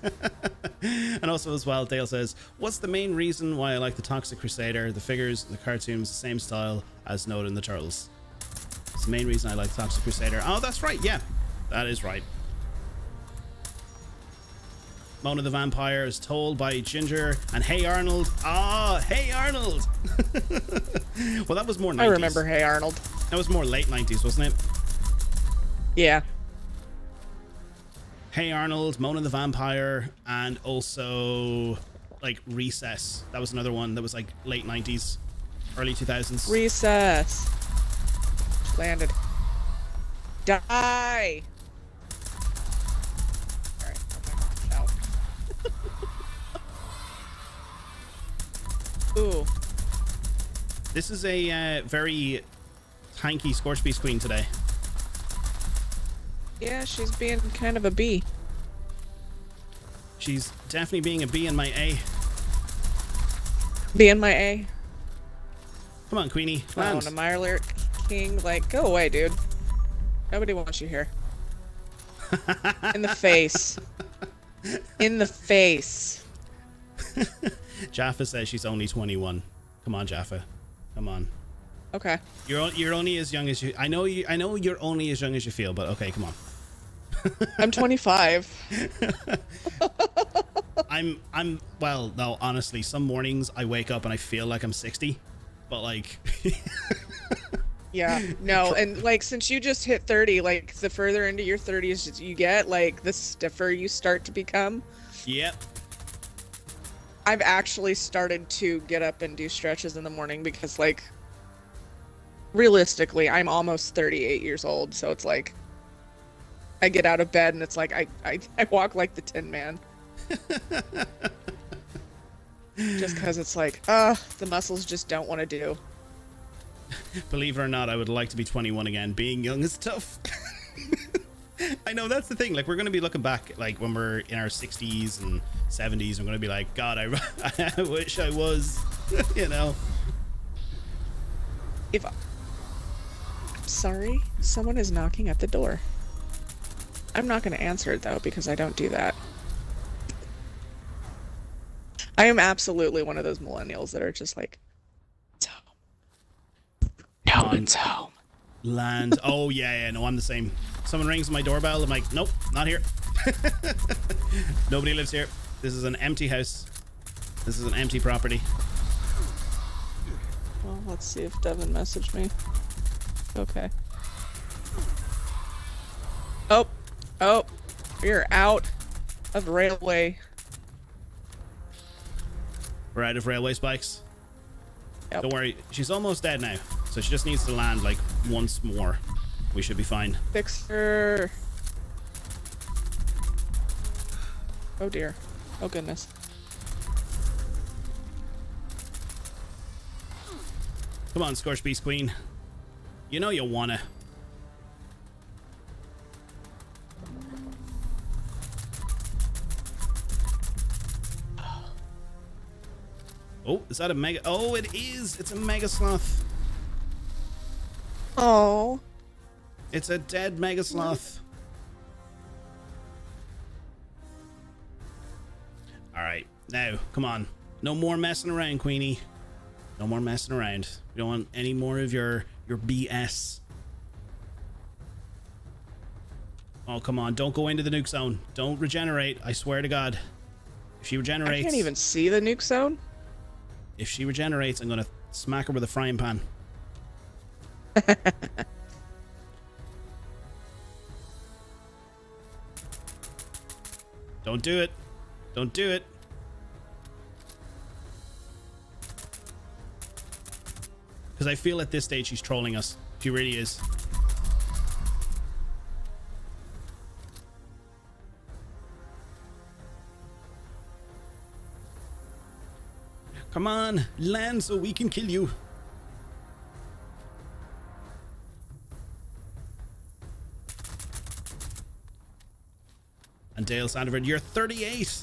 And also as well, Dale says, what's the main reason why I like the Toxic Crusader? The figures, the cartoons, the same style as noted in the Turtles. It's the main reason I like the Toxic Crusader. Oh, that's right. Yeah, that is right. Mona the Vampire is told by Ginger and Hey Arnold. Ah, Hey Arnold. Well, that was more 90s. I remember Hey Arnold. That was more late 90s, wasn't it? Yeah. Hey Arnold, Mona the Vampire, and also like Recess. That was another one that was like late 90s, early 2000s. Recess. Landed. Die. Alright, out. Ooh. This is a very tanky Scorch Beast Queen today. Yeah, she's being kind of a B. She's definitely being a B in my A. B in my A. Come on, Queenie. Oh, Land. and a Mirelurk King, like, go away, dude. Nobody wants you here. In the face. In the face. Jaffa says she's only 21. Come on, Jaffa. Come on. Okay. You're only as young as you. I know you're only as young as you feel, but okay, come on. I'm 25. I'm well, no, honestly, some mornings I wake up and I feel like I'm 60, but like Yeah, no, and like since you just hit 30, like the further into your 30s you get, like the stiffer you start to become. Yep. I've actually started to get up and do stretches in the morning because, like, realistically, I'm almost 38 years old, so it's like I get out of bed and it's like I walk like the Tin Man. Just because it's like, the muscles just don't want to do. Believe it or not, I would like to be 21 again. Being young is tough. I know, that's the thing. Like, we're going to be looking back, like, when we're in our 60s and 70s, I'm going to be like, God, I wish I was, you know. I'm sorry, someone is knocking at the door. I'm not going to answer it, though, because I don't do that. I am absolutely one of those millennials that are just like, it's home. No, it's home. Land. Oh, yeah, no, I'm the same. Someone rings my doorbell, I'm like, nope, not here. Nobody lives here. This is an empty house. This is an empty property. Well, let's see if Devin messaged me. Okay. Oh, we're out of railway. We're out of railway spikes. Yep. Don't worry, she's almost dead now, so she just needs to land like once more. We should be fine. Fix her. Oh dear. Oh goodness. Come on, Scorch Beast Queen. You know you wanna. Oh, is that a mega? Oh, it is. It's a mega sloth. Oh. It's a dead mega sloth. All right, now, come on. No more messing around, Queenie. No more messing around. We don't want any more of your BS. Oh, come on. Don't go into the nuke zone. Don't regenerate. I swear to God. If she regenerates... I can't even see the nuke zone. If she regenerates, I'm going to smack her with a frying pan. Don't do it. Don't do it. Because I feel at this stage she's trolling us. She really is. Come on, land so we can kill you. And Dale Sandiford, you're 38.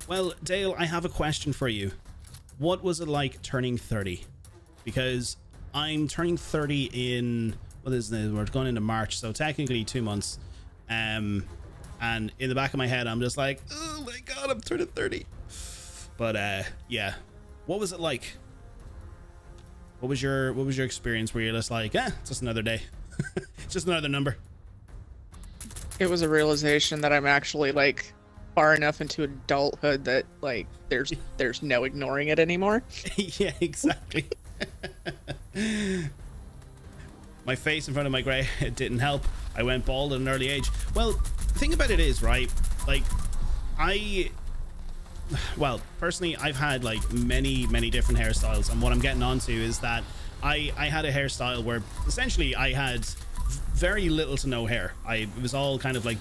Well, Dale, I have a question for you. What was it like turning 30? Because I'm turning 30 in, what is this? We're going into March, so technically 2 months. And in the back of my head, I'm just like, oh my God, I'm turning 30. But yeah, what was it like? What was your experience where you're just like, it's just another day. It's just another number. It was a realization that I'm actually like far enough into adulthood that like there's no ignoring it anymore. Yeah, exactly. My face in front of my grey, it didn't help. I went bald at an early age. Well, the thing about it is, right, like personally, I've had like many different hairstyles, and what I'm getting onto is that I had a hairstyle where essentially I had very little to no hair. It was all kind of like,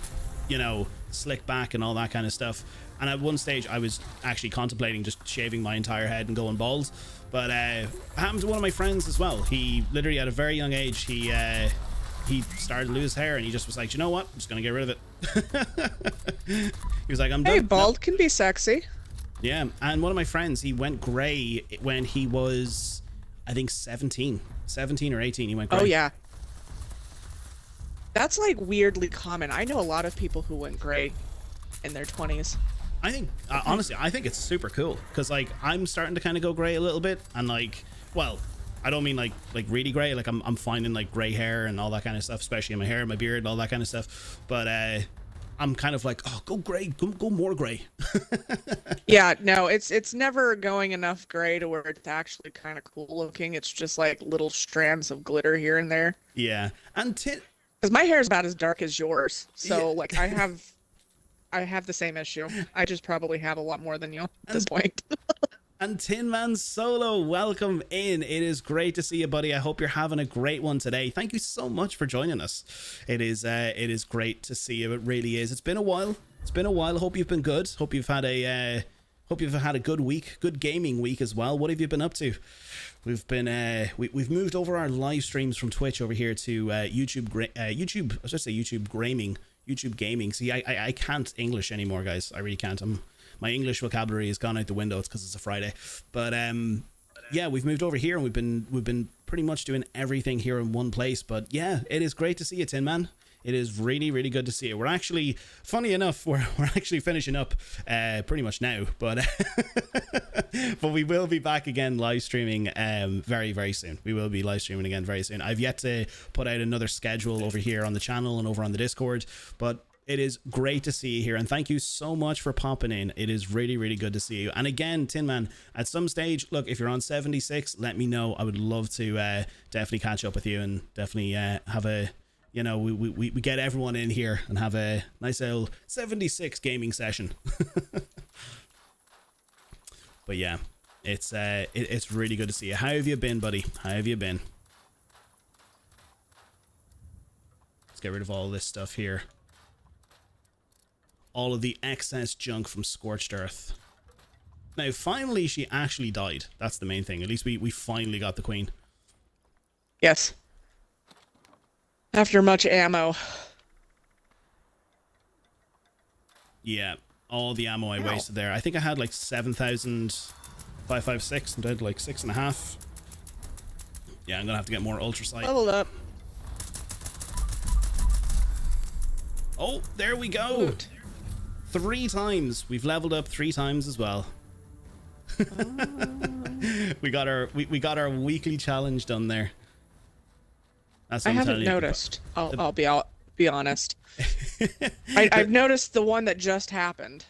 you know, slick back and all that kind of stuff. And at one stage I was actually contemplating just shaving my entire head and going bald. But it happened to one of my friends as well. He literally at a very young age, he started to lose hair, and he just was like, you know what, I'm just gonna get rid of it. He was like, I'm done. Hey, bald can be sexy. Yeah, and one of my friends, he went grey when he was, I think 17 or 18. He went grey. Oh yeah, that's like weirdly common. I know a lot of people who went gray in their 20s. I think honestly, I think it's super cool, because like I'm starting to kind of go gray a little bit, and like, well, I don't mean like really gray. Like I'm finding like gray hair and all that kind of stuff, especially in my hair, my beard, and all that kind of stuff. But I'm kind of like, oh, go gray, go more gray. Yeah, no, it's never going enough gray to where it's actually kind of cool looking. It's just like little strands of glitter here and there. Yeah, and because my hair is about as dark as yours, so yeah. like I have the same issue. I just probably have a lot more than you at this point. And Tin Man Solo, welcome in. It is great to see you, buddy. I hope you're having a great one today. Thank you so much for joining us. It is great to see you. It really is. It's been a while. I hope you've been good. Hope you've had a good week, good gaming week as well. What have you been up to? We've been we've moved over our live streams from Twitch over here to YouTube. I was just say YouTube gaming. See, I can't English anymore, guys. I really can't. My English vocabulary has gone out the window. It's because it's a Friday. But yeah, we've moved over here and we've been pretty much doing everything here in one place. But yeah, it is great to see you, Tin Man. It is really, really good to see you. We're actually, funny enough, we're actually finishing up pretty much now, but but we will be back again live streaming very, very soon. We will be live streaming again very soon. I've yet to put out another schedule over here on the channel and over on the Discord, but it is great to see you here, and thank you so much for popping in. It is really, really good to see you. And again, Tin Man, at some stage, look, if you're on 76, let me know. I would love to definitely catch up with you and definitely have a, you know, we get everyone in here and have a nice old 76 gaming session. But yeah, it's really good to see you. How have you been, buddy? How have you been? Let's get rid of all this stuff here. All of the excess junk from Scorched Earth. Now, finally, she actually died. That's the main thing. At least we finally got the queen. Yes. After much ammo. Yeah, all the ammo I wasted there. I think I had like 7,556 and did like 6.5. Yeah, I'm gonna have to get more ultra sight. Leveled up. Oh, there we go. Loot. 3 times. We've leveled up 3 times as well. we got our weekly challenge done there. That's I haven't noticed. I'll be honest. I've noticed the one that just happened.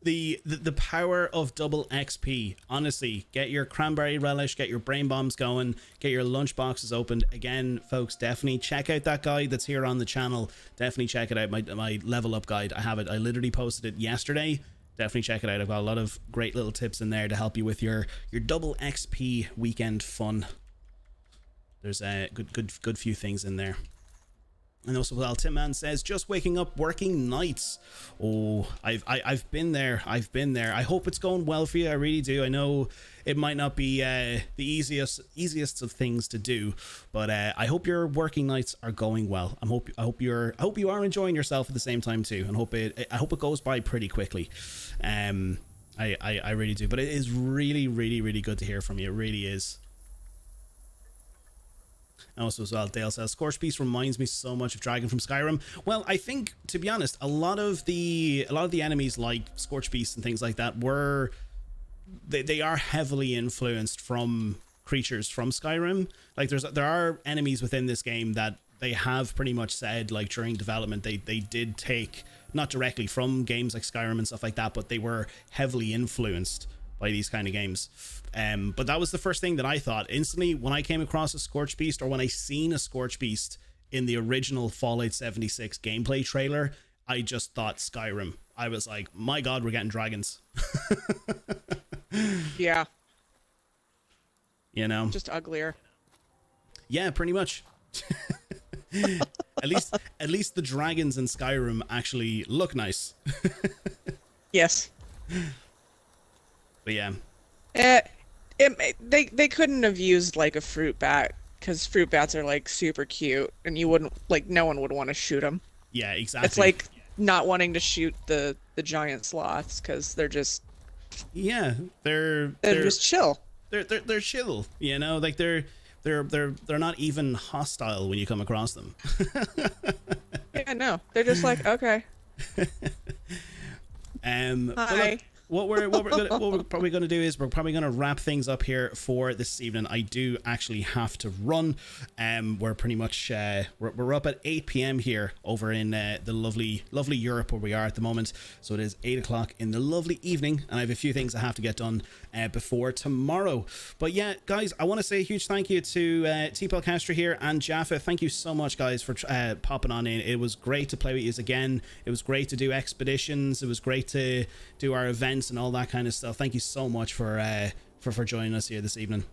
the power of double XP. Honestly, get your cranberry relish, get your brain bombs going, get your lunch boxes opened. Again, folks, definitely check out that guide that's here on the channel. Definitely check it out. My level up guide. I have it. I literally posted it yesterday. Definitely check it out. I've got a lot of great little tips in there to help you with your double XP weekend fun. There's a good few things in there. And also, well, Tin Man says, just waking up, working nights. Oh, I've been there. I've been there. I hope it's going well for you. I really do. I know it might not be the easiest of things to do, but I hope your working nights are going well. I hope you are enjoying yourself at the same time too, and I hope it goes by pretty quickly. I really do. But it is really, really, really good to hear from you. It really is. Also as well, Dale says, Scorched Beast reminds me so much of Dragon from Skyrim. Well, I think, to be honest, a lot of the enemies like Scorched Beast and things like that they are heavily influenced from creatures from Skyrim. Like there are enemies within this game that they have pretty much said, like during development, they did take, not directly from games like Skyrim and stuff like that, but they were heavily influenced by these kind of games. But that was the first thing that I thought instantly when I came across a Scorched Beast, or when I seen a Scorched Beast in the original Fallout 76 gameplay trailer. I just thought Skyrim. I was like, my god, we're getting dragons. Yeah. You know, just uglier. Yeah, pretty much. at least the dragons in Skyrim actually look nice. Yes. But yeah, they couldn't have used like a fruit bat, because fruit bats are like super cute, and you wouldn't, like, no one would want to shoot them. Yeah, exactly. It's like not wanting to shoot the giant sloths, because they're just, yeah, they're just chill. They're chill, you know, like they're not even hostile when you come across them. Yeah, no, they're just like, okay. Hi. what we're probably going to do is we're probably going to wrap things up here for this evening. I do actually have to run. We're pretty much we're up at 8 p.m. here over in the lovely Europe where we are at the moment. So it is 8 o'clock in the lovely evening, and I have a few things I have to get done before tomorrow. But yeah, guys, I want to say a huge thank you to T-Pelcastra here and Jaffa. Thank you so much, guys, for popping on in. It was great to play with you again. It was great to do expeditions. It was great to do our events and all that kind of stuff. Thank you so much for joining us here this evening.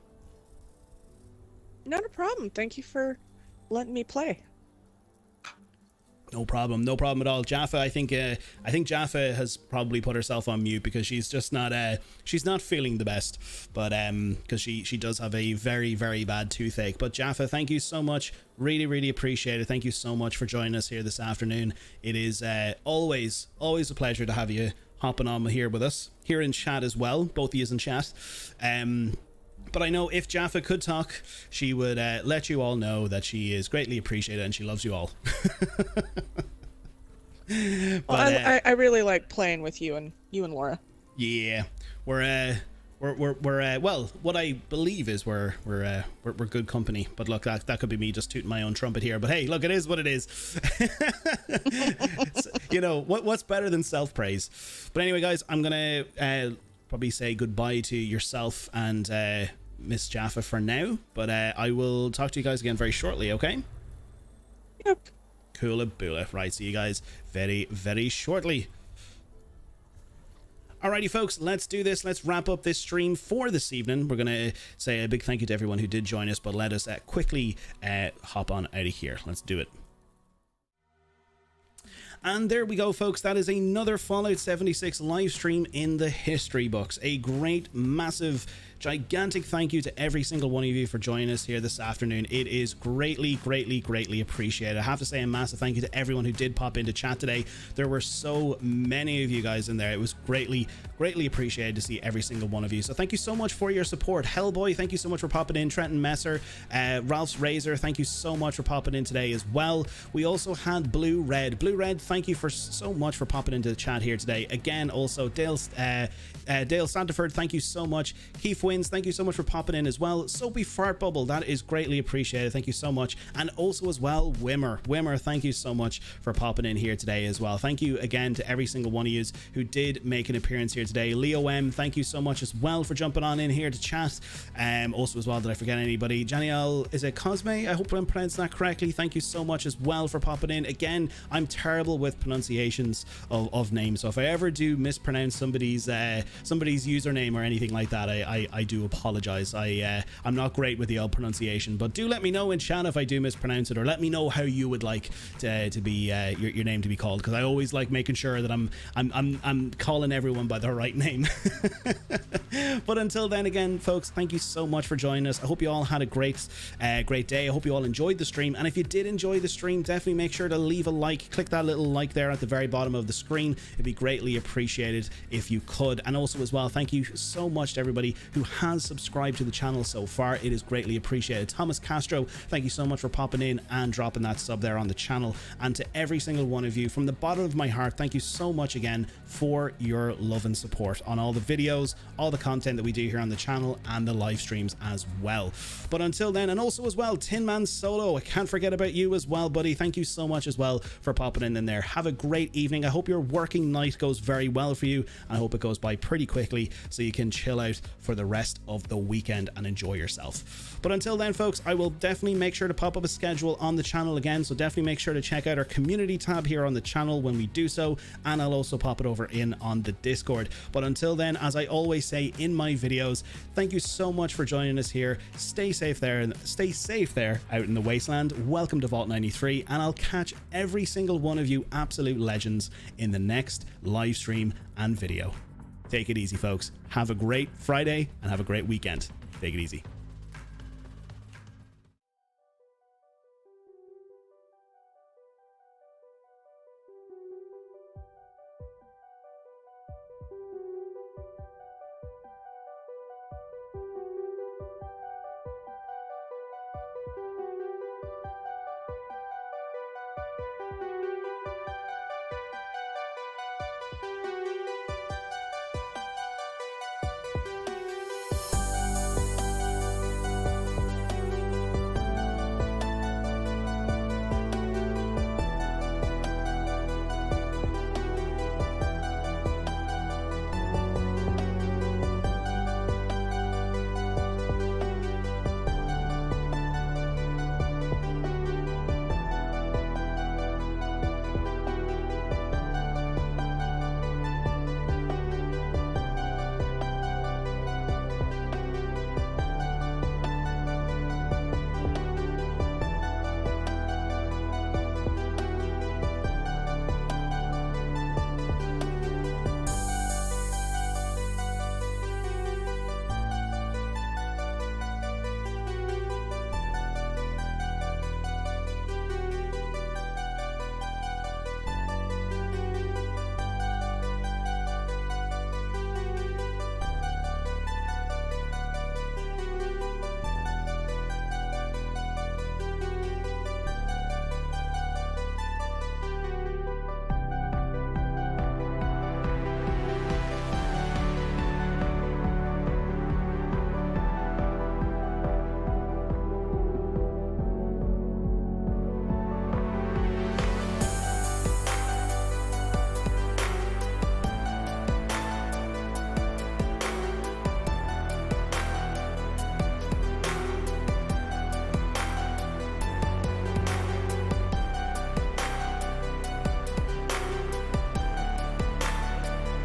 Not a problem. Thank you for letting me play. No problem at all. Jaffa, I think Jaffa has probably put herself on mute because she's just not she's not feeling the best, but because she does have a very, very bad toothache. But Jaffa, thank you so much. Really appreciate it. Thank you so much for joining us here this afternoon. It is always a pleasure to have you hopping on here with us here in chat as well, both of you in chat. But I know if Jaffa could talk, she would let you all know that she is greatly appreciated and she loves you all. But, well, I really like playing with you and Laura. Yeah, we're well, what I believe is we're good company. But look, that could be me just tooting my own trumpet here. But hey, look, it is what it is. You know what's better than self-praise. But anyway, guys, I'm gonna probably say goodbye to yourself and Miss Jaffa for now, but I will talk to you guys again very shortly. Okay? Yep. Coolaboola. Right, see you guys very, very shortly. Alrighty, folks, let's do this. Let's wrap up this stream for this evening. We're gonna say a big thank you to everyone who did join us, but let us quickly hop on out of here. Let's do it. And there we go, folks. That is another Fallout 76 live stream in the history books. A great, massive, gigantic thank you to every single one of you for joining us here this afternoon. It is greatly appreciated. I have to say a massive thank you to everyone who did pop into chat today. There were so many of you guys in there. It was greatly appreciated to see every single one of you. So thank you so much for your support. Hellboy, thank you so much for popping in. Trenton Messer, Ralph's Razor, thank you so much for popping in today as well. We also had Blue Red, thank you for so much for popping into the chat here today. Again, also Dale Santaford, thank you so much. Keith Wins, thank you so much for popping in as well. Soapy Fart Bubble, that is greatly appreciated. Thank you so much. And also as well, Wimmer, thank you so much for popping in here today as well. Thank you again to every single one of you who did make an appearance here today. Leo M, thank you so much as well for jumping on in here to chat. Also as well, did I forget anybody? Janiel, is it Cosme? I hope I'm pronouncing that correctly. Thank you so much as well for popping in. Again, I'm terrible with pronunciations of names, so if I ever do mispronounce somebody's username or anything like that, I do apologize. I'm not great with the old pronunciation, but do let me know in chat if I do mispronounce it, or let me know how you would like to be your name to be called, because I always like making sure that I'm calling everyone by their right name. But until then, again, folks, thank you so much for joining us. I hope you all had a great day. I hope you all enjoyed the stream, and if you did enjoy the stream, definitely make sure to leave a like. Click that little like there at the very bottom of the screen. It'd be greatly appreciated if you could. And also as well, thank you so much to everybody who has subscribed to the channel so far. It is greatly appreciated. Thomas Castro, thank you so much for popping in and dropping that sub there on the channel. And to every single one of you, from the bottom of my heart, thank you so much again for your love and support on all the videos, all the content that we do here on the channel, and the live streams as well. But until then, and also as well, Tin Man Solo, I can't forget about you as well, buddy. Thank you so much as well for popping in there. Have a great evening. I hope your working night goes very well for you, and I hope it goes by pretty quickly so you can chill out for the rest of the weekend and enjoy yourself. But until then, folks, I will definitely make sure to pop up a schedule on the channel again, so definitely make sure to check out our community tab here on the channel when we do so, and I'll also pop it over in on the Discord. But until then, as I always say in my videos, thank you so much for joining us here. Stay safe there out in the wasteland. Welcome to Vault 93, and I'll catch every single one of you absolute legends in the next live stream and video. Take it easy, folks. Have a great Friday and have a great weekend. Take it easy.